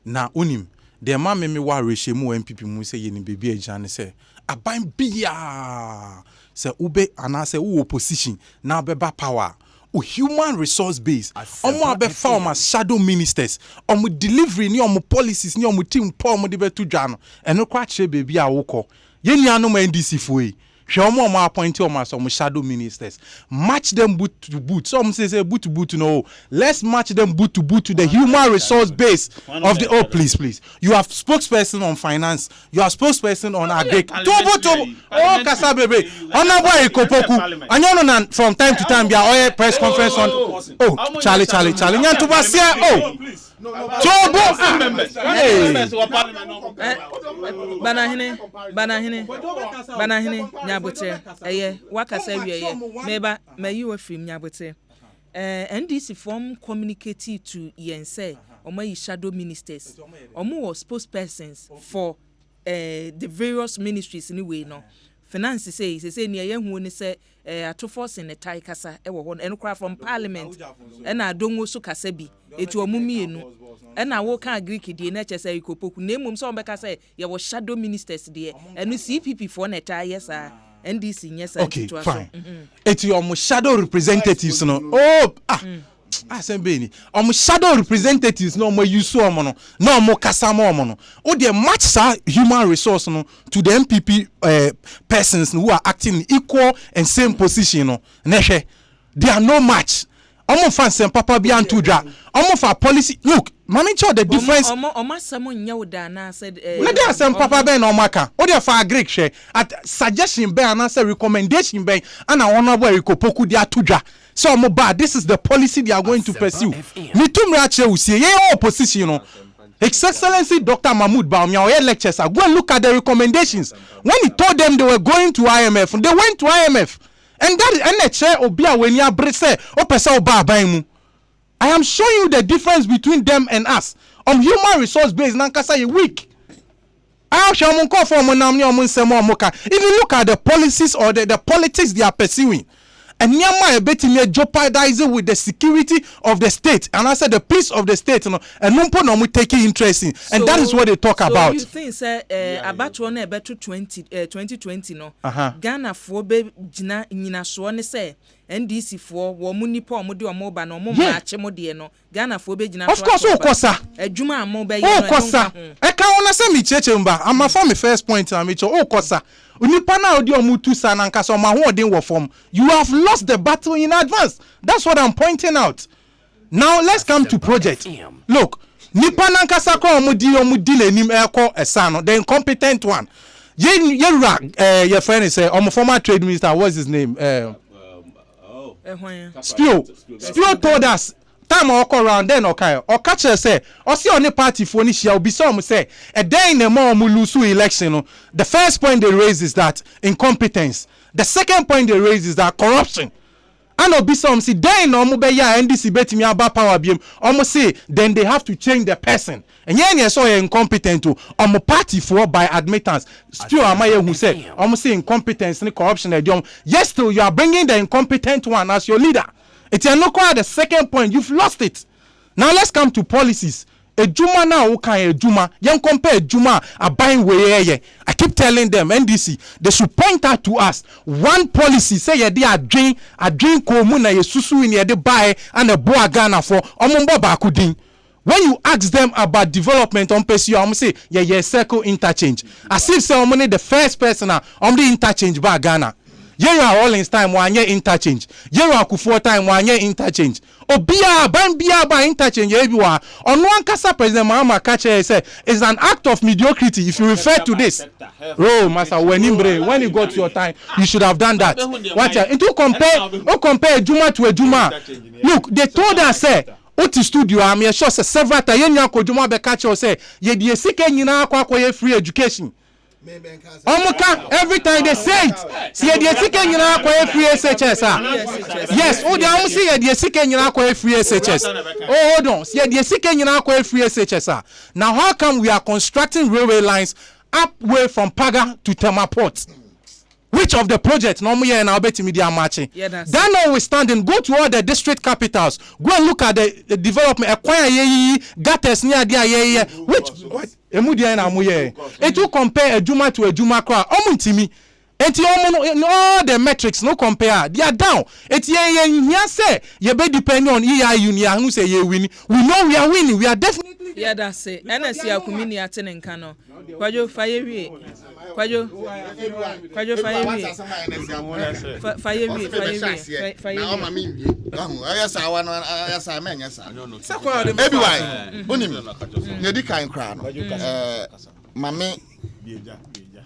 na unim de ma me wa rehemu MPP mu se yeni bebi egina ne se aban bia se ube anase wo opposition na beba power human resource base omo abefa omo shadow ministers omo delivery ni omo policies ni omo team pa omo de betu dwa no eno kwa kire bebi a wokọ yeni anom NDC foe hwe omo appoint omo as omo shadow ministers match them boot to boot some say boot to boot no let's match them boot to boot to the human resource base of the please you have spokesperson on finance you have spokesperson on agric to kasa bebe ona boy kopoku anyo no from time to time bia press conference on Charlie nyanto basia Tobo banahene nyabote wakasa wieye meba mayi wa film nyabote NDC form communicate to yense omo shadow ministers omo spokespersons for the various ministries anyway no finance say ne yehu ni say ato force in the tie kasa ewo ho eno kra from parliament na adonwo so kasa bi etu omumienu na wo kan Greek die na chese ikopoku na emum so ombeka say ye wo shadow ministers die eno CPP for na tie yesa NDC nyesa okay fine etu omo shadow representatives no Asembeni shadow representatives no mo use omo no mo kasa mo omo no o de match sa human resource no to the MPP persons who are acting in equal and same position no nehwe they are no match omo fan Asempa bi antudwa omo fa policy look manager the difference omo samo nyawda na said na dey Asempa be na omo aka o de fa agric hwe at suggestion be and say recommendation be and honorable Erikopoku dey atudwa so omo ba this is the policy they are going to pursue me tumre ache usie ye opposition no His Excellency Dr. Mahmoud Baumia or lectures go and look at the recommendations when he told them they were going to IMF they went to IMF and that NHA obia when you brese o pesa oba aban. I am showing you the difference between them and us. Human resource based nankasa ye weak. I shall monko for monamni o monsemo moka. If you look at the policies or the politics they are pursuing, and nyama ebetimi jeopardizing with the security of the state and I said the peace of the state no and numpo no mu taking interest in and that is what they talk about. You think say about one beto 2020 no Ghana for be gina nyina so ne say NDC for wo mu nipa o mu de o mu ba no mu maache mu de no Ghana for be gina so of course okosa adwuma mo be ye no okosa e ka wona say me cheche mba am for me first point am cho okosa unipa na odi o mu tu sa na nka so ma ho odin wo form you have lost the battle in advance. That's what I'm pointing out. Now let's come to project. Look, nipa na nka sa ko o mu di lenim eko esano the incompetent one your friend is former trade minister, what's his name? Spio told us time I walk around then or catch her say or see on the party for ni shall be some say a day in a more mulusu election. The first point they raise is that incompetence. The second point they raise is that corruption. And obi some say then no mo be ya NDC betimi aba power biem almost say then they have to change the person. And yen so incompetent to party for by admittance. Still amaye who say almost say incompetence and corruption. Yes, still you are bringing the incompetent one as your leader. It's a look at the second point. You've lost it. Now let's come to policies. A Juma now okay a Juma. Young compare Juma a buying way. I keep telling them NDC they should point out to us one policy say they are drink komuna ye susu in the buy and a boa Ghana for omumbo bakudin. When you ask them about development on PSU, I'm say yeah circle interchange. As if say money the first person on the interchange by Ghana. Yera Rollins time wanye interchange. Yera Akufo time wanye interchange. Obia bambia ba interchange everywhere. On one kasa President Mahama Kache say is an act of mediocrity if you refer to this. Oh, Master, when you got to your time, you should have done that. Watch out. Into compare Juma to a Juma. Look, they told us say Oti studio am ye sure say several times yenya kodwuma be catch you say ye de sika nyina akwa free education. Omuka every time they say it. See ye de sika nyina akwa free SHS. Yes, o de am see ye de sika nyina akwa free SHS. Oh, hold on. See ye de sika nyina akwa free SHS. Now how come we are constructing railway lines upway from Paga to Tema Port? Which of the projects normally in our media matching? That notwithstanding, go to all the district capitals. Go and look at the development. Acquire gutters near there. Which it will compare a Juma to a Juma crowd. Omuntimi. All the metrics no compare. They are down. It's yeah say you be depending on EIU who say you win. We know we are winning. We are definitely. Yeah, that's it. NSC akumini atene nkano. Kwajo fayewi. Kwajo fayewi. Fayewi. Na oma mimbi. Ayasa wana ayasa amenyasa. Everyone. Unim. Nyedi kan kra no. Mame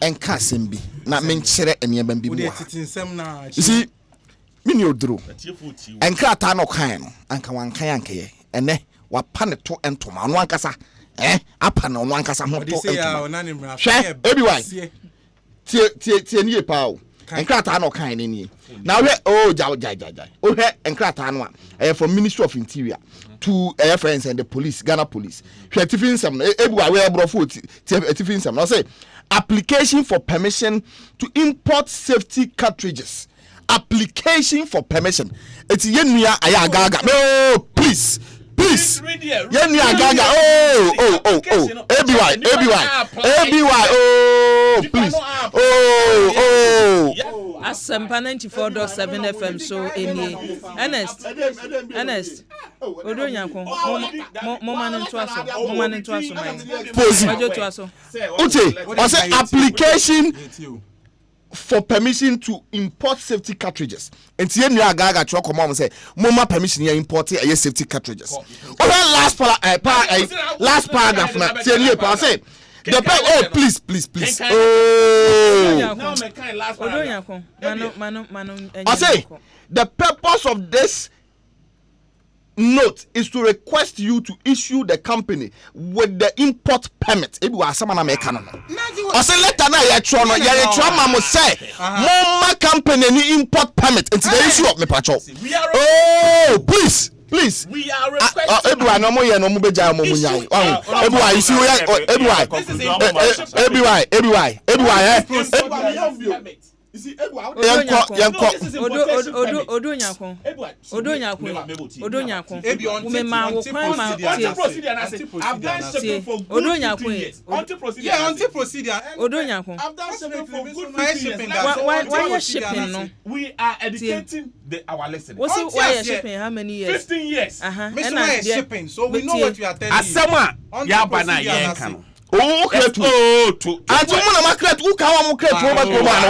enka sembi na menkyere enieba bi mu. You see, mini oduro. Enka ta no kan no. Anka wankan ankaye. Ene wapa ne to entoma anu ankasa. Apa na anu ankasa ho to entoma. Hwe everyone. Tie nie pa o. Enka ta no kan ne ni. Na we jai. O hwe enka ta no a from Ministry of Interior to friends and the police, Ghana police. Hwe tifin sam everyone we brofo tifin sam. No say application for permission to import safety cartridges. Application for permission. It's yenua ayagaga. No, please. Yenua gaga. Oh. ABY. Oh, please. Oh. Asempa 94.7 FM so eni. Ernest. Odonyanko. Moma nto aso man. Wajo to aso. Ute, I say application for permission to import safety cartridges. And tie nu agaga tro come say moma permission here import safety cartridges. Last paragraph na tie nu pa say the please. I say the purpose of this note is to request you to issue the company with the import permit. Ebi wa asama na meka no. I say letter na ye tro no, ye tro ma mo say mama company ni import permit into the issue of me pacho. Oh, please. We are requesting. Everyone, no more. No more. Beja mo munyai. Everyone, you see everyone. You see, Odonyako. Umema wokwan I've done shipping for good 15 years. Until procedure. Odonyako. I've done shipping for good 15 years. Why you shipping no? We are educating our listeners. Why you shipping? How many years? 15 years. Mr. Shipping. So we know what we are telling you. Asama ya bana yenka. Oh, okay. To Atumuna market, who can one market over to one?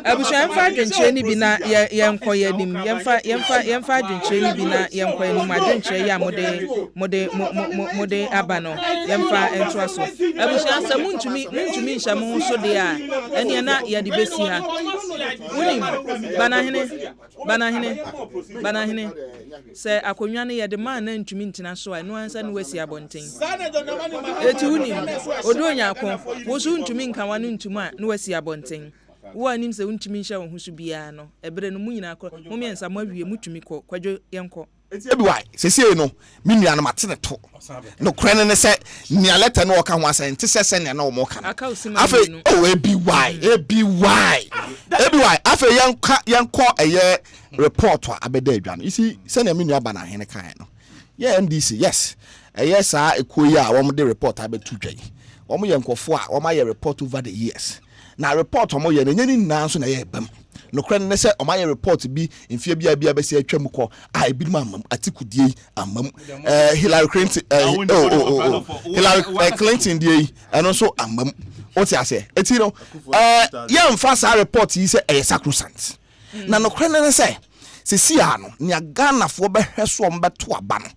Abushamfa dwencheni bi na yenkoye nim yemfa dwencheni bi na yenkoye nim adwenche ya mode aba no yemfa entwa so abushamsa muntumi nhya mo so de a ene na ya de besi ha unim banahene se akonwa ne ye de man na ntumi ntina so a no ansa ne wasi abonten eti unim odonyako wo so ntumi nka wa no ntumi a no wasi abonten wo anim se ntumi nhya wo husu bia no ebere no munyina akọ mo miensa mo awie mutumi kọ kwadwo yenko ebiwai sese no minua no matene to no krene ne se nia letter no ka ho asente sese ne na wo mo ka afa ebiwai afa yenko eye report wa abeda adwa no you see se na minua ba na hene kan no yeah NDC yes yes ekoyi a wo mo de report abetu dwan wo mo yenkofo a wo ma ye report over the years na report wo mo ye na nyani na so na ye bam no kran ne say o my report bi mfie bia be say atwam ko I bi ma Atiku die amam Hillary Clinton Hillary Clinton die and also amam what you say eti no ya mfa sa report yi say e sacrosanct na no kran ne say sisi ano nya Ghana fo be hweso mbeto aba no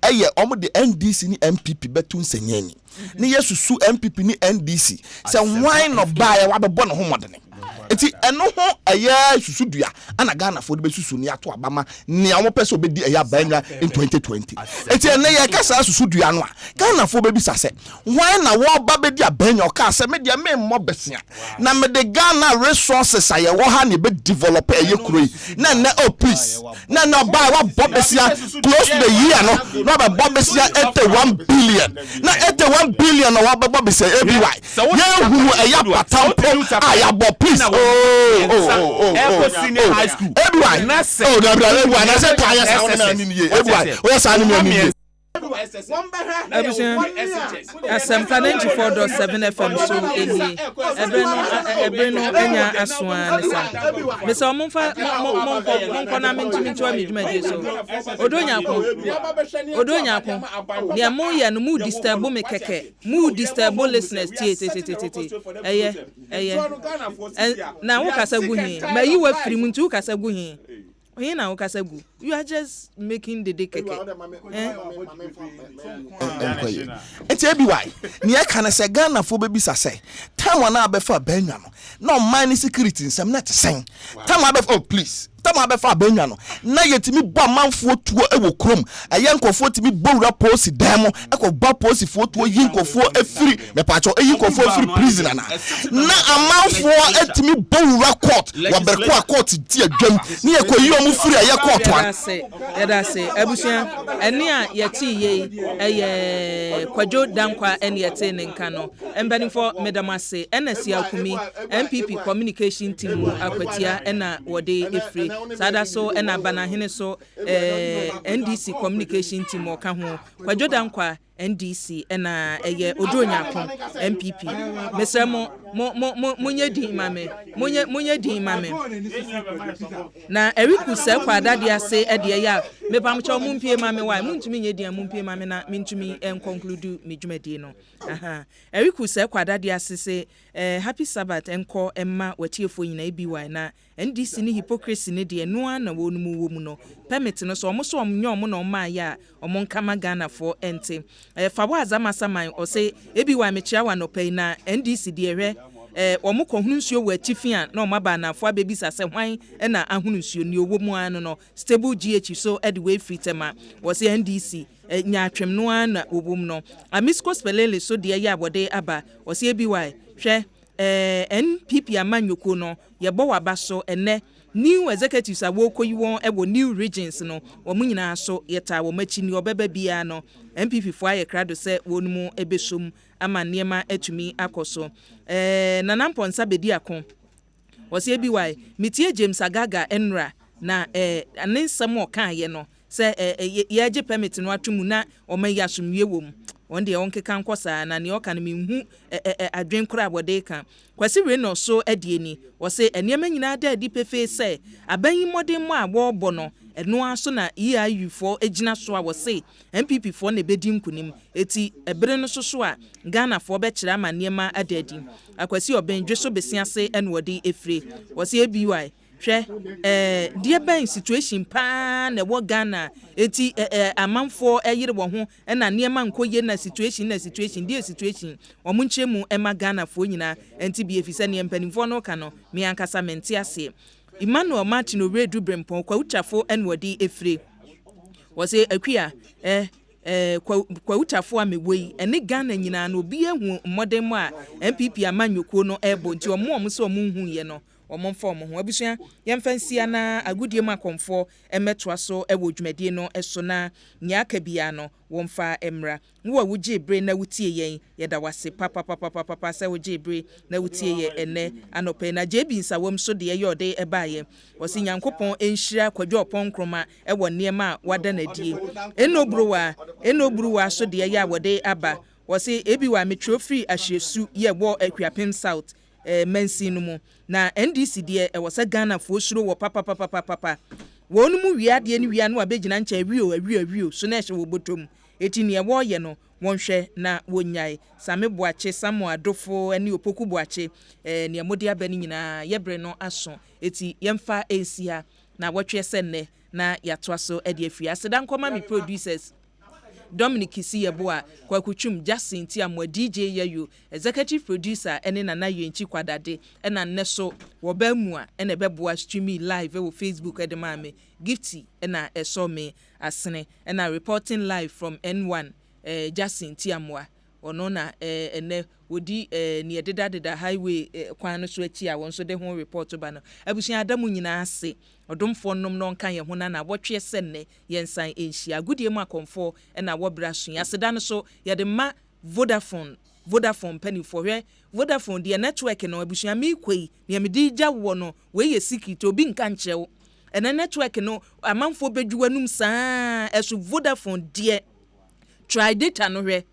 eye omo de NDC ni MPP betu nsanyani ni yesusu MPP ni NDC say why no buy wa be bo no homodene eti eno ho eye susudua ana Ghana fo de be susu ni ato aba ma ni awon pese obedi eye abanya in 2020 eti ene ye kasa susudua no a Ghana fo be bi sase why na wo ba be di abanya o ka se me de me mo besia na me de Ghana resources aye wo ha ne be develop eye kuroi na please na buy wa bobesia close to the year no ba bobesia 81 billion na 81 billion no wa bobesia every why ye hunu eya patampo ayabo please high school everyone na say everyone na say kaya sa wona ni ye everyone o sa ni me Asempa 94.7 FM so eni ebreno enya aswan sa me so monfa monko na mentimi ntwa medwuma so odonya ko ne mo ye no mu disturb me keke mu disturb listeners tie eye na wo kasa guhi ma yi wa firi mu nti wo kasa guhi Oyena Okasagu, you are just making the day keke. It's everywhere. Near can I say Ghana for baby say. Time one hour before Benjano. No mind security in some net saying. Time oh please. Time before Benjano. Now yet me bo man for to a chrome. A young for to me bold up post demo. I could bop post for to a yinko for a free. Me patcho a yinko for free prisoner. Now a man for it to me bold court. What the court to dear drum. Near you free a court one. Say Ebusian enia yeti ye Kwajo Dankwa en yete nenkano embani for medamase NSC Akumi MPP communication team akwatia ena wode efri sada so ena bana hene so NDC communication team oka ho Kwajo Dankwa NDC ena eye Odonyako MPP mesemo munye di mame na eriku se kwada dia se ede ya me pamcho mumpie mame wa muntumi nye dia mumpie mame na mintumi conclude me dwumadi no aha eriku se kwada dia se happy sabbath enko emma watiefo nyina ebi wa na NDC ni hypocrisy ne de no na wonumu wo mu no permit no so omo omnye omo na oma ya omo nkama Ghana for ente fa wa azama saman o se ebi wa mechia wa no pay na NDC de hwe omo kohunu nsuo wa tifia na omo ba na afo abebisa se hwan na ahunu nsuo ni owo mu anu no stable GH so ede we fitema wo se NDC nya atwem no na obum no amisko spelele so de ya abode aba wo se ebi wa hwe NPP amanyoko no yebo waba so ene new executives awoko yiwon ebo new regions no omunyina so yeta wo machi ni obeba bia no MPP fo aye krado se wonumu ebesom ama niema atumi akoso nanamponsa bedi akon wose ebi wai mitie James Agaga enra na anensam o kan ye no se ye permit no atwemu na o mayi asomwie wom on de on kekan kosa na ne o kan menhu adwen kora abode kan kwasi we no so adieni wo se eniema nyina da adi pefe se aban modern mo abobo no eno aso na EIU for egina so a wo se MPP for na bedi nkunim eti ebere no so a Ghana for be kira ma niema adadi akwasi obenjwe so besia se enwode efre wo se ABY hwe die ben situation pa na wo Ghana eti amanfo eyire wo ho na niema nkoye na situation die situation omo nchemu ema Ghana fo nyina enti bi efise ne mpanimfo no ka no me ankasa mente ase Emmanuel Martin Oredu Brempon kwa uchafo enwodi efre wose akua kwa uchafo amewei ene Ghana nyina no bi ehu modern a MPP amanyoko no ebo nti omo so omo hu ye no omonfo omo ho abusua yemfansia na agudie makomfo emetoa so ewo dwumadie no eso na nyaaka bia no wonfa emra wo wuje bre na wutie yen yeda wase papa se wuje bre na wutie ye ene anope na jebi nsawom so de ye ode ebaye wose nyankopon enhyira kwadwo opon kroma ewo niema wada na die enobruwa so de ye awode aba wose ebi wa metro free ahyesu ye wo akuapem south mansi no mu na NDC de e wo se Ghana fo suro wo papa wonu mu wia de ni wia no abegina ncha awio so na ehye wo botom eti ne wo ye no wonhwe na wonyae Same Boache Samu Adofo ani Opoku Boache ne amodi abani nyina yebre no aso eti yemfa esia na wotwe senne na yatoa so e de afia seda nkoma mi producers Dominic Kisiyeboa Kwakuchum Justin Tiamwa DJ Yayu executive producer ene Nana Yenchi Kwadade ena neso wobamua ene beboa streaming live wo Facebook edemame Gifty ena eso me asene ena reporting live from N1 Justin Tiamwa ono na ene wodi ne deda highway kwan no so achi a won so de ho report ba no abusia adamu nyina ase odomfo nom no nka ye ho na wotwe senne yensan enhia gudie mu akomfo na wobra so aseda no so ye de ma Vodafone penny for hwe Vodafone the network no abusia mi kwei ne me di gya wo no we ye secret obi nka nchew ene network no amanfo bedwuanum saa esu Vodafone de try data no hwe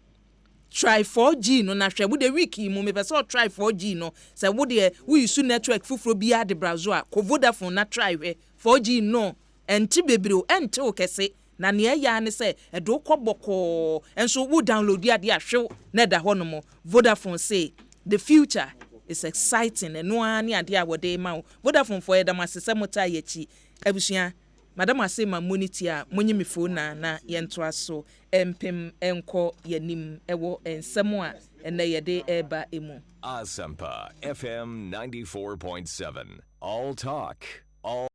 try 4G no na hwe wo de week mu me pese try 4G no se wo de we use network fufuro bia de brazo a ko Vodafone na try hwe 4G no enti bebiro enti o kese na ne ya ne se edo koboko enso wo download ya de ahwe na da ho no mo Vodafone say the future is exciting and no ani ade a wo de ma Vodafone for edam asese mota yachi abusua Madam Asempa moniti a monyi me phone na yento aso empem enko yanim ewo ensemo a ene yede eba emu. Asempa FM 94.7 all talk all